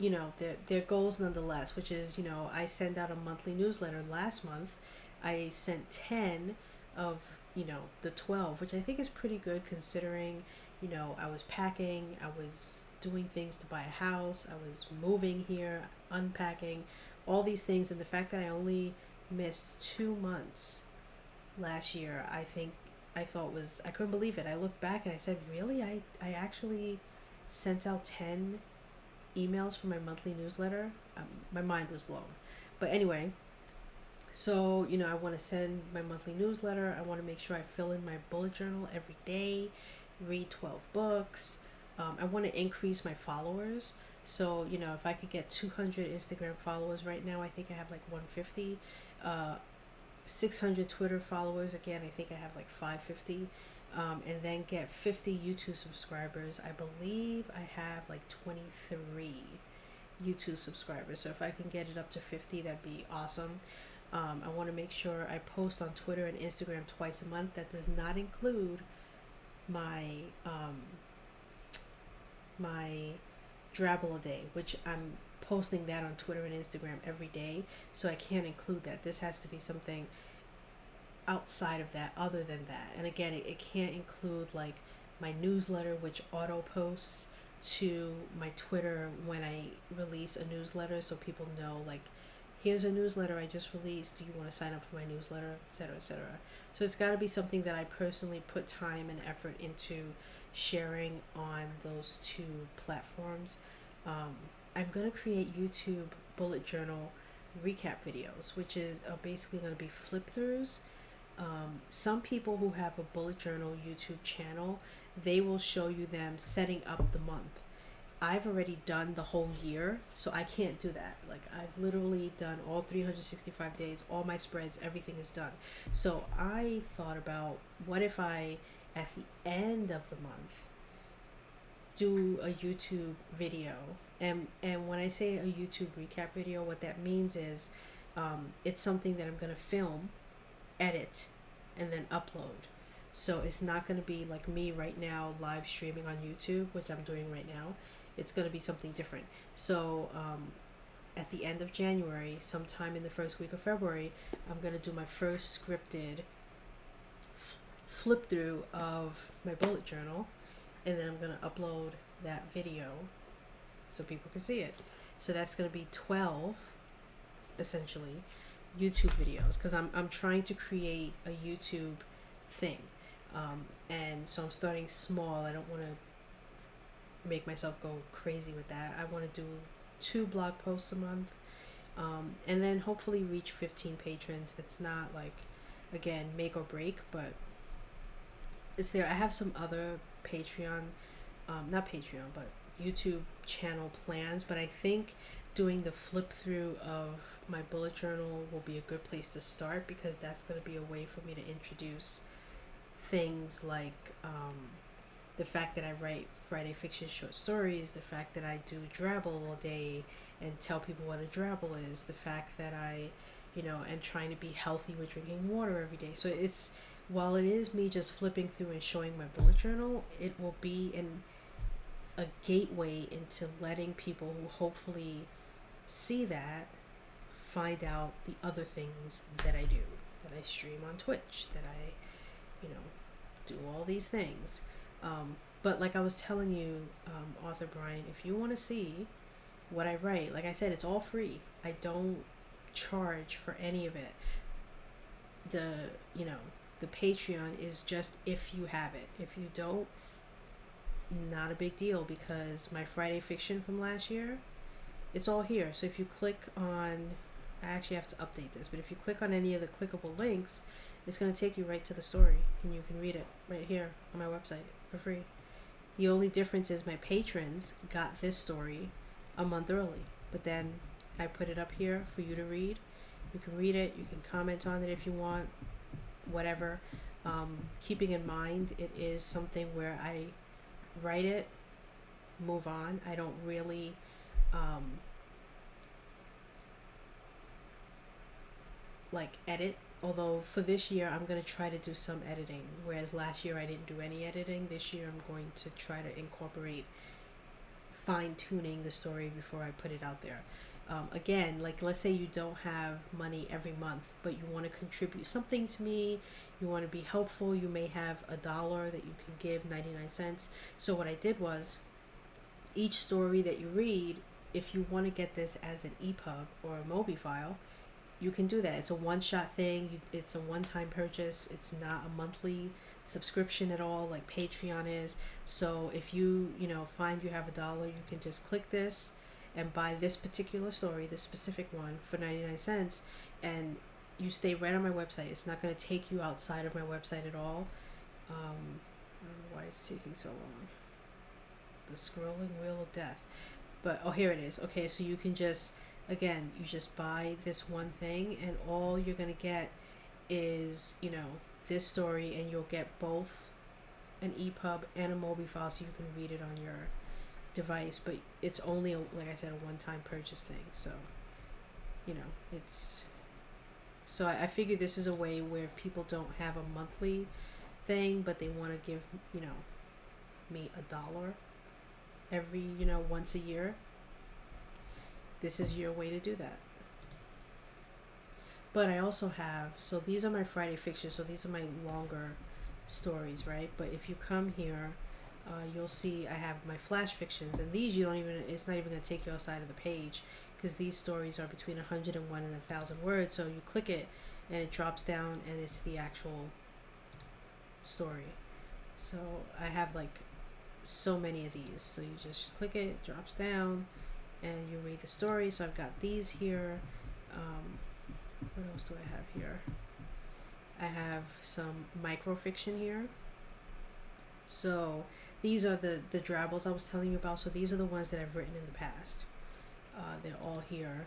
their goals nonetheless, which is, I send out a monthly newsletter. Last month I sent 10 of, the 12, which I think is pretty good considering, I was packing, I was doing things to buy a house, I was moving here, unpacking, all these things. And the fact that I only missed 2 months last year, I thought I couldn't believe it. I looked back and I said, really? I actually sent out 10 emails for my monthly newsletter. My mind was blown. But anyway, so, I want to send my monthly newsletter. I want to make sure I fill in my bullet journal every day, read 12 books. I want to increase my followers. So, if I could get 200 Instagram followers right now, I think I have like 150. 600 Twitter followers. Again, I think I have like 550. And then get 50 YouTube subscribers. I believe I have like 23 YouTube subscribers. So if I can get it up to 50, that'd be awesome. I want to make sure I post on Twitter and Instagram twice a month. That does not include my my DRABBLEADAY, which I'm posting that on Twitter and Instagram every day. So I can't include that. This has to be something outside of that, other than that. And again, it can't include like my newsletter, which auto posts to my Twitter when I release a newsletter, so people know like, here's a newsletter I just released, do you want to sign up for my newsletter, etc., etc. So it's got to be something that I personally put time and effort into sharing on those two platforms. I'm going to create YouTube bullet journal recap videos, which is basically going to be flip throughs. Some people who have a bullet journal YouTube channel, they will show you them setting up the month. I've already done the whole year, so I can't do that. Like, I've literally done all 365 days, all my spreads, everything is done. So I thought about, what if I, at the end of the month, do a YouTube video? And when I say a YouTube recap video, what that means is it's something that I'm going to film, edit, and then upload. So it's not going to be like me right now live streaming on YouTube, which I'm doing right now. It's going to be something different. So at the end of January, sometime in the first week of February, I'm going to do my first scripted flip through of my bullet journal, and then I'm going to upload that video so people can see it. So that's going to be 12 essentially YouTube videos, because I'm trying to create a YouTube thing, and so I'm starting small. I don't want to make myself go crazy with that. I want to do 2 blog posts a month, and then hopefully reach 15 patrons. That's not like, again, make or break, but it's there. I have some other Patreon, not Patreon, but YouTube channel plans, but I think doing the flip through of my bullet journal will be a good place to start, because that's going to be a way for me to introduce things like the fact that I write Friday fiction short stories, the fact that I do Drabble all day and tell people what a Drabble is, the fact that I, am trying to be healthy with drinking water every day. So while it is me just flipping through and showing my bullet journal, it will be a gateway into letting people who hopefully see that find out the other things that I do, that I stream on Twitch, that I, do all these things. But like I was telling you, Author Brian, if you want to see what I write, like I said, it's all free. I don't charge for any of it. The Patreon is just if you have it. If you don't, not a big deal, because my Friday fiction from last year, it's all here. So if you click on, I actually have to update this, but if you click on any of the clickable links, it's going to take you right to the story, and you can read it right here on my website for free. The only difference is my patrons got this story a month early, but then I put it up here for you to read. You can read it, you can comment on it if you want, whatever. Keeping in mind, it is something where I write it, move on. I don't really edit, although for this year I'm going to try to do some editing, whereas last year I didn't do any editing. This year I'm going to try to incorporate fine tuning the story before I put it out there. Again, like let's say you don't have money every month, but you want to contribute something to me, you want to be helpful, you may have $1 that you can give 99 cents. So what I did was, each story that you read, if you want to get this as an EPUB or a Mobi file, you can do that. It's a one-shot thing. It's a one-time purchase. It's not a monthly subscription at all like Patreon is. So if you find you have $1, you can just click this and buy this particular story, this specific one, for 99 cents, and you stay right on my website. It's not going to take you outside of my website at all. I don't know why it's taking so long. The scrolling wheel of death. But here it is. Okay, so you can just, again, you just buy this one thing, and all you're going to get is, this story, and you'll get both an EPUB and a Mobi file, so you can read it on your device. But it's only, like I said, a one-time purchase thing. So, it's... So I figure this is a way where if people don't have a monthly thing, but they want to give, me $1 every, once a year, this is your way to do that. But I also have, so these are my Friday fixtures, so these are my longer stories, right? But if you come here, you'll see I have my flash fictions, and these it's not even going to take you outside of the page, because these stories are between 101 and 1,000 words. So you click it and it drops down and it's the actual story. So I have like so many of these. So you just click it, it drops down, and you read the story. So I've got these here. What else do I have here? I have some microfiction here. So these are the drabbles I was telling you about. So these are the ones that I've written in the past. They're all here.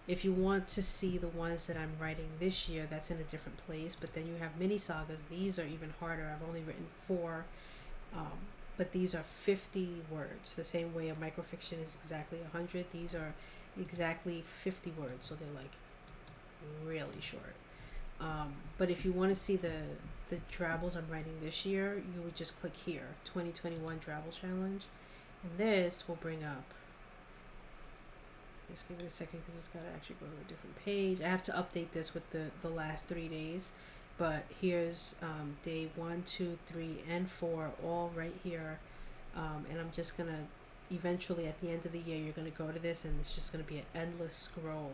If you want to see the ones that I'm writing this year, that's in a different place. But then you have mini sagas. These are even harder. I've only written 4, but these are 50 words. The same way a microfiction is exactly 100. These are exactly 50 words, so they're like really short. But if you want to see the drabbles I'm writing this year, you would just click here, 2021 Drabble Challenge, and this will bring up. Just give it a second because it's got to actually go to a different page. I have to update this with the last 3 days, but here's day 1, 2, 3, and 4 all right here, and I'm just gonna eventually at the end of the year you're gonna go to this, and it's just gonna be an endless scroll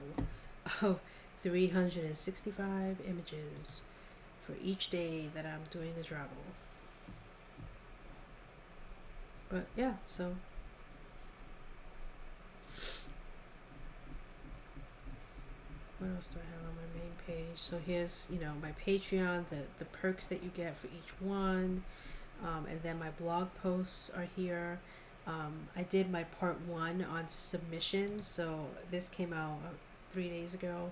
of 365 images for each day that I'm doing the drabble. But yeah, so what else do I have on my main page? So here's, my Patreon, the perks that you get for each one, and then my blog posts are here. I did my part 1 on submission, so this came out 3 days ago.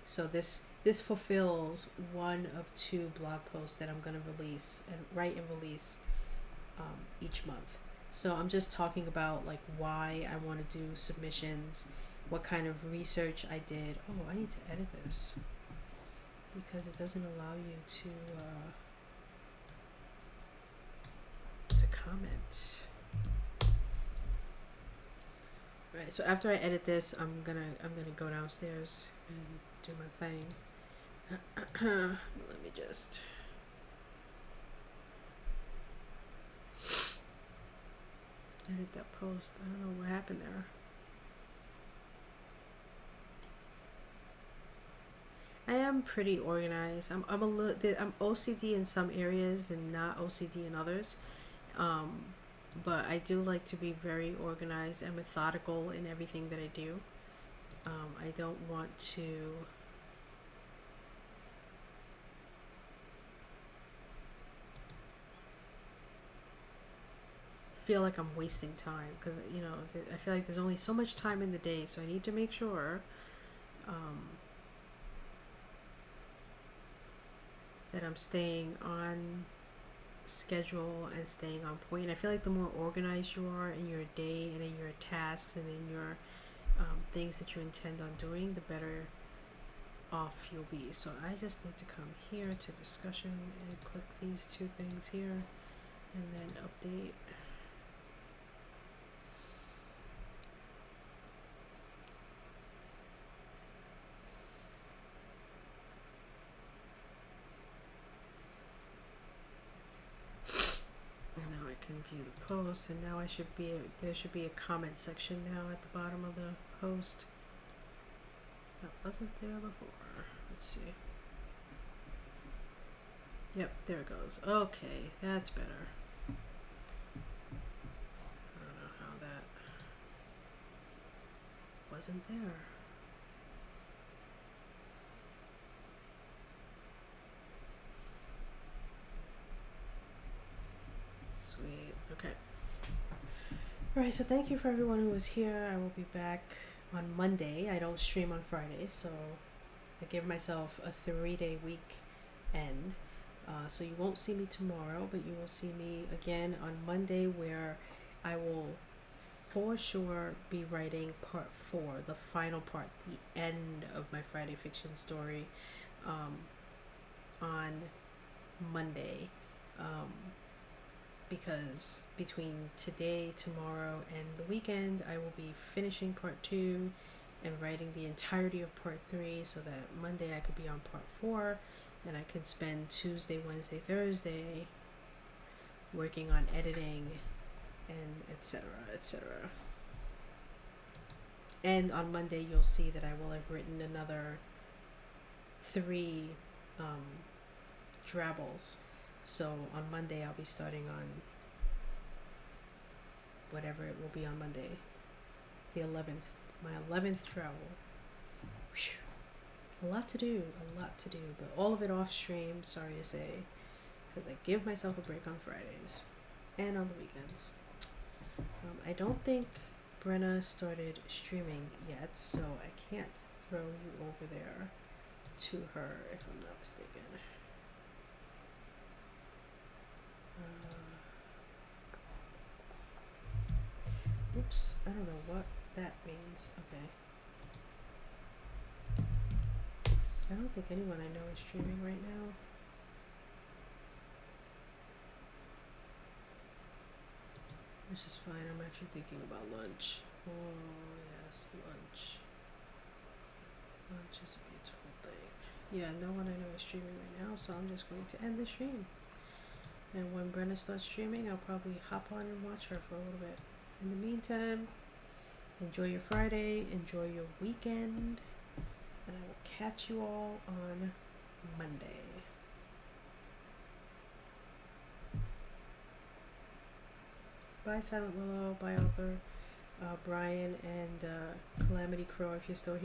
So this fulfills one of 2 blog posts that I'm going to release and write and release each month. So I'm just talking about like why I want to do submissions, what kind of research I did. Oh, I need to edit this because it doesn't allow you to comment. Right, so after I edit this, I'm gonna go downstairs and do my thing. Let me just edit that post. I don't know what happened there. I am pretty organized. I'm OCD in some areas and not OCD in others. But I do like to be very organized and methodical in everything that I do. I don't want to feel like I'm wasting time, because I feel like there's only so much time in the day, so I need to make sure that I'm staying on schedule and staying on point. I feel like the more organized you are in your day and in your tasks and in your things that you intend on doing, the better off you'll be. So I just need to come here to discussion and click these 2 things here and then update. can view the post, and now there should be a comment section now at the bottom of the post. That wasn't there before. Let's see. Yep, there it goes. Okay, that's better. I don't know how that wasn't there. Sweet. Okay. Alright, so thank you for everyone who was here. I will be back on Monday. I don't stream on Fridays, so I give myself a 3-day week end. So you won't see me tomorrow, but you will see me again on Monday, where I will for sure be writing part 4, the final part, the end of my Friday fiction story, on Monday. Because between today, tomorrow, and the weekend, I will be finishing part 2 and writing the entirety of part 3, so that Monday I could be on part 4, and I could spend Tuesday, Wednesday, Thursday working on editing and etc., etc. And on Monday you'll see that I will have written another 3 drabbles. So on Monday I'll be starting on whatever it will be on Monday, the 11th, my 11th travel. Whew. A lot to do, but all of it off stream, sorry to say, because I give myself a break on Fridays and on the weekends. I don't think Brenna started streaming yet, so I can't throw you over there to her if I'm not mistaken. Oops, I don't know what that means. Okay. I don't think anyone I know is streaming right now. Which is fine, I'm actually thinking about lunch. Oh yes, lunch. Lunch is a beautiful thing. Yeah, no one I know is streaming right now, so I'm just going to end the stream. And when Brenna starts streaming, I'll probably hop on and watch her for a little bit. In the meantime, enjoy your Friday, enjoy your weekend, and I will catch you all on Monday. Bye, Silent Willow. Bye, Arthur, Brian, and Calamity Crow, if you're still here.